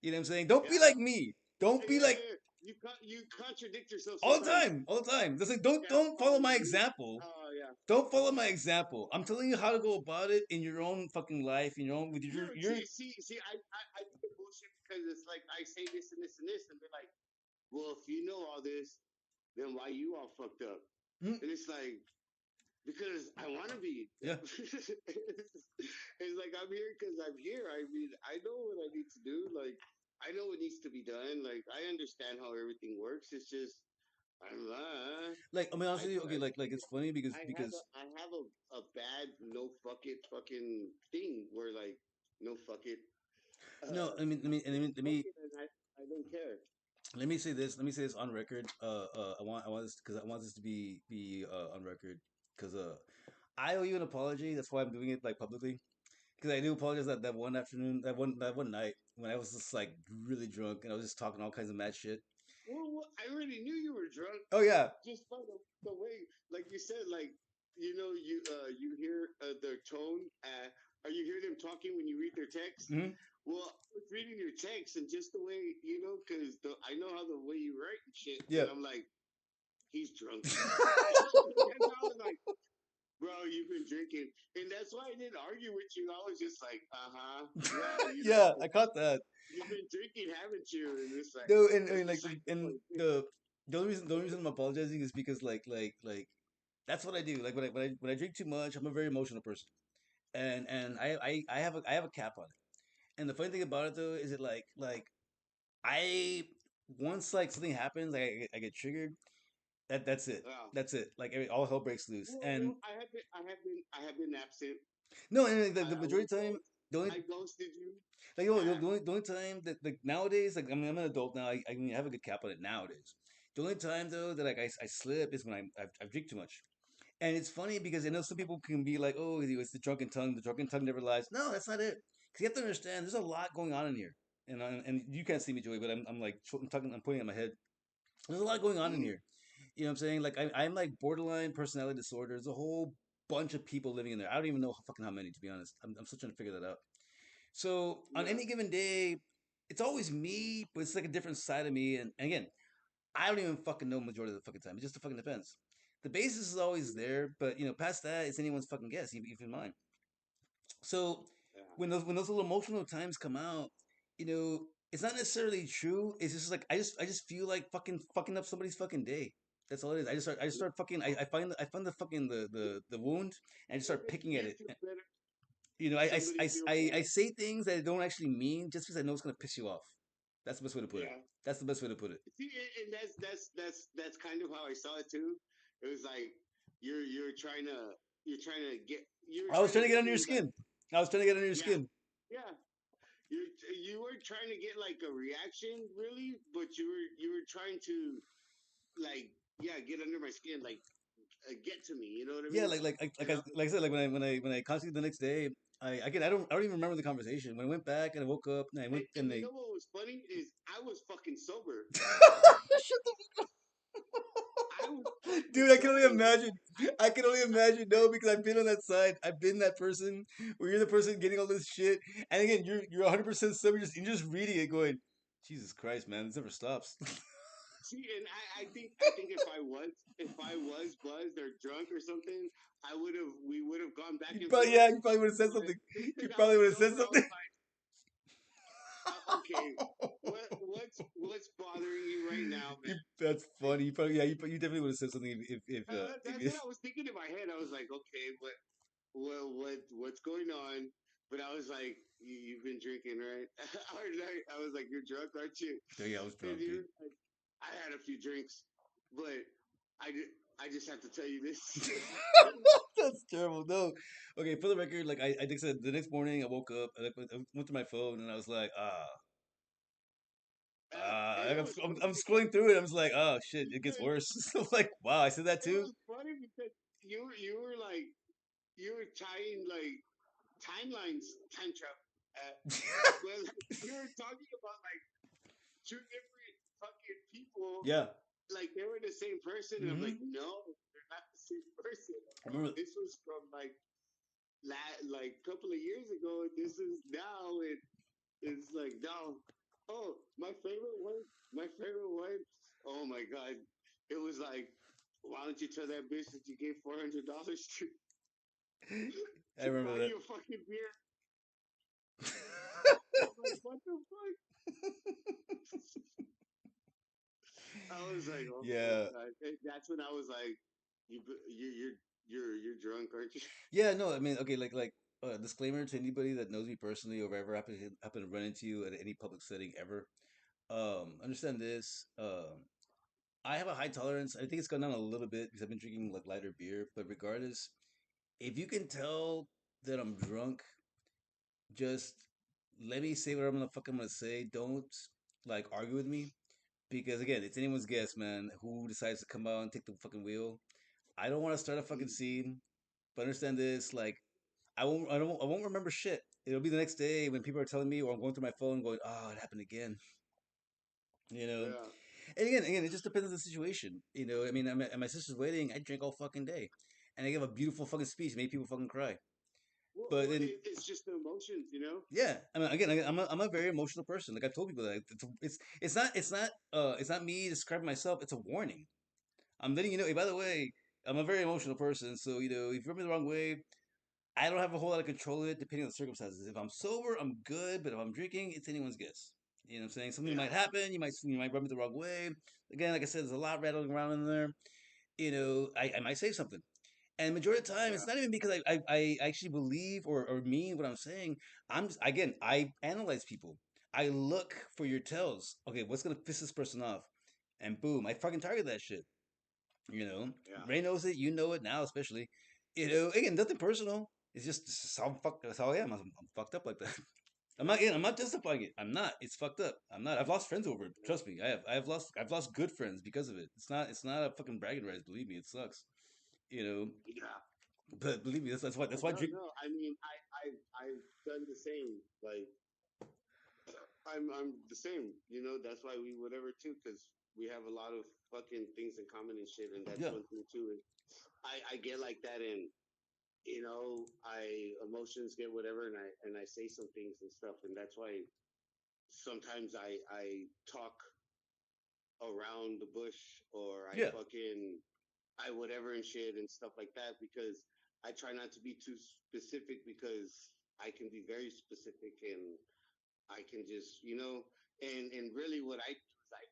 You know what I'm saying? Don't be Yeah. like me. Don't Yeah, be yeah, like yeah. You contradict yourself all the sometimes. time, all the time. Just like don't Oh, follow my really? example. Oh, yeah. Don't follow my example. I'm telling you how to go about it in your own fucking life, in your own with No, your. see, I do the bullshit because it's like I say this and this and this, and they're like, well, if you know all this, then why you all fucked up? Hmm, And it's like, because I want to be. yeah. It's like I'm here because I'm here. I mean, I know what I need to do. Like, I know what needs to be done. Like, I understand how everything works. It's just, I'm Like I mean, I, honestly, okay, I like it's funny because I have a bad no fuck it fucking thing where like no fuck it. no, Uh, I mean, let Fuck me it, and I don't care. let me say this. Let me say this on record. I want this because I want this to be on record because I owe you an apology. That's why I'm doing it like publicly. Because I do apologize that one afternoon, that one night when I was just like really drunk and I was just talking all kinds of mad shit. Well, I already knew you were drunk Oh yeah. just by the way, like you said, like you hear their tone. Or you hear them talking when you read their text. Hmm. Well, I was reading your text and just the way because I know how the way you write and shit, Yeah. and I'm like, he's drunk. That's how I was like, bro, you've been drinking, and that's why I didn't argue with you. I was just like, yeah, Yeah, I caught that. you've been drinking, haven't you? And it's like, No, and I it's mean the like cycle. and the only reason I'm apologizing is because like that's what I do. Like when I drink too much, I'm a very emotional person, and I have a cap on it. And the funny thing about it though is it like I once like something happens, like I get triggered. That's it. Wow. That's it. Like all hell breaks loose. And Well, I have been absent. no, and like, the I majority was of the time, the only I ghosted you. like Uh, the only time that like nowadays, like I'm an adult now. I mean I have a good cap on it nowadays. The only time though that like I slip is when I drink too much. And it's funny because I know some people can be like, oh, it's the drunken tongue. The drunken tongue never lies. No, that's not it. Because you have to understand, there's a lot going on in here. And you can't see me, Joey, but I'm like, I'm pointing at my head. There's a lot going on in mm, here. You know what I'm saying? Like, I'm like borderline personality disorder. There's a whole bunch of people living in there. I don't even know fucking how many, to be honest. I'm still trying to figure that out. So on yeah, any given day, it's always me, but it's like a different side of me. And again, I don't even fucking know majority of the fucking time. It just fucking depends. The basis is always there, but past that, it's anyone's fucking guess, even mine. So yeah. when those little emotional times come out, it's not necessarily true. It's just like I just feel like fucking up somebody's fucking day. That's all it is. I just start fucking. I find the fucking the wound and I just start picking You at it. feel better. I, Somebody I, feel I, I better. say things that I don't actually mean just because I know it's gonna piss you off. That's the best way to put it. Yeah. That's the best way to put it. See, and that's kind of how I saw it too. It was like you're trying to you're I was trying to trying to get get under your me like skin. I was trying to get under your yeah, skin. yeah. You you weren't trying to get like a reaction really, but you were trying to like get under my skin, like get to me. You know what I Yeah, mean? like And I, I said, like when I contacted the next day, I don't even remember the conversation. When I went back and I woke up and I went and and you they know what was funny is I was fucking sober. shut the I was fucking dude. I can only sober. imagine. I can only imagine. No, because I've been on that side. I've been that person where you're the person getting all this shit, and again, you're 100% sober. You're just reading it, going, Jesus Christ, man, this never stops. See, and I think if I was buzzed or drunk or something, we would have gone back You and probably forth. yeah, you probably would have said But something. this You time I probably was would have said sober. I something. was like, okay, what's bothering you right now, man? That's funny. You definitely would have said something if That's what I was thinking in my head. I was like, okay, what's going on? but I was like, you've been drinking, right? I was like, you're drunk, aren't you? Yeah, I was And drunk, he dude. was like, I had a few drinks, but I just have to tell you this. That's terrible. No. Okay, for the record, like I think said the next morning I woke up, I went to my phone and I was like, And it was I'm funny because scrolling through it. I was like, oh shit, it gets worse. I was like, wow, I said that it too. was funny because you were like you were tying like timelines time travel. Well, like, you were talking about like two different fucking people, Yeah. like they were the same person, and I'm like, Hmm. no, they're not the same person. I Oh, remember. this was from like a couple of years ago. And this is now, and it's like no. Oh, my favorite one. My favorite one. Oh my god, it was like, why don't you tell that bitch that you gave $400 I to remember buy that. you a fucking beer? I'm like, what the fuck? I was like, oh my Yeah. god. And that's when I was like, you're drunk, aren't you? Yeah, no, I mean, okay, like disclaimer to anybody that knows me personally or ever happen to run into you at any public setting ever. Understand this. I have a high tolerance. I think it's gone down a little bit because I've been drinking like lighter beer. But regardless, if you can tell that I'm drunk, just let me say what I'm gonna say. Don't like argue with me because again, it's anyone's guess, man. Who decides to come out and take the fucking wheel? I don't want to start a fucking scene. But understand this, like I won't remember shit. It'll be the next day when people are telling me, or I'm going through my phone, going, "Oh, it happened again." You know, Yeah. and again, it just depends on the situation. You know, I mean, at my sister's wedding, I drank all fucking day, and I gave a beautiful fucking speech, made people fucking cry. But then, It's just the emotions, you know. yeah, I mean, again, I'm a very emotional person. Like I've told people that it's not me describing myself. It's a warning. I'm letting you know. Hey, by the way, I'm a very emotional person, so you know, if you rub me the wrong way, I don't have a whole lot of control of it depending on the circumstances. If I'm sober, I'm good, but if I'm drinking, it's anyone's guess. You know what I'm saying? Something Yeah. might happen. You might rub me the wrong way. Again, like I said, there's a lot rattling around in there. You know, I might say something. And majority of the time, Yeah. it's not even because I actually believe or mean what I'm saying. I'm just, again, I analyze people. I look for your tells. Okay, what's gonna piss this person off? And boom, I fucking target that shit. You know, Yeah. Ray knows it. You know it now, especially. You know, again, nothing personal. It's just this is how That's how I am. I'm fucked up like that. I'm not justifying it. I'm not. It's fucked up. I'm not. I've lost friends over it. Yeah. Trust me. I've lost good friends because of it. It's not a fucking bragging rights. Believe me, it sucks. You know, Yeah. but believe me, that's why I No, drink. no. I mean, I've done the same. Like, I'm the same. You know, that's why we whatever too, because we have a lot of fucking things in common and shit. And that's Yeah, one thing too. Is I get like that, and you know, I emotions get whatever, and I say some things and stuff, and that's why sometimes I talk around the bush, or yeah, I whatever and shit and stuff like that, because I try not to be too specific, because I can be very specific, and I can just, and really what I do is like,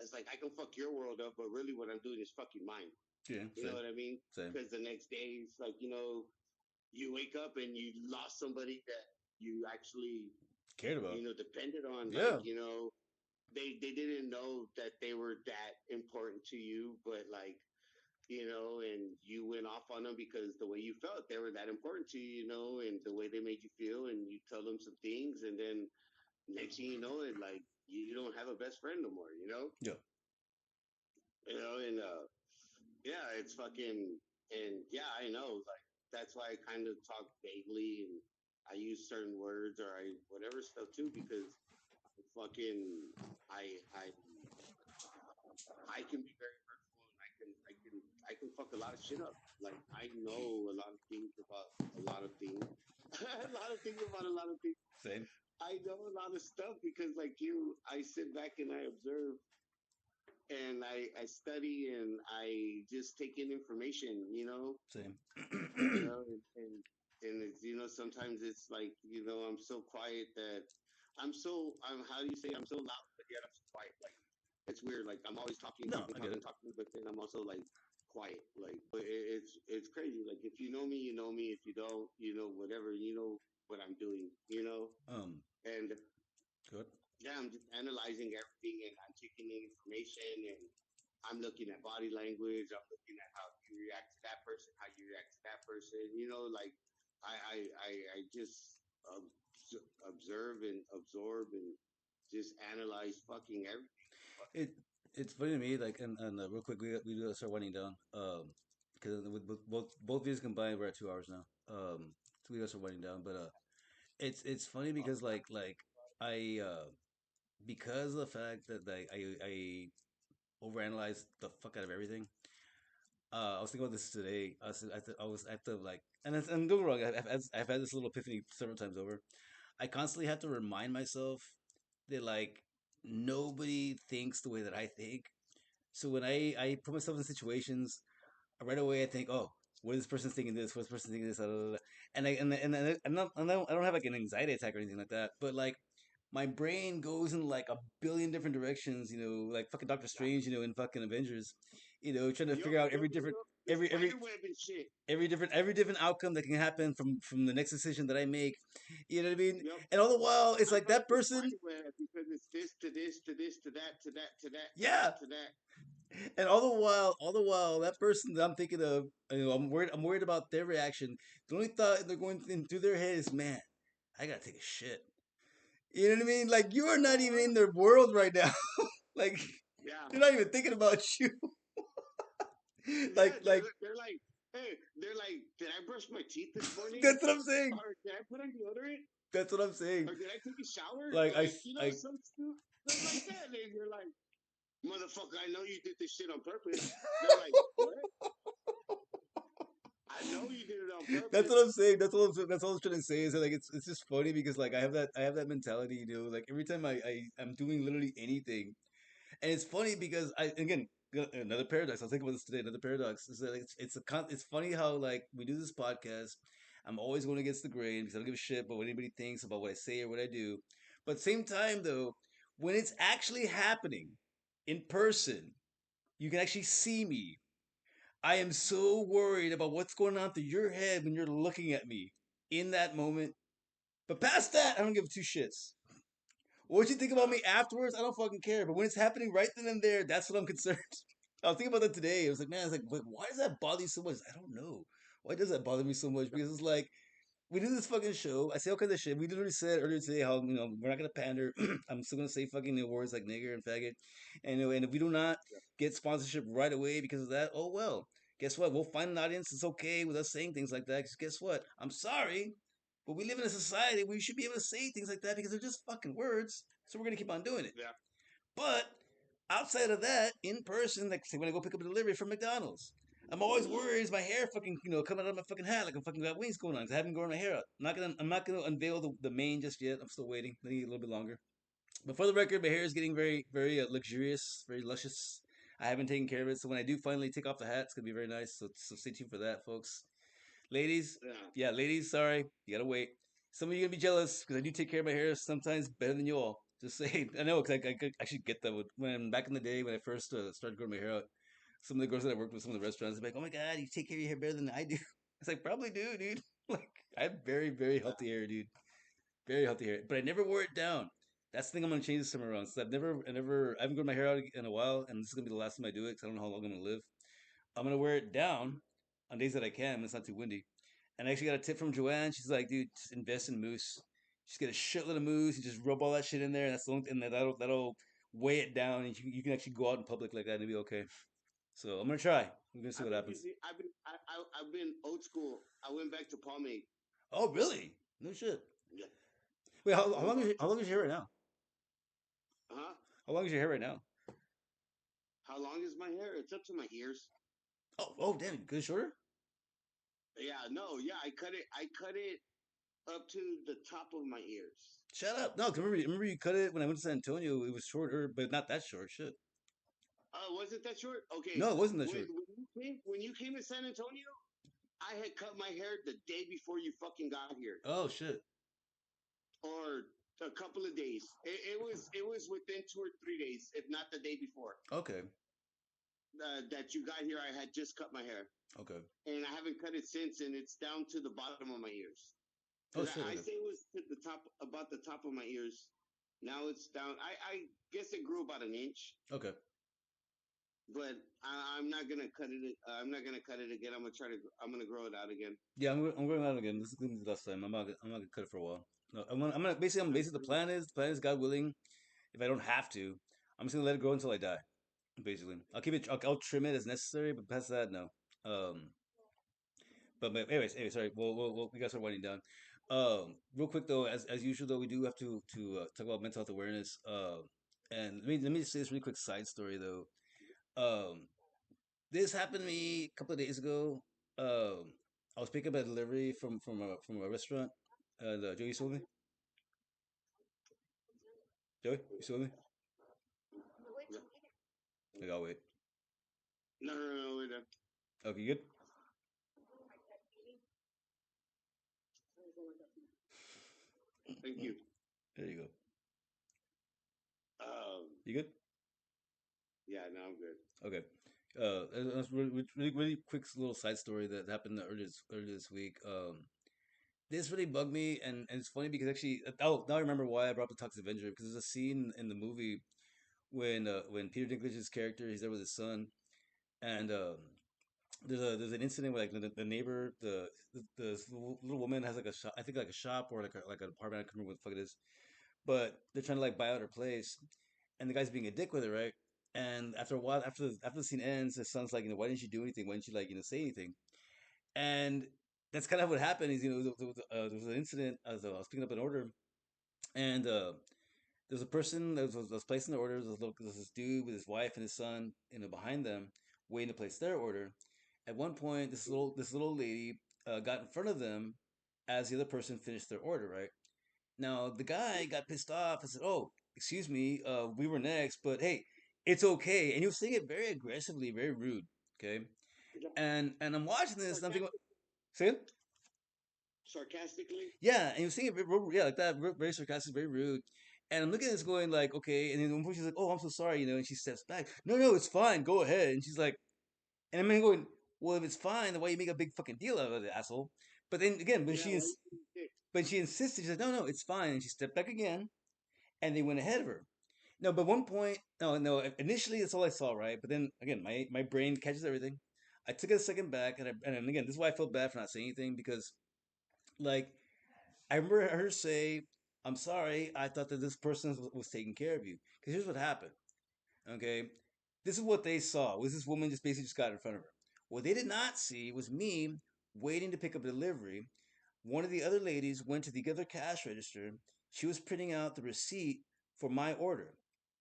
it's like I can fuck your world up, but really what I'm doing is fucking mine. yeah. You know Same, what I mean? same. Because the next day it's like, you wake up and you lost somebody that you actually, Cared about. depended on, like, Yeah, they didn't know that they were that important to you, but like, and you went off on them because the way you felt, they were that important to you, and the way they made you feel, and you tell them some things, and then next thing you know, it like you don't have a best friend no more, yeah, and yeah, it's fucking, and yeah, I know, like that's why I kind of talk vaguely, and I use certain words, or I whatever stuff too, because fucking I can be very hurtful, and I can fuck a lot of shit up. Like I know a lot of things about a lot of things, a lot of things about a lot of things. same, I know a lot of stuff because, like you, I sit back and I observe, and I study, and I just take in information. same. And it's, sometimes it's like, I'm so quiet that I'm how do you say, I'm so loud, but yet I'm so quiet. Like it's weird. Like I'm always No, I get it. talking, but then I'm also like quiet. Like, but it's crazy. Like if you know me, you know me. If you don't, whatever. what I'm doing, you know. Um, And good. yeah, I'm just analyzing everything, and I'm taking in information, and I'm looking at body language. I'm looking at how you react to that person, how you react to that person. You know, like I just observe and absorb and just analyze fucking everything. It it's funny to me, like, and real quick, we gotta start winding down. Because with both videos combined, we're at 2 hours now. So we gotta start winding down. But it's funny because I because of the fact that I overanalyze the fuck out of everything. I was thinking about this today. I was at the like, and don't get me wrong. I've had this little epiphany several times over. I constantly have to remind myself that like nobody thinks the way that I think. So when I put myself in situations, right away I think, oh, what is this person thinking this? What's this person thinking this? Da, da, da, da. And I don't have like an anxiety attack or anything like that. But like my brain goes in like a billion different directions. You know, like fucking Doctor Yeah. Strange. You know, in fucking Avengers. You know, trying to Yup, figure out yup, yup, yup. The every every spider web and shit. every different outcome that can happen from the next decision that I make. You know what I mean? Yup. And all the while, it's I like call it that the person. spider web because it's this to this to this to that to that to that to Yeah, that to that. and all the while, that person that I'm thinking of, you know, I'm worried about their reaction. The only thought they're going through their head is, man, I gotta take a shit. You know what I mean? Like you are not even Uh-huh. in their world right now. Like Yeah. they're not even thinking about you. Yeah, Like they're like, hey, they're like, did I brush my teeth this morning? that's what I'm saying. Or did I put on deodorant? That's what I'm saying. Or did I take a shower? Like Like, you know, I some stuff like that. And you're like, motherfucker, I know you did this shit on purpose. They're like, what? I know you did it on that's purpose. what I'm saying. That's all I was trying to say is that, like it's just funny because like I have that mentality, you know, like every time I'm doing literally anything. And it's funny because I again another paradox. I was thinking about this today. Another paradox is that it's funny how like we do this podcast. I'm always going against the grain because I don't give a shit about what anybody thinks about what I say or what I do. But at the same time, though, when it's actually happening in person, you can actually see me. I am so worried about what's going on through your head when you're looking at me in that moment. But past that, I don't give two shits. What you think about Uh, me afterwards, I don't fucking care. But when it's happening right then and there, that's what I'm concerned. I was thinking about that today. I was like, man, I was like, why does that bother you so much? I don't know. Why does that bother me so much? Because it's like we do this fucking show. I say all kinds of shit. We literally said earlier today how you know we're not gonna pander. I'm still gonna say fucking new words like nigger and faggot. And you know, and if we do not get sponsorship right away because of that, oh well. Guess what? We'll find an audience. It's okay with us saying things like that. 'Cause guess what? I'm sorry, but we live in a society where you should be able to say things like that because they're just fucking words. So we're gonna keep on doing it. yeah. But outside of that, in person, like say when I go pick up a delivery from McDonald's, I'm always worried is my hair fucking coming out of my fucking hat like I'm fucking got wings going on because I haven't grown my hair out. I'm not gonna unveil the mane just yet. I'm still waiting. I need a little bit longer. But for the record, my hair is getting very luxurious, very luscious. I haven't taken care of it, so when I do finally take off the hat, it's gonna be very nice. So stay tuned for that, folks. Ladies, Yeah. yeah, ladies, sorry, you gotta wait. Some of you gonna be jealous because I do take care of my hair sometimes better than you all. Just saying, I know because I could actually get that when back in the day when I first started growing my hair out. Some of the girls that I worked with, some of the restaurants, they're like, "Oh my god, you take care of your hair better than I do." It's like probably do, dude. Like I have very healthy hair, dude. Very healthy hair, but I never wore it down. That's the thing I'm gonna change this time around. So I haven't grown my hair out in a while, and this is gonna be the last time I do it because I don't know how long I'm gonna live. I'm gonna wear it down on days that I can when it's not too windy. And I actually got a tip from Joanne. She's like, dude, just invest in mousse. Just get a shitload of mousse. You just rub all that shit in there, and that's the only, and that'll weigh it down, and you can actually go out in public like that and it'll be okay. So I'm gonna try. I'm gonna see I've what been happens. using, I've been old school. I went back to pomade. Oh, really? No shit. Yeah. Wait, I went back how to long is your hair right now? huh? How long is your hair right now? How long is my hair? It's up to my ears. Oh, damn, good shorter. Yeah, no, yeah, I cut it up to the top of my ears. Shut up. No, 'cause remember you cut it when I went to San Antonio. It was shorter, but not that short. Shit. Was it that short? Okay. No, it wasn't that short. When you came to San Antonio, I had cut my hair the day before you fucking got here, Oh shit. or a couple of days. It was within 2 or 3 days, if not the day before Okay. that you got here. I had just cut my hair, Okay. and I haven't cut it since, and it's down to the bottom of my ears. Oh because shit. I Okay. say it was to the top, about the top of my ears. Now it's down. I guess it grew about an inch, Okay. but I'm not gonna cut it. I'm not gonna cut it again. I'm gonna try to. I'm gonna grow it out again. Yeah, I'm going out again. This is gonna be the last time. I'm not gonna cut it for a while. No, basically the plan is God willing. If I don't have to, I'm just gonna let it grow until I die. Basically, I'll keep it. I'll trim it as necessary, but past that, no. Um, but anyways, sorry. We got to start winding down. Real quick though, as usual though, we do have to talk about mental health awareness. And let me just say this really quick side story though. Um, this happened to me a couple of days ago. I was picking up a delivery from a restaurant. And Joey, you still with me? Joey, you still with me? Okay, I'll wait. No, no, no, wait. Okay, you good? Thank you. There you go. Um, You good? yeah, now I'm good. Okay. That's really quick little side story that happened earlier this week. This really bugged me, and it's funny because actually, now I remember why I brought up the Toxic Avenger because there's a scene in the movie when Peter Dinklage's character he's there with his son, and there's an incident where like the neighbor the little woman has like a shop, I think like a shop or like an apartment, I can't remember what the fuck it is, but they're trying to like buy out her place, and the guy's being a dick with her, right? And after a while, after the scene ends, the son's like, why didn't you do anything? Why didn't you like say anything? And that's kind of what happened. Is there was an incident as I was picking up an order, and there's a person that was placing the order. There's this dude with his wife and his son, behind them, waiting to place their order. At one point, this little lady got in front of them as the other person finished their order. Right now, the guy got pissed off and said, "Oh, excuse me, we were next, but hey, it's okay." And he was saying it very aggressively, very rude. Okay, and I'm watching this, and I'm thinking, say it? Sarcastically? Yeah, and he was saying it yeah, like that, very sarcastic, very rude. And I'm looking at this going like, okay, and then one point she's like, "Oh, I'm so sorry," and she steps back. No, no, it's fine. Go ahead. And she's like, and I'm going, well, if it's fine, then why you make a big fucking deal out of it, asshole? But then again, Yeah, why you being dick? but she insisted. She's like, no, no, it's fine. And she stepped back again, and they went ahead of her. No, but one point, no, no. Initially, that's all I saw, right? But then again, my brain catches everything. I took it a second back, and again, this is why I felt bad for not saying anything because, like, I remember her say, "I'm sorry. I thought that this person was taking care of you." Because here's what happened. Okay, this is what they saw. Was this woman just basically just got in front of her? What they did not see was me waiting to pick up a delivery. One of the other ladies went to the other cash register. She was printing out the receipt for my order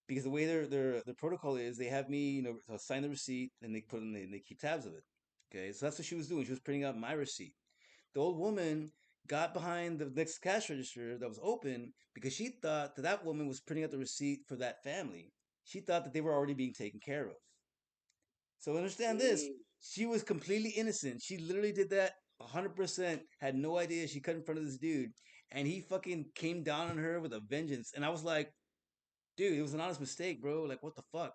because the way their protocol is, they have me sign the receipt and they put in they keep tabs of it. Okay, so that's what she was doing. She was printing out my receipt. The old woman got behind the next cash register that was open because she thought that that woman was printing out the receipt for that family. She thought that they were already being taken care of. So understand this. Mm, She was completely innocent. She literally did that 100%, had no idea she cut in front of this dude. And he fucking came down on her with a vengeance. And I was like, dude, it was an honest mistake, bro. Like, what the fuck?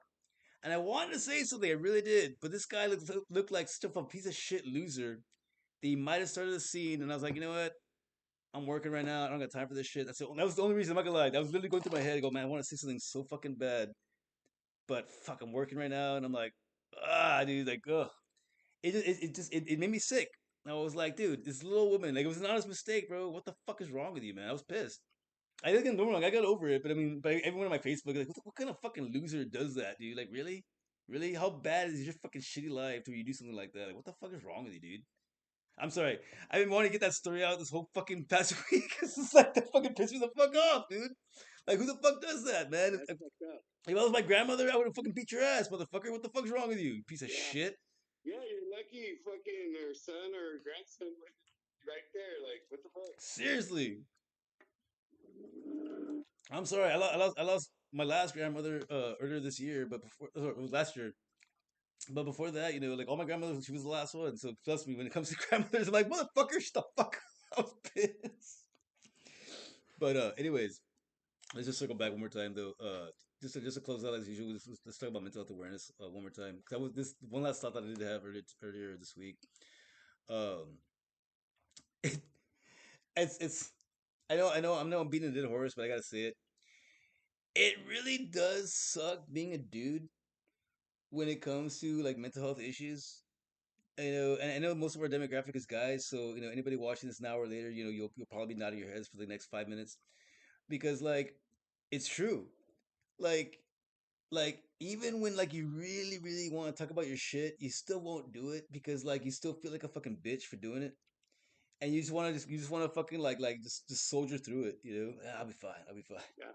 And I wanted to say something, I really did. But this guy looked like such a piece of shit loser. He might have started the scene. And I was like, you know what? I'm working right now. I don't got time for this shit. That was the only reason. I'm not gonna lie. That was literally going through my head. I go, man, I want to say something so fucking bad, but fuck, I'm working right now, and I'm like, dude, like, ugh. It made me sick. I was like, dude, this little woman, like, it was an honest mistake, bro. What the fuck is wrong with you, man? I was pissed. I didn't get wrong. I got over it, but I mean, but everyone on my Facebook like, what kind of fucking loser does that, dude? Like, really, really? How bad is your fucking shitty life to where you do something like that? Like, what the fuck is wrong with you, dude? I'm sorry. I've been wanting to get that story out this whole fucking past week because it's like that fucking pissed me the fuck off, dude. Like, who the fuck does that, man? that's fucked up. If I was my grandmother, I would have fucking beat your ass, motherfucker. What the fuck's wrong with you, you piece of Yeah, shit? yeah, you're lucky fucking her son or grandson was right there. Like, what the fuck? Seriously. I'm sorry. I lost my last grandmother earlier this year, but it was last year. But before that, like all my grandmothers, she was the last one. So trust me, when it comes to grandmothers, I'm like, motherfucker, shut the fuck up. I was pissed. But anyways, let's just circle back one more time though. Just to close out as usual, let's talk about mental health awareness one more time. Cause I was this one last thought that I did have earlier this week. Um, it's I know I'm beating a dead horse, but I gotta say it. It really does suck being a dude when it comes to like mental health issues. And I know most of our demographic is guys, so anybody watching this now or later, you'll probably be nodding your heads for the next 5 minutes because like it's true. Like even when like you really really want to talk about your shit, you still won't do it because like you still feel like a fucking bitch for doing it, and you just want to fucking just soldier through it. I'll be fine. I'll be fine. Yeah.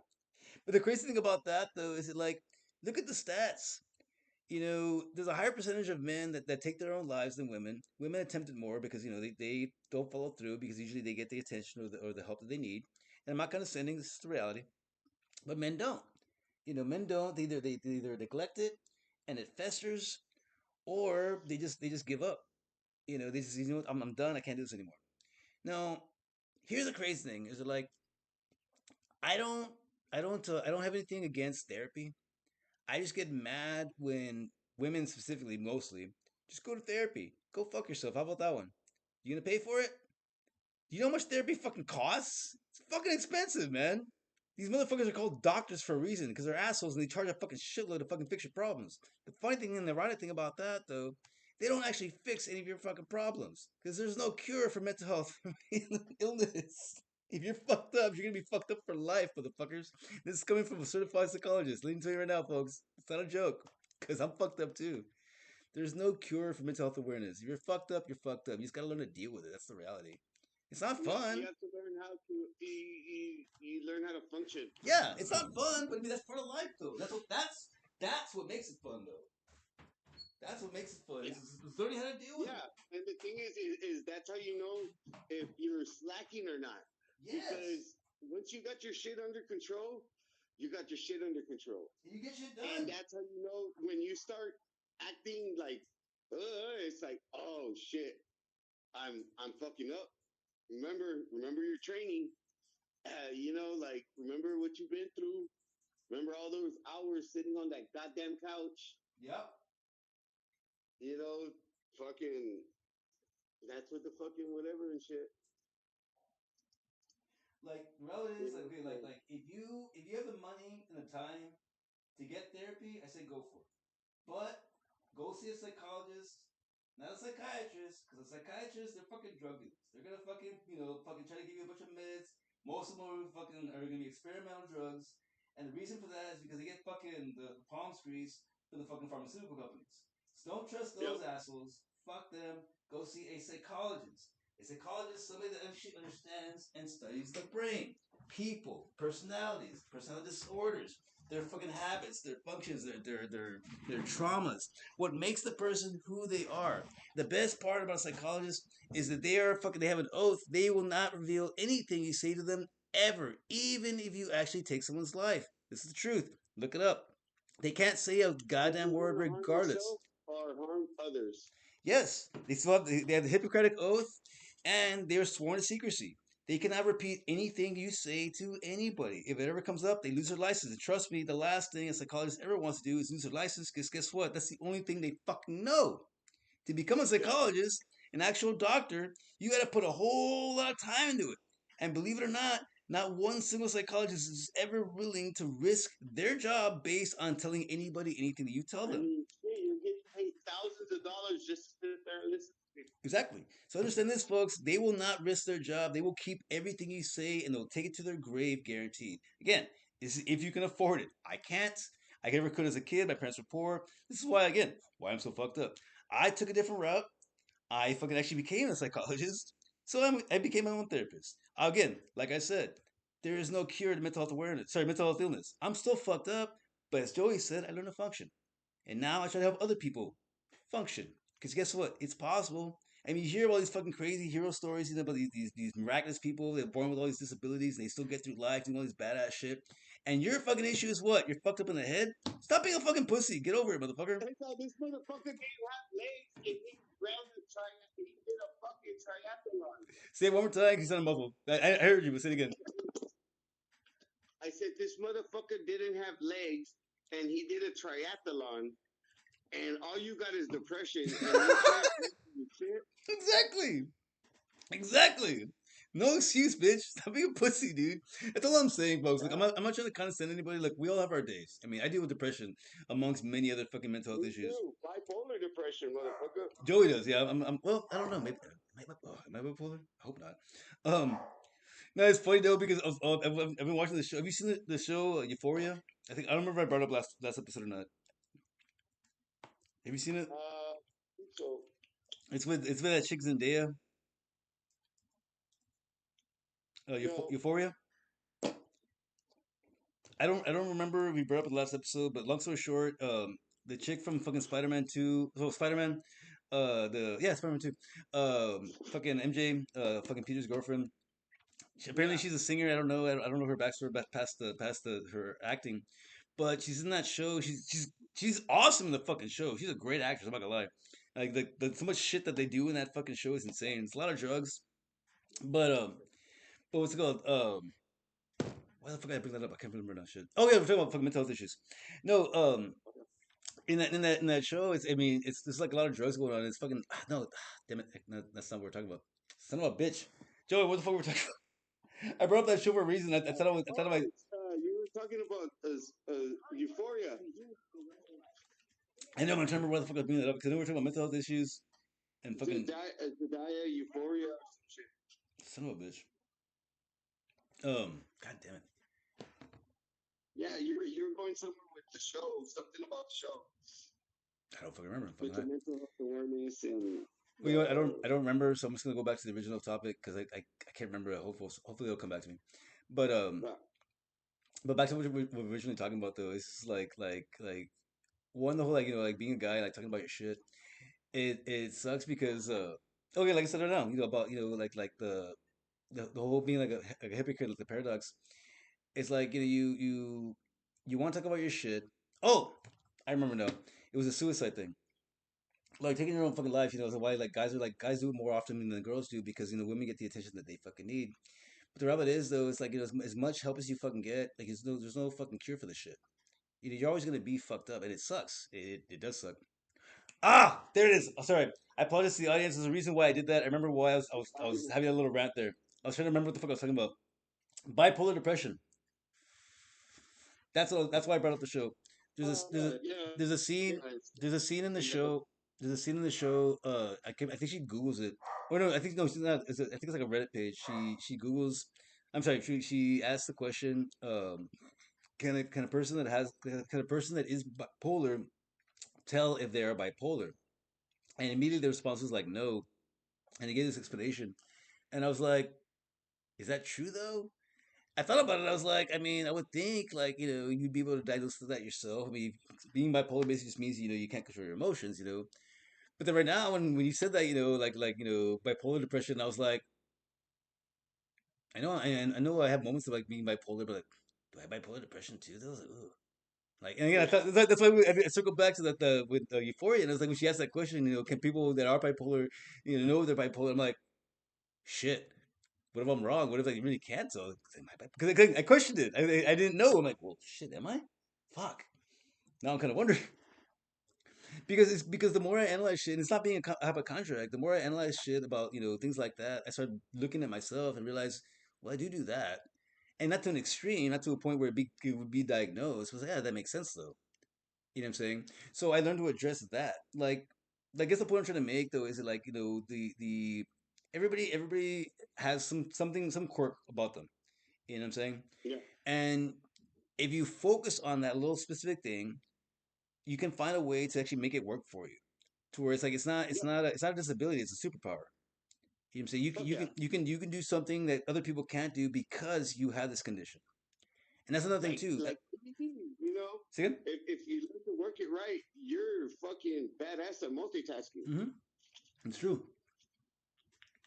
But the crazy thing about that though is look at the stats. There's a higher percentage of men that take their own lives than women. Women attempt it more because they don't follow through because usually they get the attention or the help that they need. And I'm not condescending. This is the reality. But men don't. Men don't. They either neglect it and it festers, or they just give up. They just what, I'm done. I can't do this anymore. Now, here's the crazy thing: is that like I don't I don't have anything against therapy. I just get mad when women specifically, mostly, just go to therapy. Go fuck yourself. How about that one? You gonna pay for it? Do you know how much therapy fucking costs? It's fucking expensive, man. These motherfuckers are called doctors for a reason because they're assholes and they charge a fucking shitload to fucking fix your problems. The funny thing and the ironic thing about that, though, they don't actually fix any of your fucking problems because there's no cure for mental health illness. If you're fucked up, you're gonna be fucked up for life, motherfuckers. This is coming from a certified psychologist. Let me tell you right now, folks. It's not a joke because I'm fucked up too. There's no cure for mental health awareness. If you're fucked up, you're fucked up. You just gotta learn to deal with it. That's the reality. It's not You fun. have to learn how to you learn how to function. Yeah, it's not fun, but I mean that's part of life, though. That's what makes it fun, though. That's what makes it fun. Yeah. It's learning how to deal with Yeah, it. and the thing is that's how you know if you're slacking or not. Yes, Because once you got your shit under control, you got your shit under control. you get shit And done. that's how you know when you start acting like it's like, oh shit, I'm fucking up. Remember your training. Like remember what you've been through. Remember all those hours sitting on that goddamn couch. Yep. You know, fucking. That's what the fucking whatever and shit. Like the reality You is like know, okay, so, if you have the money and the time to get therapy, I say go for it. But go see a psychologist, not a psychiatrist, because a psychiatrist they're fucking drug dealers. They're gonna fucking fucking try to give you a bunch of meds. Most of them are gonna be experimental drugs, and the reason for that is because they get fucking the palm squeeze from the fucking pharmaceutical companies. So don't trust yep. those assholes. Fuck them. Go see a psychologist. A psychologist, somebody that actually understands and studies the brain, people, personalities, personality disorders, their fucking habits, their functions, their traumas. What makes the person who they are. The best part about a psychologist is that they have an oath. They will not reveal anything you say to them ever, even if you actually take someone's life. This is the truth. Look it up. They can't say a If goddamn you're word gonna harm regardless. yourself or harm others. Yes, they have the Hippocratic Oath, and they are sworn to secrecy. They cannot repeat anything you say to anybody. If it ever comes up, they lose their license. And trust me, the last thing a psychologist ever wants to do is lose their license. Because guess what? That's the only thing they fucking know. To become a Yeah. psychologist, an actual doctor, you got to put a whole lot of time into it. And believe it or not one single psychologist is ever willing to risk their job based on telling anybody anything that you tell I them. mean, shit, you're getting paid thousands of dollars just to sit there and listen to me. Exactly. So understand this, folks. They will not risk their job. They will keep everything you say and they'll take it to their grave, guaranteed. Again, this is if you can afford it. I can't. I never could as a kid. My parents were poor. This is why, again, why I'm so fucked up. I took a different route. I fucking actually became a psychologist. So I became my own therapist. Again, like I said, there is no cure to mental health awareness. Sorry, mental health illness. I'm still fucked up, but as Joey said, I learned to function. And now I try to help other people function. Because guess what? It's possible. I mean, you hear about these fucking crazy hero stories, about these miraculous people. They're born with all these disabilities and they still get through life doing all this badass shit. And your fucking issue is what? You're fucked up in the head? Stop being a fucking pussy. Get over it, motherfucker. I thought this motherfucker didn't have legs and he ran a he did a fucking triathlon. Say it one more time because you sound muffled. I heard you, but say it again. I said this motherfucker didn't have legs and he did a triathlon and all you got is depression and you can't do shit. Exactly. Exactly. No excuse, bitch. Stop being a pussy, dude. That's all I'm saying, folks. Like, I'm not trying to condescend anybody. Like, we all have our days. I mean, I deal with depression amongst many other fucking mental health Me issues. too. Bipolar depression, motherfucker. Joey does, yeah. Well, I don't know. Maybe am I bipolar? I hope not. Um, no, it's funny though because I've been watching the show. Have you seen the show Euphoria? I don't remember if I brought it up last episode or not. Have you seen it? So It's with that chick Zendaya. no. Euphoria. I don't remember if we brought up in the last episode, but long story short, the chick from fucking Spider-Man 2, so Spider-Man, Spider-Man 2, fucking MJ, fucking Peter's girlfriend. Apparently Yeah. she's a singer. I don't know her backstory past the her acting, but she's in that show. She's awesome in the fucking show. She's a great actress. I'm not gonna lie. Like the so much shit that they do in that fucking show is insane. It's a lot of drugs, but what's it called? Why the fuck did I bring that up? I can't remember that shit. Oh yeah, we're talking about fucking mental health issues. No, in that show, I mean, there's like a lot of drugs going on. It's fucking no, damn it, no, that's not what we're talking about. Son of a bitch, Joey, what the fuck we're talking about? I brought up that show for a reason. I thought I It's, you were talking about Euphoria. I know I'm trying to remember why the fuck I was bringing that up because I know we're talking about mental health issues and fucking Zendaya, Euphoria, or some shit. son of a bitch. God damn it. Yeah, you were going somewhere with the show, something about the show, I don't fucking remember. with Fucking the mental health awareness and well, you know what? I don't the I don't remember, so I'm just gonna go back to the original topic because I can't remember it. Hopefully it'll come back to me. But uh, but back to what we were originally talking about though. It's just like one the whole like like being a guy like talking about your shit. It sucks because okay, like I said right now, about like the whole being like a hypocrite, like the paradox. It's like you want to talk about your shit. Oh, I remember now. It was a suicide thing. Like taking your own fucking life. So why guys do it more often than the girls do because women get the attention that they fucking need. But the reality is though, it's like as much help as you fucking get, like there's no fucking cure for this shit. You're always gonna be fucked up, and it sucks. It does suck. Ah, there it is. Oh, sorry, I apologize to the audience. There's a reason why I did that. I remember why I was having a little rant there. I was trying to remember what the fuck I was talking about. Bipolar depression. That's why I brought up the show. There's a yeah, there's a scene yeah, there's a scene in the and the show. There's a scene in the show. I think she Googles it. Or no, I think no, she's not. I think it's like a Reddit page. She Googles. I'm sorry. She asks the question. Can a person that is bipolar tell if they are bipolar? And immediately the response was like no. And he gave this explanation. And I was like, is that true though? I thought about it. I was like, I mean, I would think like you'd be able to diagnose that yourself. I mean, being bipolar basically just means you can't control your emotions. But then right now, when you said that, bipolar depression, I was like, I know I have moments of like being bipolar, but like, do I have bipolar depression too? That was like, ooh. Like, and again, I yeah, thought that's why I circled back to that with Euphoria, and it was like when she asked that question, can people that are bipolar, know they're bipolar? I'm like, shit. What if I'm wrong? What if I really can't? So because I questioned it, I didn't know. I'm like, well, shit, am I? Fuck. Now I'm kind of wondering because the more I analyze shit, and it's not being a hypochondriac. The more I analyze shit about things like that, I start looking at myself and realize, well, I do that, and not to an extreme, not to a point where it would be diagnosed. I was like, yeah, that makes sense though. You know what I'm saying? So I learned to address that. Like, I guess the point I'm trying to make though is that like the everybody has some quirk about them. You know what I'm saying? yeah, And if you focus on that little specific thing, you can find a way to actually make it work for you. To where it's like yeah. it's not a disability, it's a superpower. You know what I'm saying? You can Fuck you yeah. can you can you can do something that other people can't do because you have this condition. And that's another thing too. Like you know, See it? if you learn to work it right, you're fucking badass at multitasking. Mm-hmm. It's true.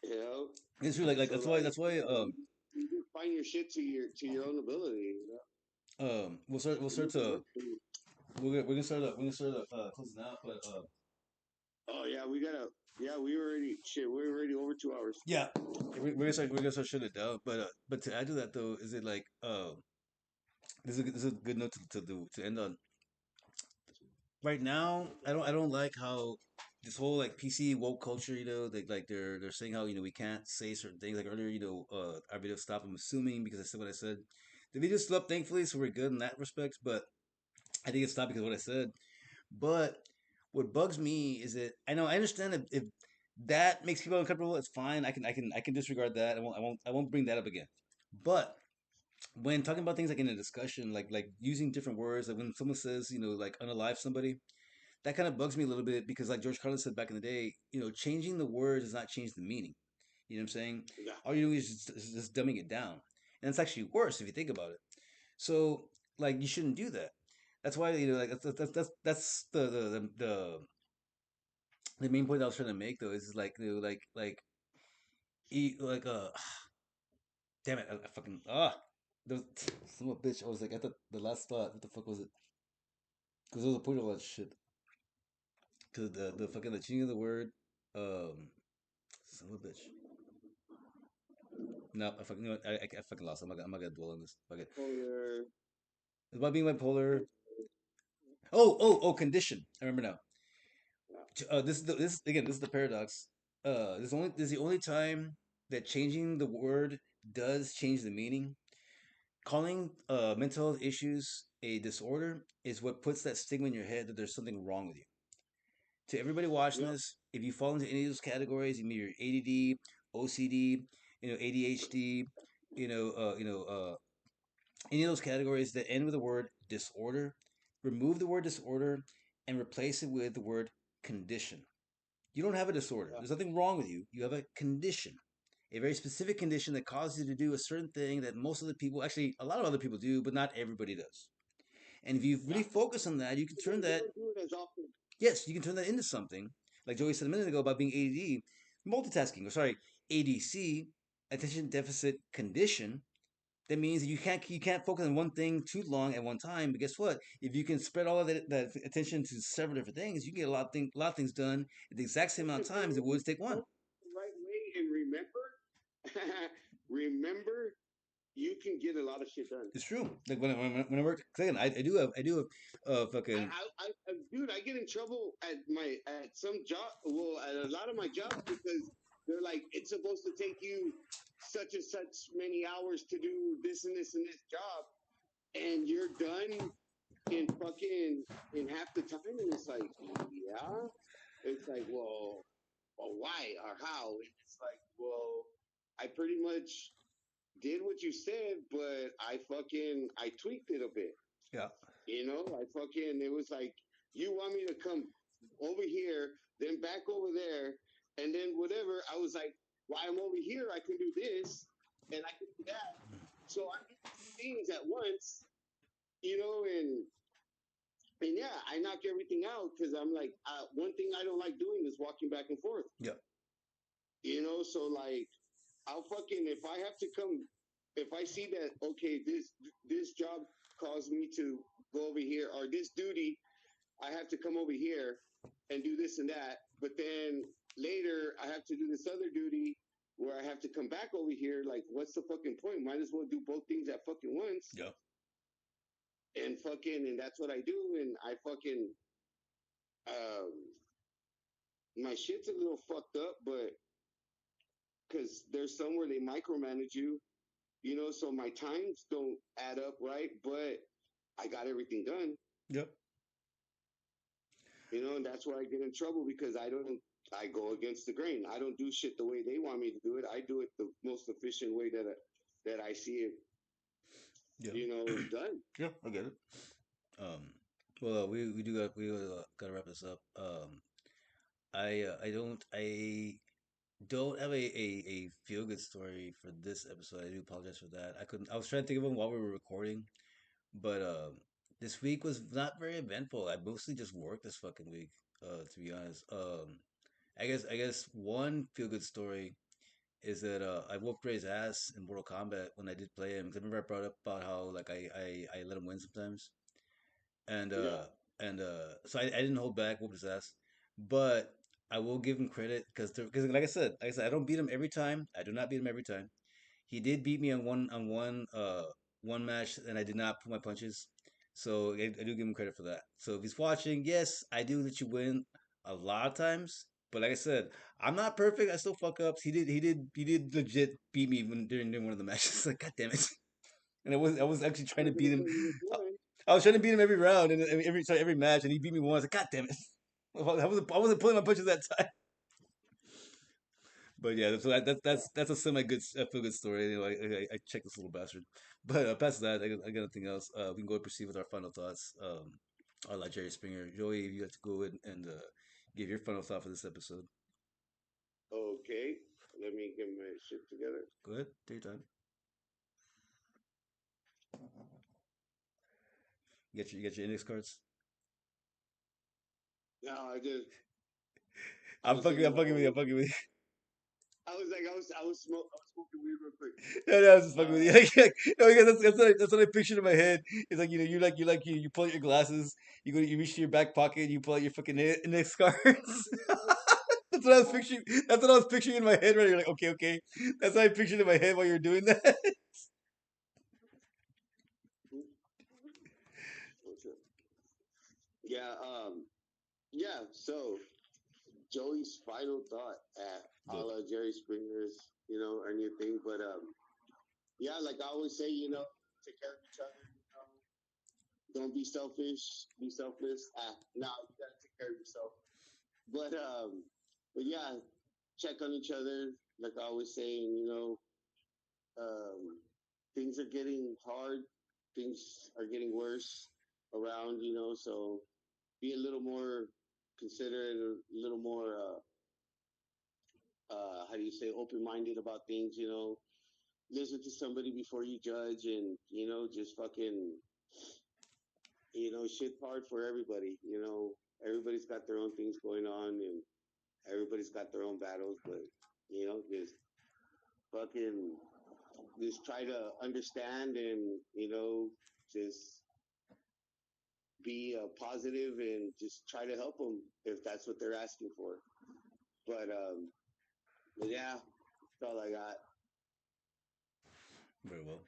You know, It's true. Like so like that's why you just find your shit to your own ability. we'll start to we're gonna start closing out, but Oh yeah, we gotta. Yeah, we already shit. We're already over 2 hours. yeah, we're gonna start shutting it down. But to add to that though, is it like this is a good note to end on. Right now, I don't like how this whole like PC woke culture, like they're saying how we can't say certain things. Like earlier, our video stopped. I'm assuming because I said what I said. The video stopped, thankfully, so we're good in that respect. But I think it stopped because of what I said. But what bugs me is that I understand if that makes people uncomfortable, it's fine. I can disregard that. I won't bring that up again. But when talking about things like in a discussion, like using different words, like when someone says, like unalive somebody, that kind of bugs me a little bit because like George Carlin said back in the day, changing the words does not change the meaning. You know what I'm saying? Yeah. All you're doing is just dumbing it down. And it's actually worse if you think about it. So like you shouldn't do that. That's why like that's the main point I was trying to make though is like like damn it I fucking there was some bitch I was like at the last spot what the fuck was it because there was a point of all that shit because the fucking the changing of the word son of a bitch. No, I fucking, I fucking lost. I'm not gonna dwell on this. Fuck it. Polar. It's about being bipolar. Oh, condition. I remember now. This again. This is the paradox. This is the only time that changing the word does change the meaning. Calling mental health issues a disorder is what puts that stigma in your head that there's something wrong with you. To everybody watching Yep. this, if you fall into any of those categories, you mean you're ADD, OCD, ADHD, you know, uh, you know, uh, any of those categories that end with the word disorder, remove the word disorder and replace it with the word condition. You don't have a disorder. Yeah. There's nothing wrong with you. You have a condition, a very specific condition that causes you to do a certain thing that most of the people, actually, a lot of other people do, but not everybody does. And if you Yeah. really focus on that, you can turn They that, don't do it as often. yes, you can turn that into something. Like Joey said a minute ago about being ADD, multitasking, or sorry, ADC, attention deficit condition. That means you can't focus on one thing too long at one time. But guess what? If you can spread all of that attention to several different things, you can get a lot of things done at the exact same amount And of time as it would take one. focus the right way and remember, you can get a lot of shit done. It's true. Like when I work, 'cause again, I do have fucking Dude, I get in trouble at some job. Well, at a lot of my jobs because they're like, it's supposed to take you such and such many hours to do this and this and this job, and you're done in half the time, and it's like, yeah, it's like, well, why or how? And it's like, well, I pretty much did what you said, but I tweaked it a bit. yeah. I fucking it was like you want me to come over here, then back over there, and then whatever. I was like, while I'm over here, I can do this and I can do that. So I can do things at once, and yeah, I knock everything out because I'm like, one thing I don't like doing is walking back and forth. Yeah. So like, I'll fucking if I see that okay, this job caused me to go over here, or this duty I have to come over here and do this and that, but then later I have to do this other duty where I have to come back over here. Like, what's the fucking point? Might as well do both things at fucking once. Yeah. And that's what I do. And I fucking um my shit's a little fucked up, but because there's somewhere they micromanage you, so my times don't add up right, but I got everything done, Yep. and that's where I get in trouble because I go against the grain. I don't do shit the way they want me to do it. I do it the most efficient way that I see it, Yeah. done. Yeah. I get it. Um. Well, we gotta wrap this up. I don't have a feel good story for this episode. I do apologize for that. I couldn't. I was trying to think of one while we were recording, but this week was not very eventful. I mostly just worked this fucking week. To be honest. I guess one feel good story is that I whooped Ray's ass in Mortal Kombat when I did play him. 'Cause I remember I brought up about how like I let him win sometimes, and Yeah. so I didn't hold back, whooped his ass, but I will give him credit because like I said, I don't beat him every time. I do not beat him every time. He did beat me on one match, and I did not pull my punches. So I do give him credit for that. So if he's watching, yes, I do let you win a lot of times. But like I said, I'm not perfect. I still fuck ups. He did legit beat me when during one of the matches. Like, god damn it! And I was actually trying to That's what beat he him. said he was I doing. I was trying to beat him every round and every match, and he beat me once. Like, god damn it! I wasn't pulling my punches that time. But yeah, so that's a semi good, feel good story. You know, I checked this little bastard. But past that, I got nothing else. We can go and proceed with our final thoughts. I'll let Jerry Springer, Joey, you have to go and give your final thought for this episode. Okay, let me get my shit together. Go ahead, take your time. You got your index cards. No, I I'm was fucking, thinking I'm about fucking all with you. this. I'm fucking with you. I was smoking weed real quick. No, no, I was just fucking with you. Uh, No, because that's what I pictured in my head. It's like you pull out your glasses, you reach to your back pocket, you pull out your fucking index cards. That's what I was picturing. That's what I was picturing in my head. Right, you're like, okay, okay. That's what I pictured in my head while you were doing that. what's up? Yeah, yeah. So Joey's final thought at a Go. la Jerry Springer's, our new thing. But yeah, like I always say, take care of each other. Don't be selfish. Be selfless. Now you gotta take care of yourself. But yeah, check on each other. Like I always say, and um, things are getting hard. Things are getting worse around. So be a little more considerate, a little more how do you say, open minded about things. Listen to somebody before you judge, and just fucking shit's hard for everybody. Everybody's got their own things going on, and everybody's got their own battles, but just fucking just try to understand, and just be positive, and just try to help them if that's what they're asking for. But yeah, that's all I got. Very well.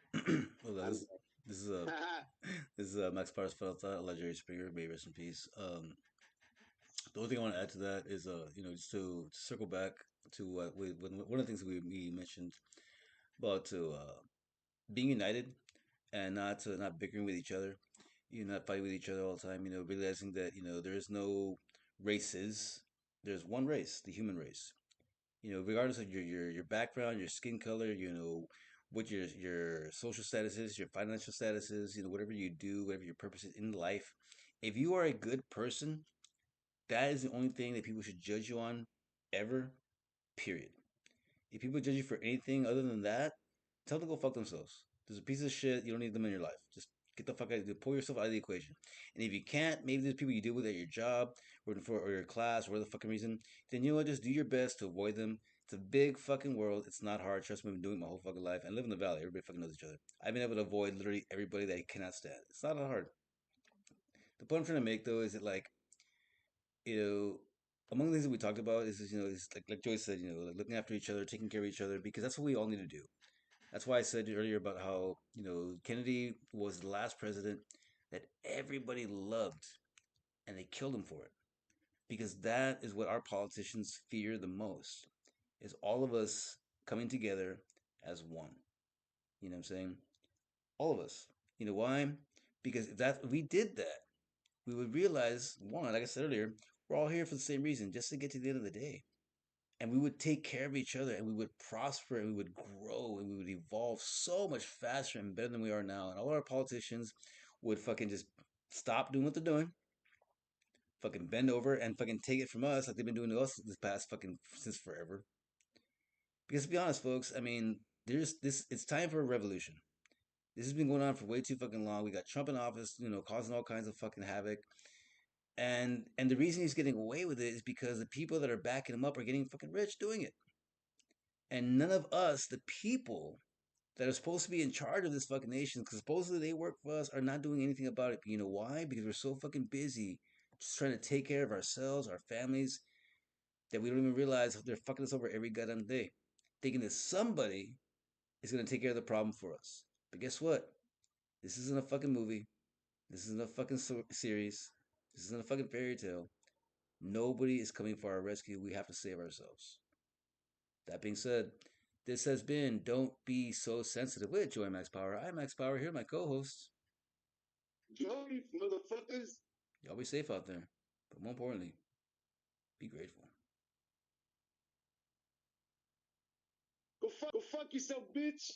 Well, I'm guys, this is Max Parr's final thought. Legendary Springer, may he rest in peace. The only thing I want to add to that is, just to circle back to one of the things we mentioned about to being united and not bickering with each other, not fighting with each other all the time. Realizing that there is no races. There's one race, the human race. Regardless of your background, your skin color, what your social status is, your financial status is, whatever you do, whatever your purpose is in life. If you are a good person, that is the only thing that people should judge you on ever, period. If people judge you for anything other than that, tell them to go fuck themselves. There's a piece of shit. You don't need them in your life. Just get the fuck out. Pull yourself out of the equation. And if you can't, maybe there's people you deal with at your job or your class or whatever the fucking reason. Then you know what? Just do your best to avoid them. It's a big fucking world. It's not hard. Trust me, I've been doing it my whole fucking life. I live in the valley. Everybody fucking knows each other. I've been able to avoid literally everybody that I cannot stand. It's not that hard. The point I'm trying to make though is that, like, you know, among the things that we talked about is like Joyce said, like looking after each other, taking care of each other, because that's what we all need to do. That's why I said earlier about how, Kennedy was the last president that everybody loved and they killed him for it. Because that is what our politicians fear the most, is all of us coming together as one. You know what I'm saying? All of us. You know why? Because if we did that, we would realize, one, like I said earlier, we're all here for the same reason, just to get to the end of the day. And we would take care of each other, and we would prosper, and we would grow, and we would evolve so much faster and better than we are now. And all our politicians would fucking just stop doing what they're doing, fucking bend over and fucking take it from us like they've been doing to us this past fucking since forever. Because to be honest, folks, I mean, there's this. It's time for a revolution. This has been going on for way too fucking long. We got Trump in office, causing all kinds of fucking havoc. And the reason he's getting away with it is because the people that are backing him up are getting fucking rich doing it. And none of us, the people that are supposed to be in charge of this fucking nation, because supposedly they work for us, are not doing anything about it. But you know why? Because we're so fucking busy just trying to take care of ourselves, our families, that we don't even realize they're fucking us over every goddamn day, thinking that somebody is gonna take care of the problem for us. But guess what? This isn't a fucking movie. This isn't a fucking series. This isn't a fucking fairy tale. Nobody is coming for our rescue. We have to save ourselves. That being said, this has been Don't Be So Sensitive with Joy Max Power. I'm Max Power here, my co host. Jody, motherfuckers. Y'all be safe out there. But more importantly, be grateful. Go fuck yourself, bitch.